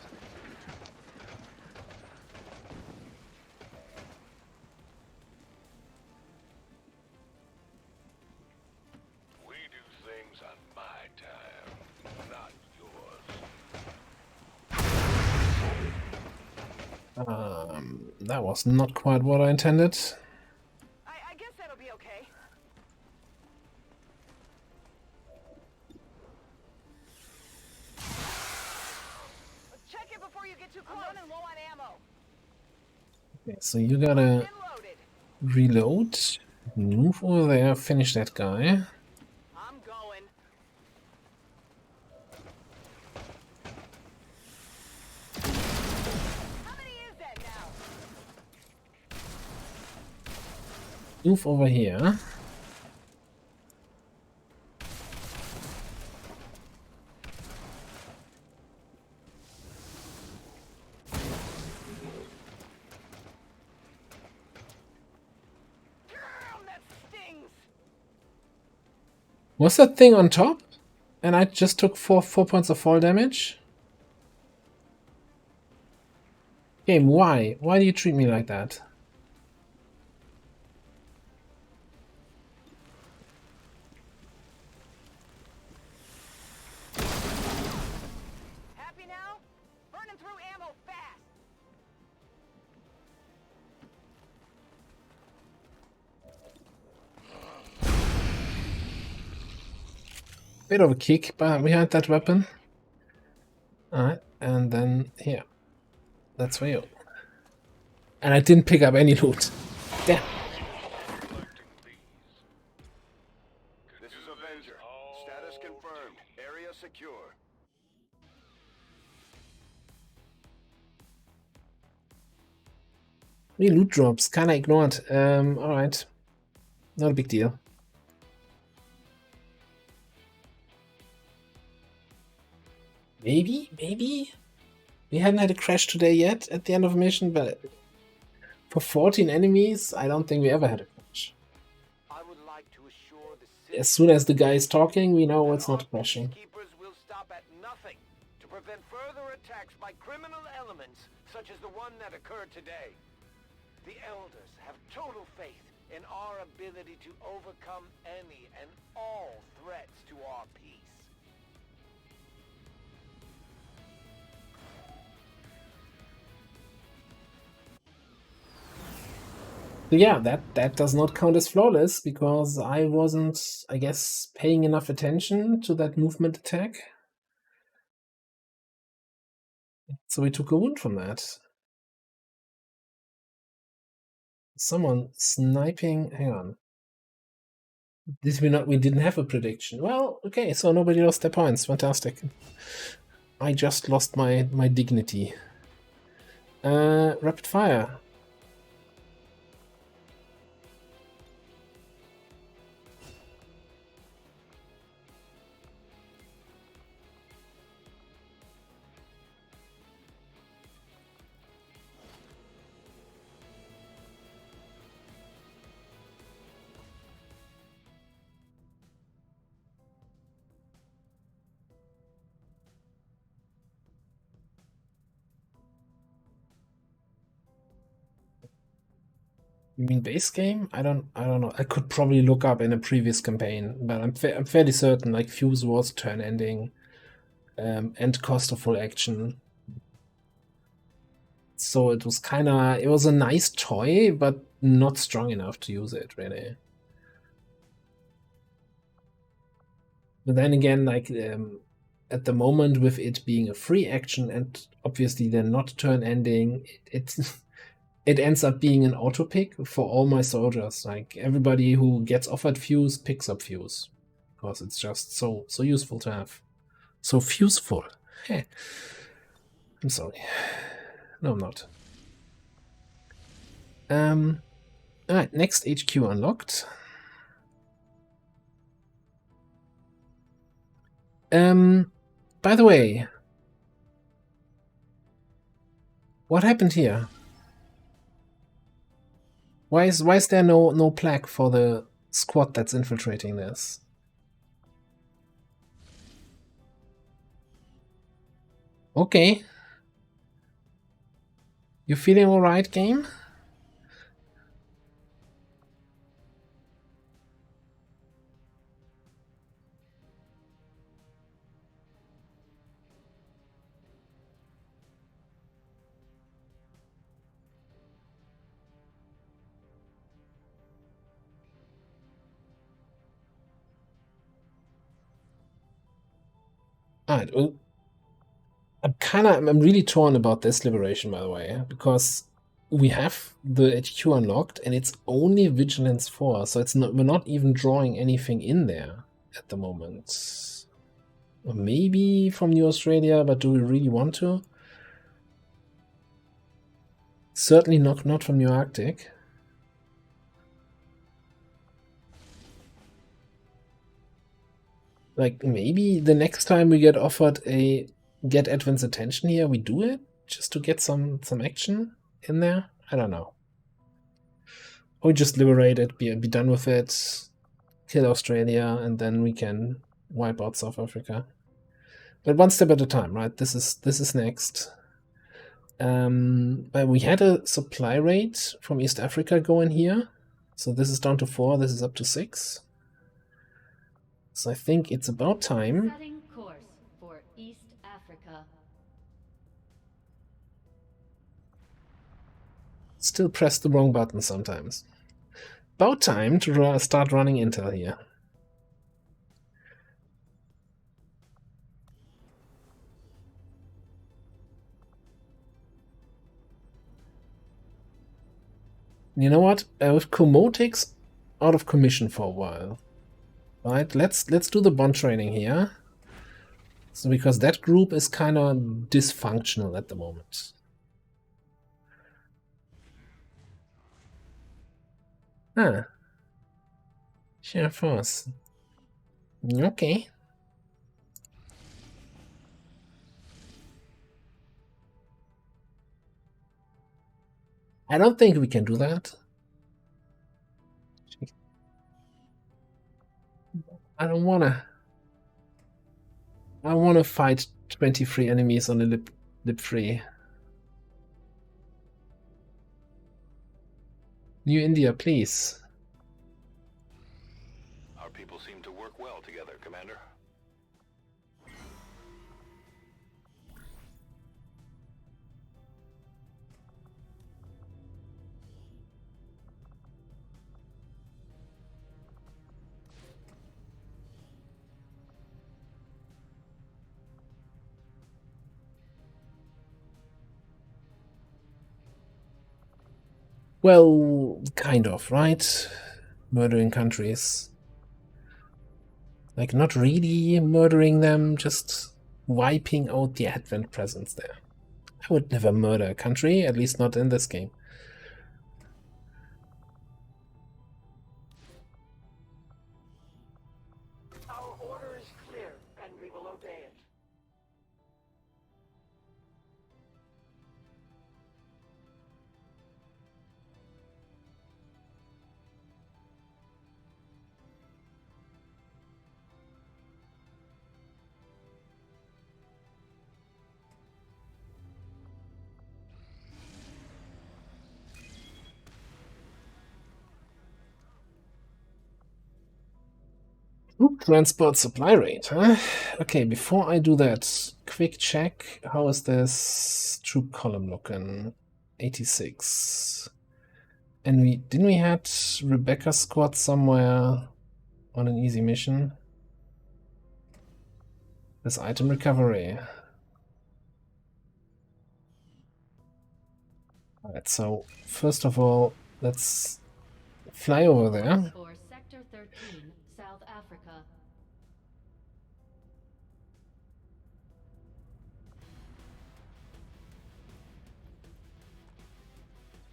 We do things on my time, not yours. That was not quite what I intended. I guess that'll be okay. Check it before you get too close. I'm running low on ammo. Okay, so you gotta reload, move over there, finish that guy. I'm going. How many is that now? Move over here. Was that thing on top? And I just took 4 points of fall damage? Game, why? Why do you treat me like that? Happy now? Burning through ammo fast. Bit of a kick behind that weapon. Alright, and then here. That's for you. And I didn't pick up any loot. Damn. This is Avenger. Status confirmed. Area secure. Three loot drops, kinda ignored. Alright. Not a big deal. Maybe? We hadn't had a crash today yet at the end of a mission, but for 14 enemies, I don't think we ever had a crash. I would like to assure the As soon as the guy is talking, we know it's not crashing. Keepers will stop at nothing to prevent further attacks by criminal elements such as the one that occurred today. The Elders have total faith in our ability to overcome any and all threats to our peace. So yeah, that does not count as flawless because I wasn't, I guess, paying enough attention to that movement attack. So we took a wound from that. Someone sniping. Hang on. We didn't have a prediction. Well, okay, so nobody lost their points. Fantastic. I just lost my dignity. Rapid fire. You mean base game? I don't know. I could probably look up in a previous campaign, but I'm fairly certain like Fuse was turn ending, and cost of full action. So it was it was a nice toy, but not strong enough to use it really. But then again, like at the moment with it being a free action and obviously then not turn ending, it ends up being an auto pick for all my soldiers. Like everybody who gets offered Fuse picks up Fuse because it's just so useful to have. So Fuseful. Hey. I'm sorry. No, I'm not. Alright, next HQ unlocked. By the way, what happened here? Why is there no plaque for the squad that's infiltrating this? Okay. You feeling alright, game? Alright, well, I'm really torn about this liberation, by the way, because we have the HQ unlocked and it's only Vigilance 4, so we're not even drawing anything in there at the moment. Or maybe from New Australia, but do we really want to? Certainly not from New Arctic. Like, maybe the next time we get offered a get Edwin's attention here, we do it just to get some action in there. I don't know. Or we just liberate it, be done with it, kill Australia, and then we can wipe out South Africa. But one step at a time, right? This is next. But we had a supply rate from East Africa going here, so this is down to 4. This is up to 6. So I think it's about time. Setting course for East Africa. Still press the wrong button sometimes. About time to start running intel here. You know what? With Komotic's out of commission for a while. Right, let's do the bond training here. So because that group is kind of dysfunctional at the moment. Ah. Share force. Okay. I don't think we can do that. I don't wanna. I wanna fight 23 enemies on a lip free. New India, please. Our people seem to work well together, Commander. Well, kind of, right? Murdering countries. Like, not really murdering them, just wiping out the Advent presence there. I would never murder a country, at least not in this game. Our order is clear, and we will obey it. Troop transport supply rate, huh? Okay, before I do that, quick check. How is this troop column looking? 86. And didn't we had Rebecca's squad somewhere on an easy mission? This item recovery. Alright, so first of all, let's fly over there. For Sector 13, South Africa.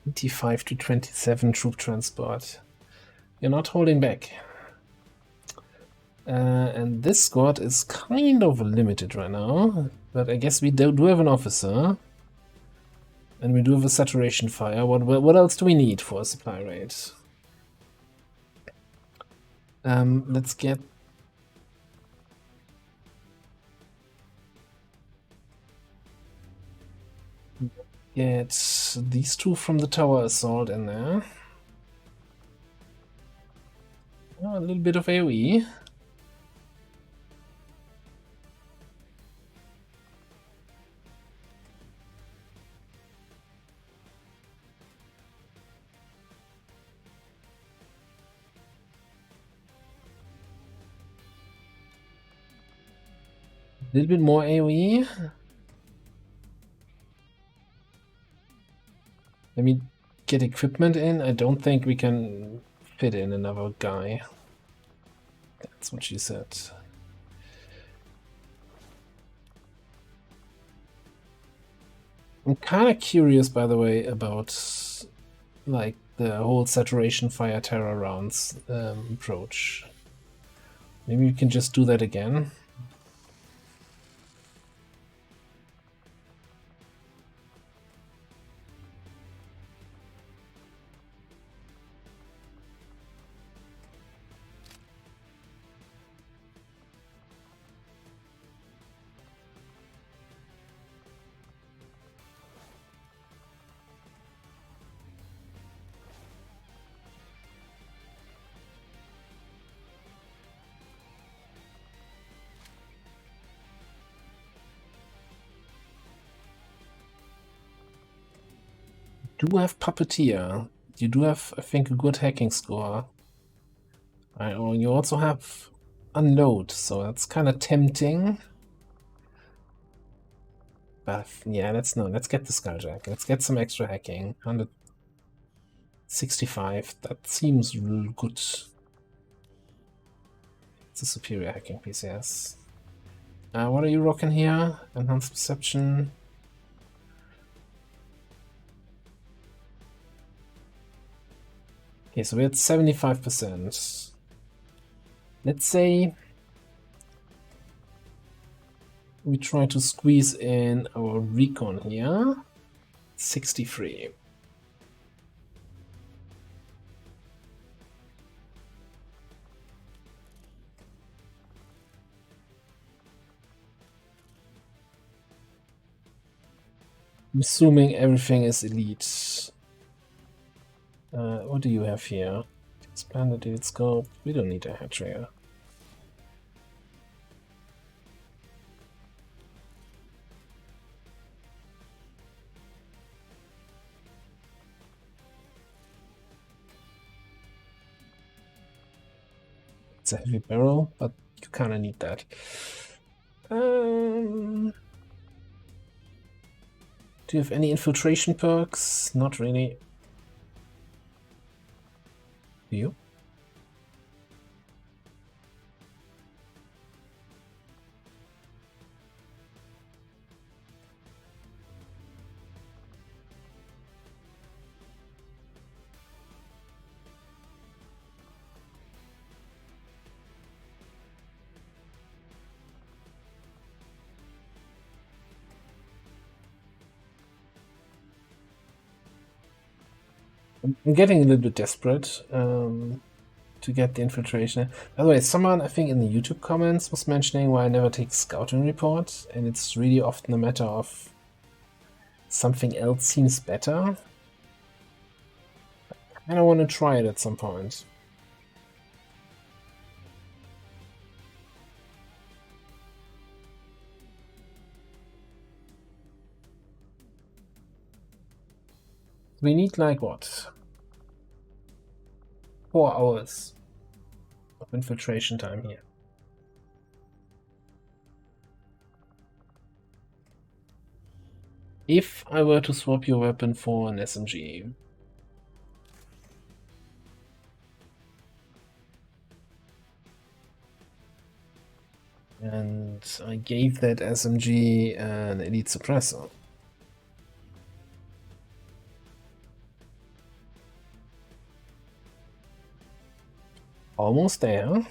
$25 to 27 troop transport. You're not holding back. And this squad is kind of limited right now, but I guess we do have an officer. And we do have a saturation fire. What else do we need for a supply rate? Let's get these two from the tower assault in there. Oh, a little bit of AoE. A little bit more AoE. Let me get equipment in. I don't think we can fit in another guy. That's what she said. I'm kind of curious, by the way, about like the whole saturation fire terror rounds approach. Maybe we can just do that again. Do have Puppeteer. You do have, I think, a good hacking score. You also have Unload, so that's kind of tempting. But yeah, let's get the Skulljack. Let's get some extra hacking. 65. That seems real good. It's a superior hacking piece, yes. What are you rocking here? Enhanced perception. Okay, so we're at 75%. Let's say we try to squeeze in our recon here. 63. I'm assuming everything is elite. What do you have here? Expanded elite scope. We don't need a head trigger. It's a heavy barrel, but you kind of need that. Do you have any infiltration perks? Not really. Do you? I'm getting a little bit desperate to get the infiltration. By the way, someone, I think in the YouTube comments, was mentioning why I never take scouting report, and it's really often a matter of something else seems better. And I want to try it at some point. We need like what? 4 hours of infiltration time here. If I were to swap your weapon for an SMG, and I gave that SMG an elite suppressor, almost there.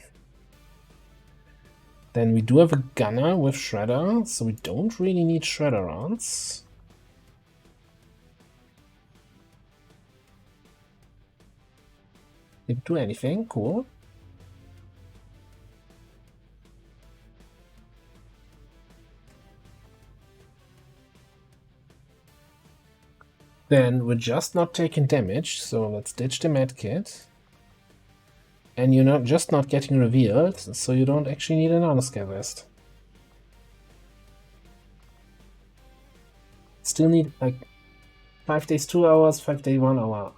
Then we do have a gunner with shredder, so we don't really need shredder rounds. Didn't do anything, cool. Then we're just not taking damage, so let's ditch the medkit. And you're just not getting revealed, so you don't actually need an nanoscale vest. Still need like 5 days 2 hours, 5 days 1 hour.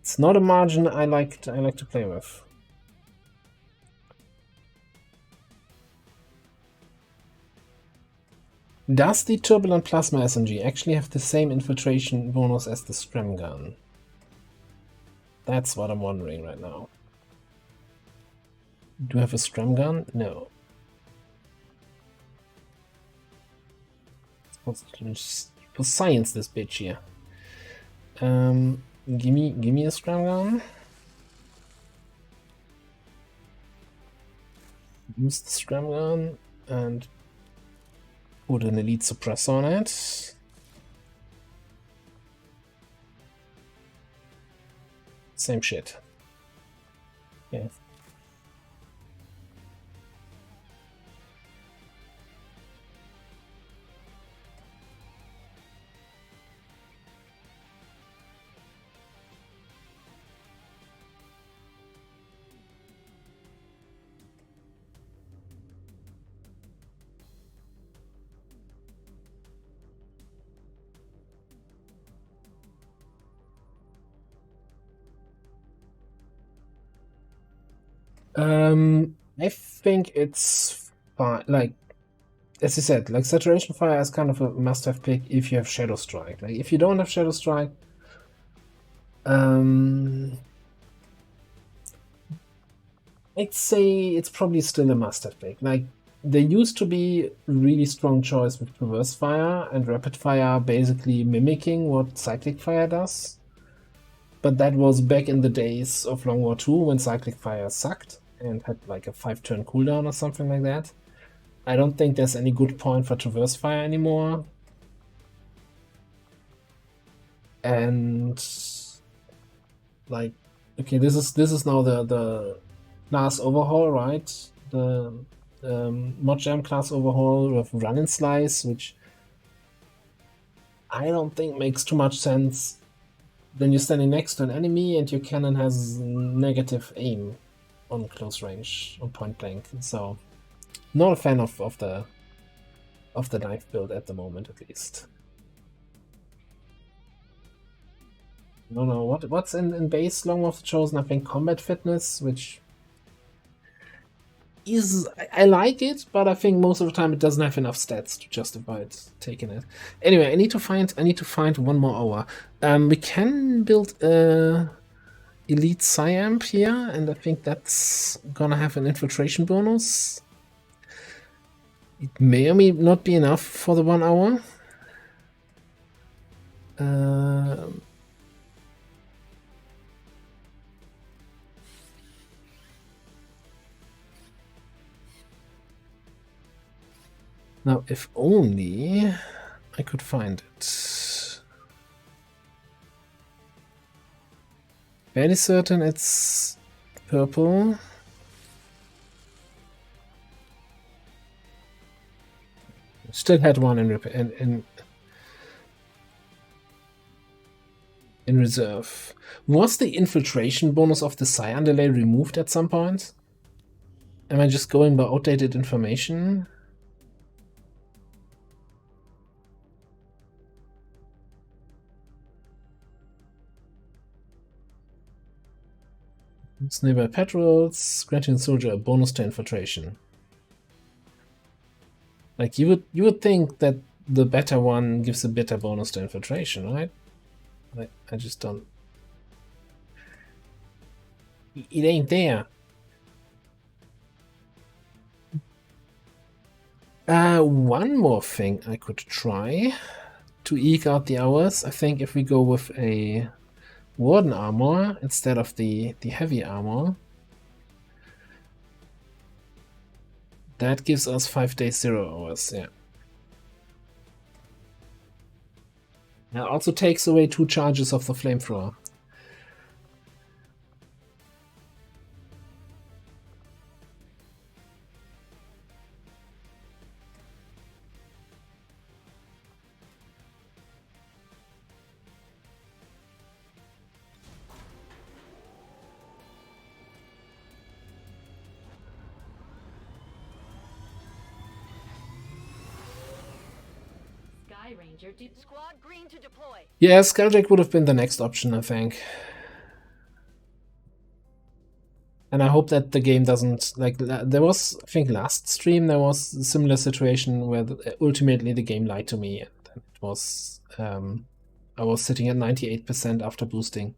It's not a margin I like to play with. Does the Turbulent Plasma SMG actually have the same infiltration bonus as the Scram Gun? That's what I'm wondering right now. Do you have a Scram Gun? No. Let's science this bitch here. Give me a Scram Gun. Use the Scram Gun and put an elite suppressor on it. Same shit. Yeah. I think it's fine. Like, as you said, like Saturation Fire is kind of a must-have pick if you have Shadow Strike. Like, if you don't have Shadow Strike, I'd say it's probably still a must-have pick. Like, there used to be really strong choice with Reverse Fire and Rapid Fire basically mimicking what Cyclic Fire does. But that was back in the days of Long War 2 when Cyclic Fire sucked and had like a 5-turn cooldown or something like that. I don't think there's any good point for Traverse Fire anymore. And like, okay, this is now the class overhaul, right? The Mod Jam class overhaul with Run and Slice, which I don't think makes too much sense. Then you're standing next to an enemy and your cannon has negative aim on close range, on point blank. So, not a fan of the knife build at the moment, at least. No. What's in base Long War of the Chosen? I think combat fitness, which is I like it, but I think most of the time it doesn't have enough stats to justify it taking it. Anyway, I need to find one more hour. We can build a elite Psyamp here, and I think that's gonna have an infiltration bonus. It may or may not be enough for the 1 hour. Now, if only I could find it. Fairly certain it's purple. Still had one in reserve. Was the infiltration bonus of the Cyan delay removed at some point? Am I just going by outdated information? Nearby patrols, granting soldier a bonus to infiltration. Like you would think that the better one gives a better bonus to infiltration, right? I just don't. It ain't there. One more thing I could try to eke out the hours. I think if we go with a Warden armor instead of the heavy armor, that gives us 5 days 0 hours. Yeah. It also takes away 2 charges of the flamethrower. Squad green to deploy. Yeah, Skulljack would have been the next option, I think. And I hope that the game doesn't, like, there was, I think last stream, there was a similar situation where ultimately the game lied to me. And it was, I was sitting at 98% after boosting.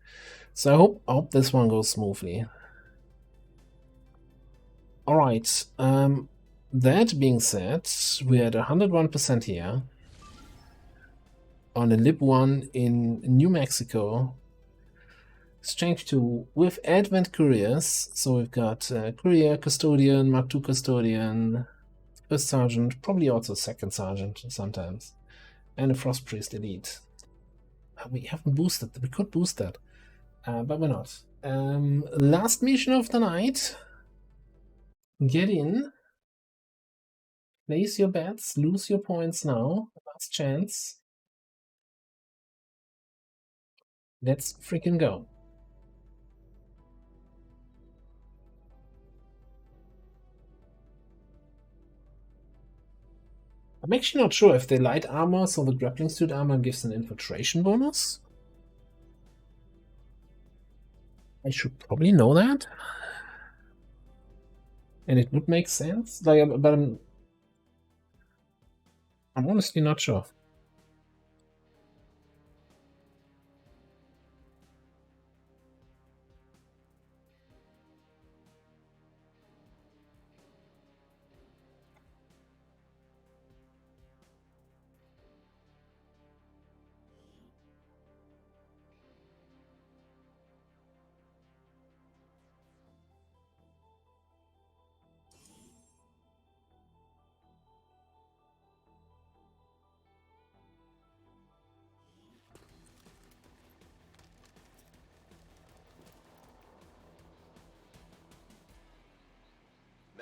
So I hope this one goes smoothly. Alright, that being said, we're at 101% here. On a LWotC in New Mexico. Exchange 2 with Advent Couriers. So we've got Courier, Custodian, Mark II Custodian, First Sergeant, probably also Second Sergeant sometimes, and a Frost Priest Elite. We haven't boosted, we could boost that, but we're not. Last mission of the night. Get in. Place your bets, lose your points now. Last chance. Let's freaking go. I'm actually not sure if the light armor, so the grappling suit armor, gives an infiltration bonus. I should probably know that. And it would make sense, like, but I'm honestly not sure.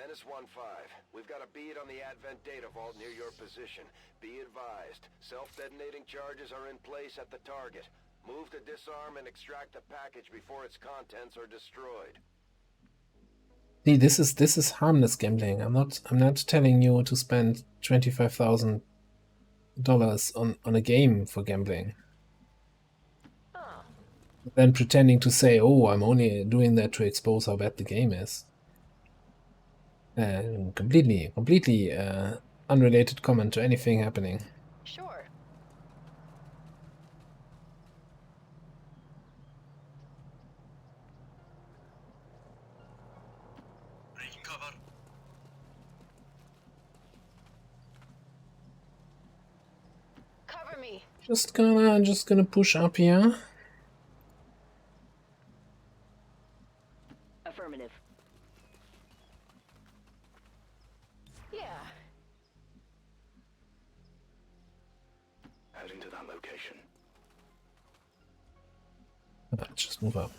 Menace 1-5. We've got a bead on the Advent data vault near your position. Be advised, self-detonating charges are in place at the target. Move to disarm and extract the package before its contents are destroyed. See, this is harmless gambling. I'm not telling you to spend $25,000 on a game for gambling. Then pretending to say, oh, I'm only doing that to expose how bad the game is. Completely unrelated comment to anything happening. Sure. Breaking cover. Cover me. Just gonna push up here. Affirmative. Yeah. Heading to that location. Just move up.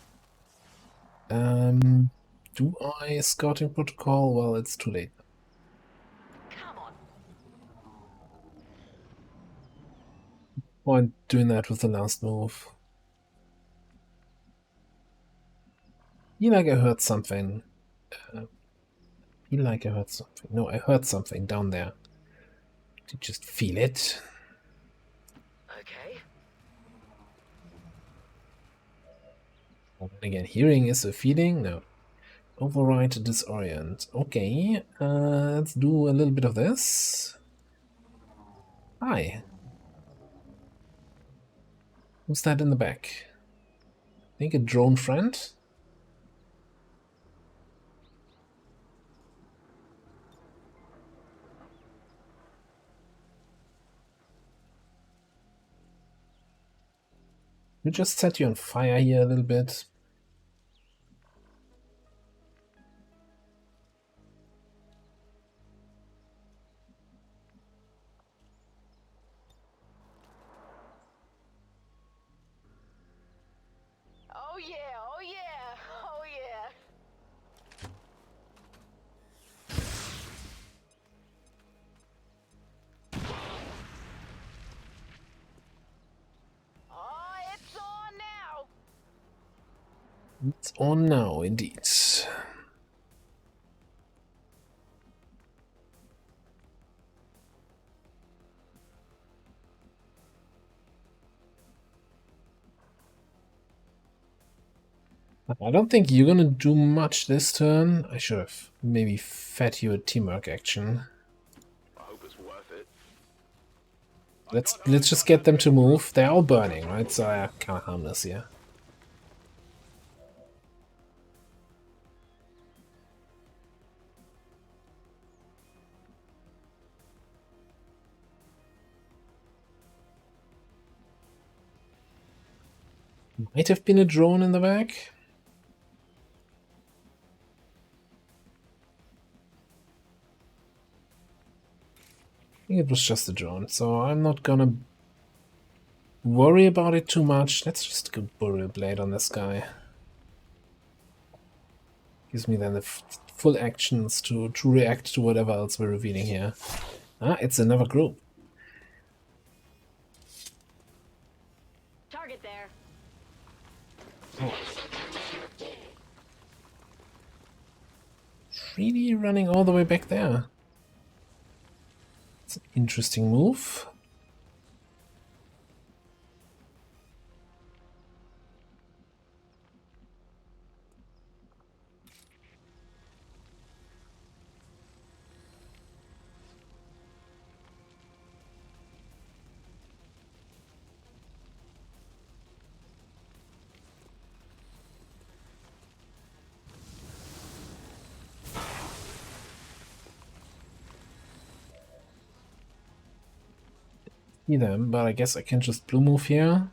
Do I scouting protocol? Well, it's too late. Come on. Point doing that with the last move. Feel like I heard something. Feel like I heard something. No, I heard something down there. Did you just feel it? Okay. Again, hearing is a feeling? No. Override, disorient. Okay, let's do a little bit of this. Hi. Who's that in the back? I think a drone friend? We just set you on fire here a little bit. Oh yeah, oh yeah, oh yeah. Oh, it's on now. It's on now, indeed. I don't think you're gonna do much this turn. I should have maybe fed you a teamwork action. I hope it's worth it. Let's just get them to move. They're all burning, right? So they're kind of harmless here. Might have been a drone in the back. I think it was just a drone, so I'm not gonna worry about it too much. Let's just go Burial Blade on this guy. Gives me then the full actions to react to whatever else we're revealing here. Ah, it's another group. Target there. Really running all the way back there. It's an interesting move. See them, but I guess I can just blue move here.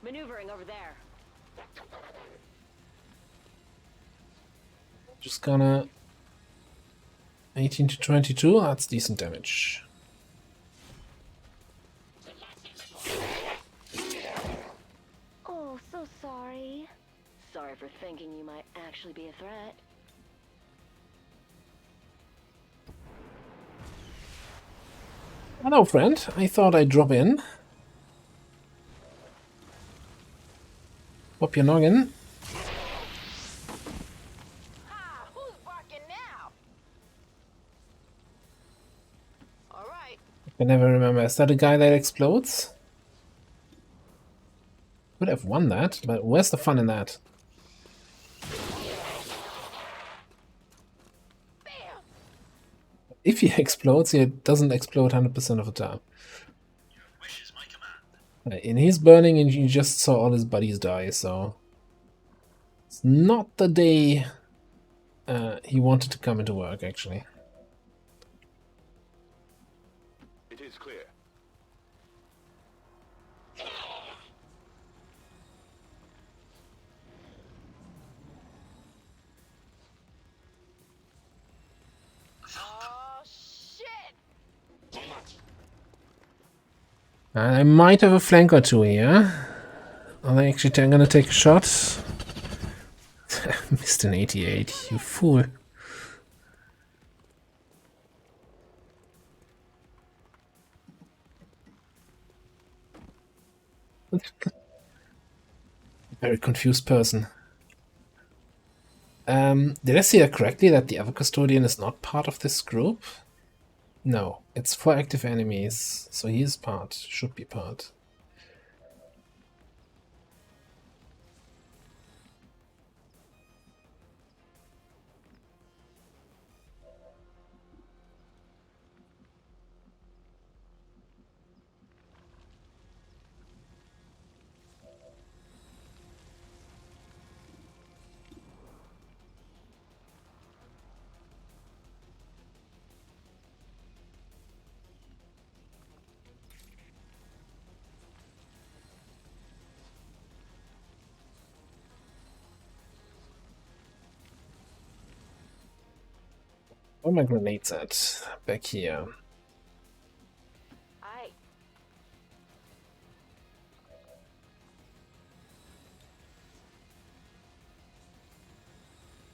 Maneuvering over there. Just gonna 18 to 22. That's decent damage. Oh, so sorry. Sorry for thinking you might actually be a threat. Hello, friend. I thought I'd drop in. Pop your noggin. Ah, who's barking now? All right. I never remember. Is that a guy that explodes? Would have won that, but where's the fun in that? Bam! If he explodes, he doesn't explode 100% of the time. And he's burning and you just saw all his buddies die, so... It's not the day he wanted to come into work, actually. It is clear. Oh, shit! I might have a flank or two here. Are they actually gonna take a shot? Missed an 88, you fool. Very confused person. Did I see that correctly, that the other custodian is not part of this group? No, it's 4 active enemies, so he is part, should be part. Where are my grenades at? Back here. Aye.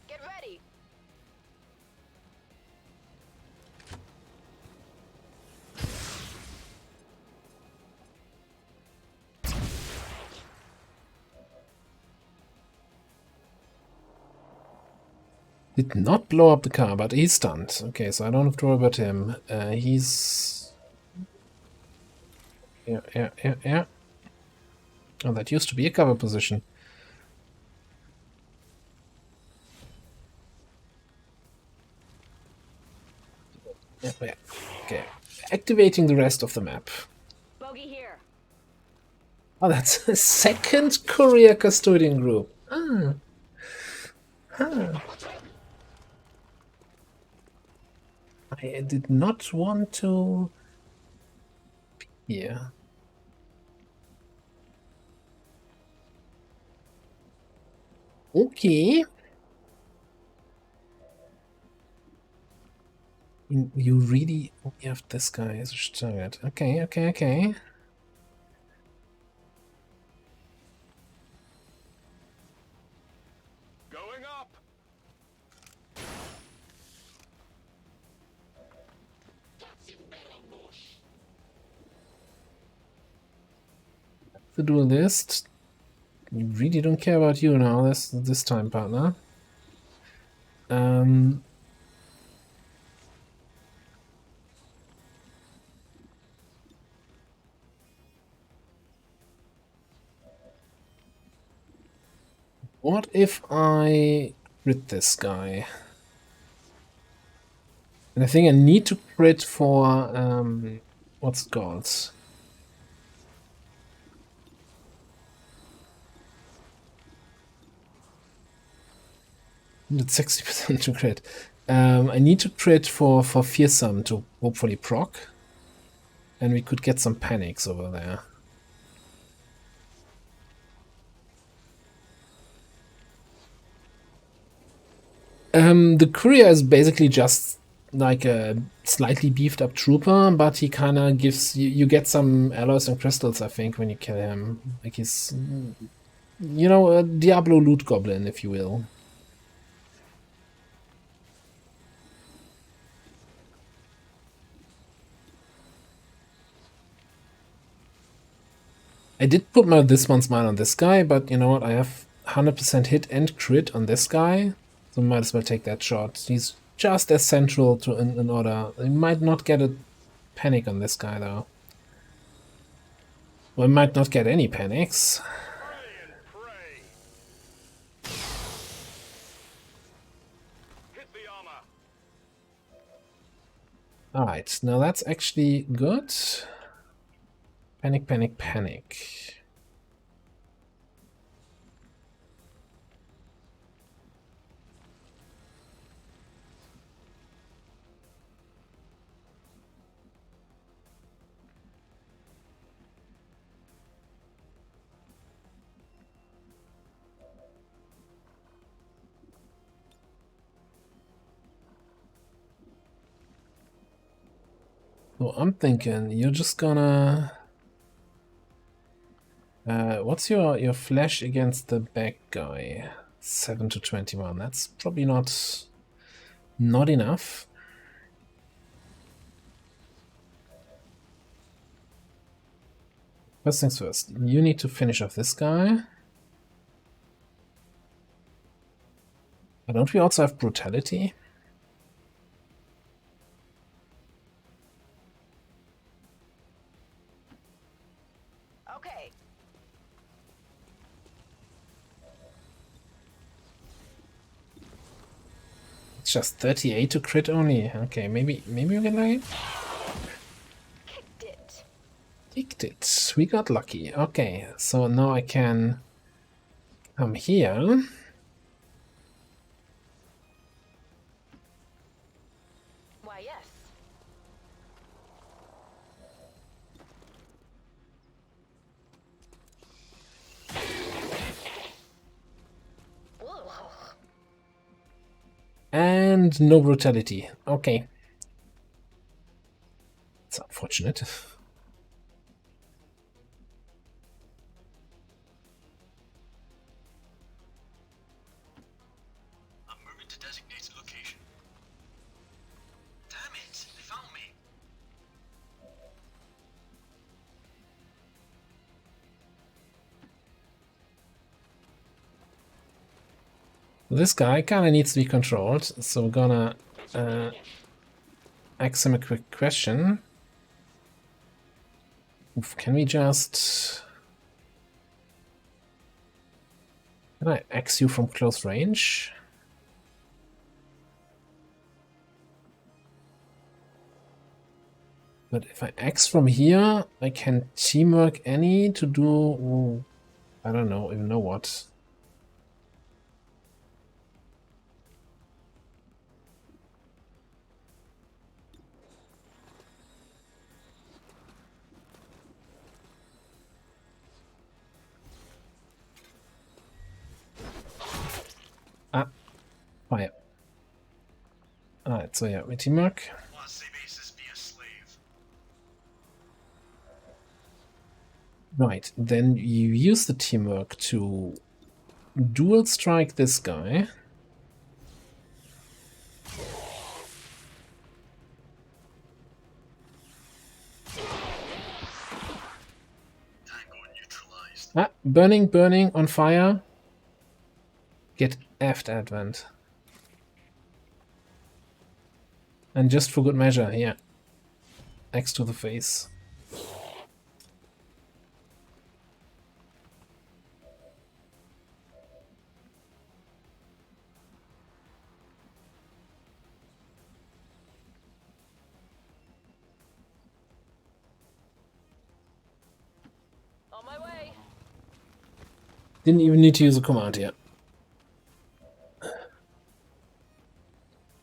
Get ready. Did not blow up the car, but he's stunned. Okay, so I don't have to worry about him. He's... Yeah. Oh, that used to be a cover position. Yeah. Okay. Activating the rest of the map. Bogey here. Oh, that's a second courier custodian group. I did not want to... Yeah. Okay. You really have this guy as a target. Okay. Going up. The duelist. We really don't care about you now this time, partner. What if I crit this guy? And I think I need to crit for what's it called? It's 60% to crit. I need to crit for fearsome to hopefully proc. And we could get some panics over there. The courier is basically just like a slightly beefed up trooper, but he kind of gives you get some alloys and crystals, I think, when you kill him. Like he's, you know, a Diablo loot goblin, if you will. I did put my this one's mine on this guy, but you know what? I have 100% hit and crit on this guy, so might as well take that shot. He's just as central to in order. I might not get a panic on this guy though. Well, I might not get any panics. Alright, now that's actually good. Panic, panic, panic. So I'm thinking you're just gonna... what's your flash against the back guy? 7 to 21. That's probably not enough. First things first, you need to finish off this guy. Don't we also have brutality? Okay. It's just 38 to crit only. Okay, maybe we get lucky. Kicked it. We got lucky. Okay, so now I can come here. Why, yes. And no brutality. Okay. It's unfortunate. I'm moving to designated location. Damn it! They found me! This guy kind of needs to be controlled, so we're gonna ask him a quick question. Oof, can we just... Can I axe you from close range? But if I axe from here, I can teamwork any to do... I don't know, even know what. Ah, fire. Alright, so yeah, we teamwork. Right, then you use the teamwork to dual strike this guy. Ah, burning, on fire. Get effed, Advent. And just for good measure, yeah. Axe to the face. On my way. Didn't even need to use a command here.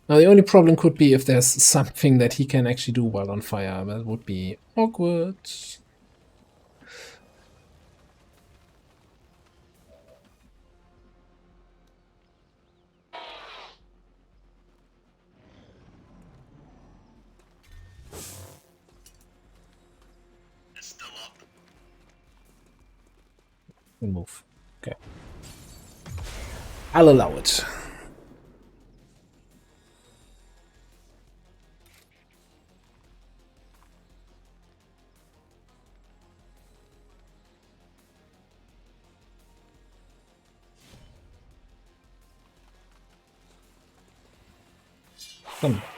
Now the only problem could be if there's something that he can actually do while on fire. That would be awkward. It's still up. We'll move. Okay. I'll allow it.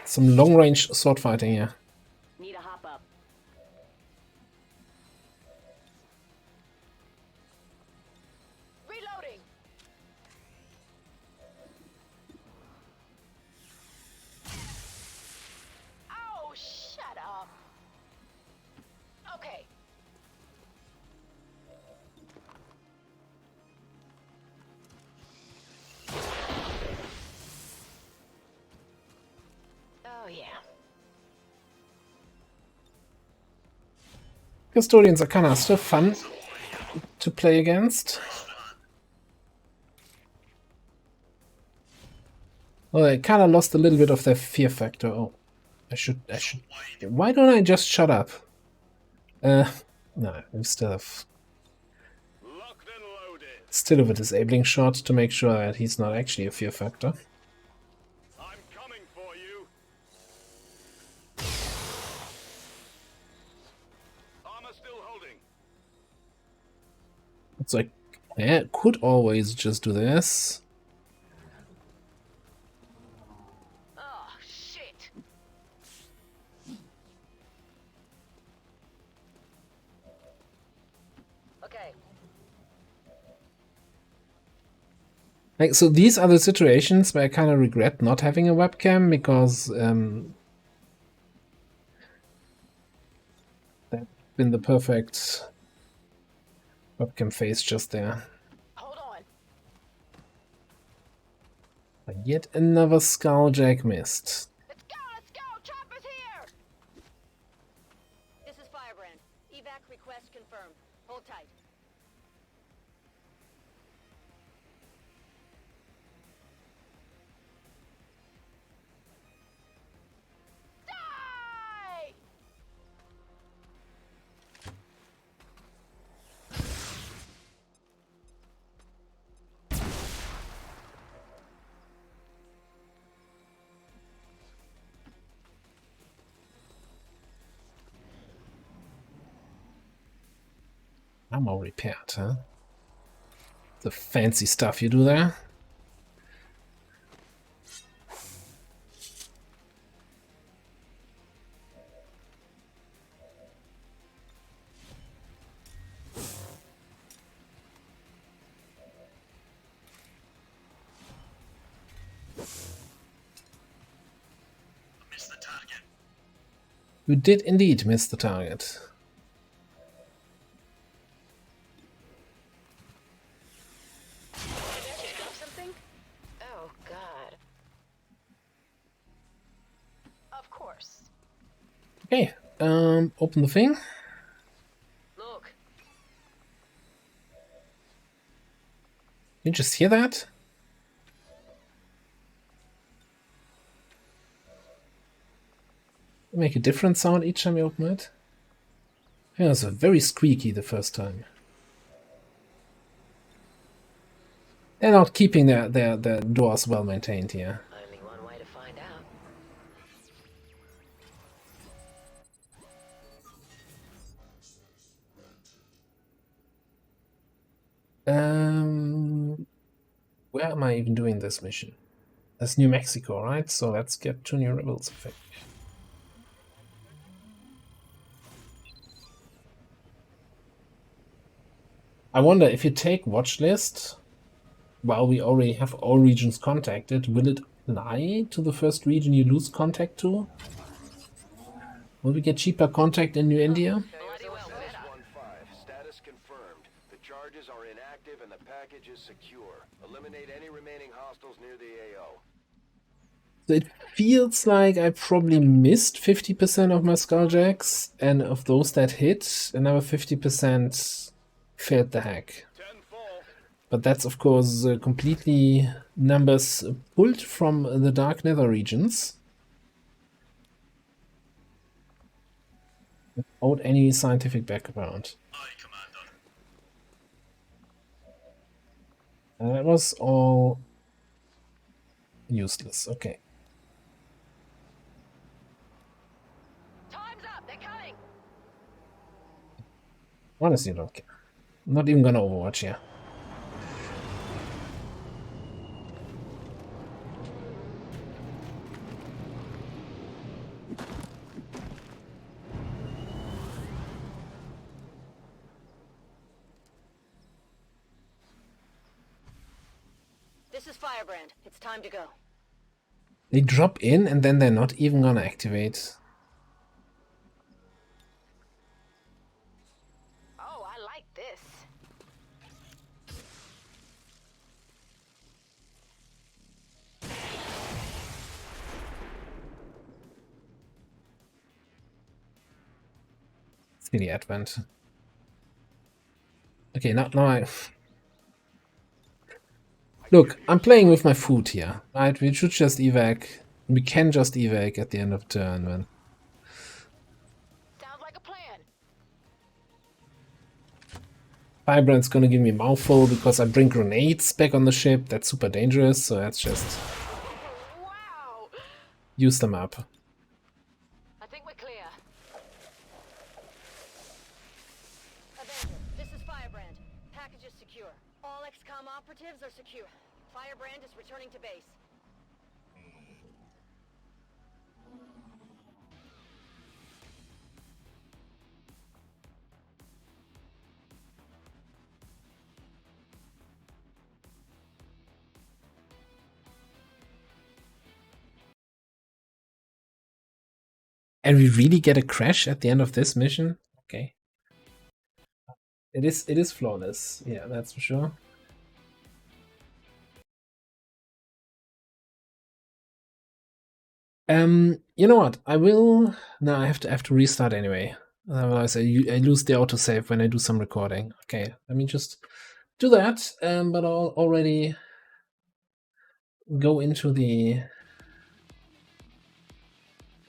Some long-range sword fighting here. Need a hop up. Reloading. Oh, shut up. Okay. Oh, yeah. Custodians are kind of still fun to play against. Well, they kind of lost a little bit of their fear factor. Oh, I should. Why don't I just shut up? No, we still have a disabling shot to make sure that he's not actually a fear factor. I'm coming for you. Armor still holding. It's like, yeah, could always just do this. Oh, shit. Okay. Like, so these are the situations where I kind of regret not having a webcam, because that's been the perfect webcam face just there. Hold on. But yet another Skulljack missed. Let's go, let's go. Chopper's here. This is Firebrand. Evac request confirmed. Hold tight. Die! Ammo repaired, huh? The fancy stuff you do there. Missed the target. You did indeed miss the target. Something? Oh, God. Of course. Okay, open the thing. Look. You just hear that? Make a different sound each time you open it. Yeah, it's very squeaky the first time. They're not keeping their doors well maintained here. Only one way to find out. Where am I even doing this mission? That's New Mexico, right? So let's get 2 new rebels, I think. I wonder if you take watch list, while we already have all regions contacted, will it lie to the first region you lose contact to? Will we get cheaper contact in New India? 1-5, status confirmed. The charges are inactive and the package is secure. Eliminate any remaining hostiles near the AO. So it feels like I probably missed 50% of my Skulljacks, and of those that hit, another 50% failed the hack. But that's of course completely numbers pulled from the Dark Nether regions, without any scientific background. That was all useless. Okay. Time's up. They're coming. Honestly, don't care. I'm not even gonna Overwatch here. Firebrand. It's time to go. They drop in and then they're not even gonna activate. Oh, I like this. City Advent. Okay, now I... Look, I'm playing with my food here, right? We should just evac. We can just evac at the end of turn, man. Sounds like a plan. Firebrand's gonna give me a mouthful because I bring grenades back on the ship. That's super dangerous, so let's just Wow. use them up. I think we're clear. Avenger, this is Firebrand. Package is secure. All XCOM operatives are secure. Firebrand is returning to base. And we really get a crash at the end of this mission? Okay. It is flawless. Yeah, that's for sure. You know what? I will... No, I have to restart anyway. Otherwise I lose the autosave when I do some recording. Okay, let me just do that, but I'll already go into the...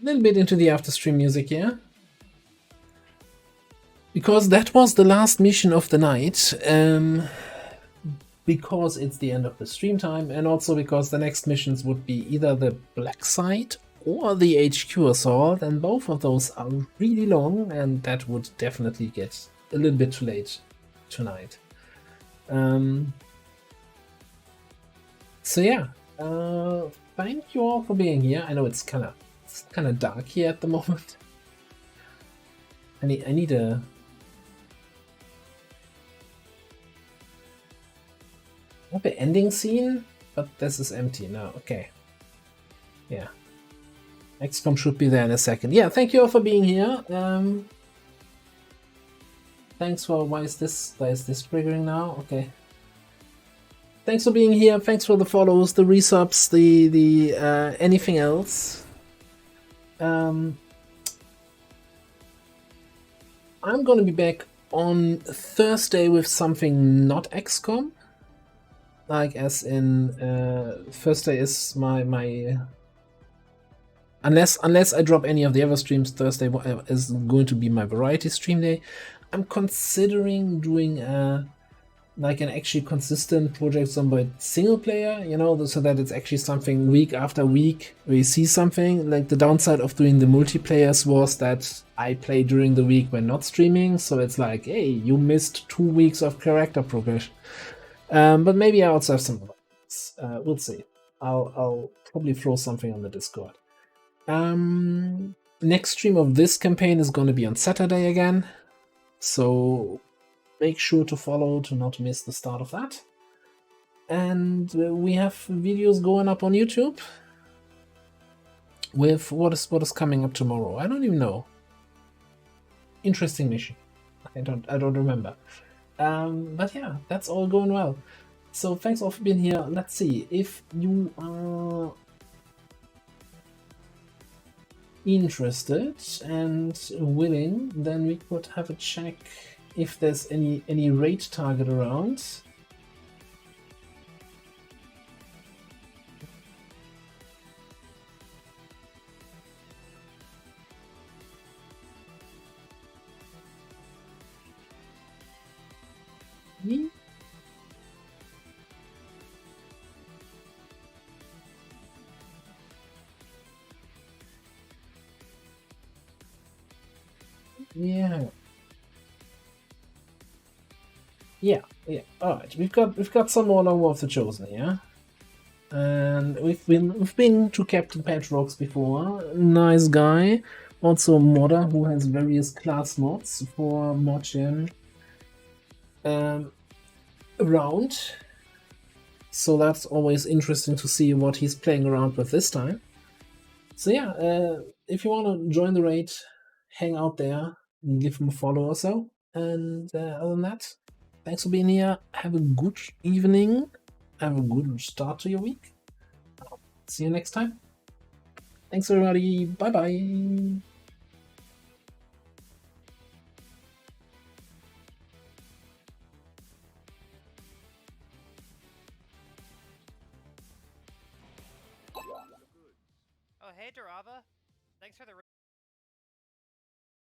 A little bit into the after stream music here. Because that was the last mission of the night. Because it's the end of the stream time, and also because the next missions would be either the Black Site or the HQ Assault, and both of those are really long, and that would definitely get a little bit too late tonight. So yeah, thank you all for being here. I know it's kind of dark here at the moment. I need a... I have an ending scene, but this is empty now. Okay. Yeah. XCOM should be there in a second. Yeah, thank you all for being here. Thanks for... Why is this triggering now? Okay. Thanks for being here. Thanks for the follows, the resubs, the anything else. I'm gonna be back on Thursday with something not XCOM. Like as in Thursday is my unless I drop any of the other streams, Thursday is going to be my variety stream day. I'm considering doing like an actually consistent Project Zomboid single player, you know, so that it's actually something week after week where you see something. Like the downside of doing the multiplayers was that I play during the week when not streaming, so it's like, hey, you missed 2 weeks of character progression. But maybe I also have some other things. We'll see. I'll probably throw something on the Discord. Next stream of this campaign is going to be on Saturday again, so make sure to follow to not miss the start of that. And we have videos going up on YouTube with what is coming up tomorrow. I don't even know. Interesting mission. I don't remember. But yeah, that's all going well. So thanks all for being here. Let's see if you are interested and willing, then we could have a check if there's any raid target around. Yeah. All right, we've got some more Long War of the Chosen here, and we've been to Captain Patrocks before. Nice guy, also a modder who has various class mods for Mod Jam around. So that's always interesting to see what he's playing around with this time. So yeah, if you want to join the raid, hang out there, give him a follow or so. And other than that, thanks for being here. Have a good evening. Have a good start to your week. See you next time. Thanks everybody. Bye bye. Oh, hey, Durava. Thanks for the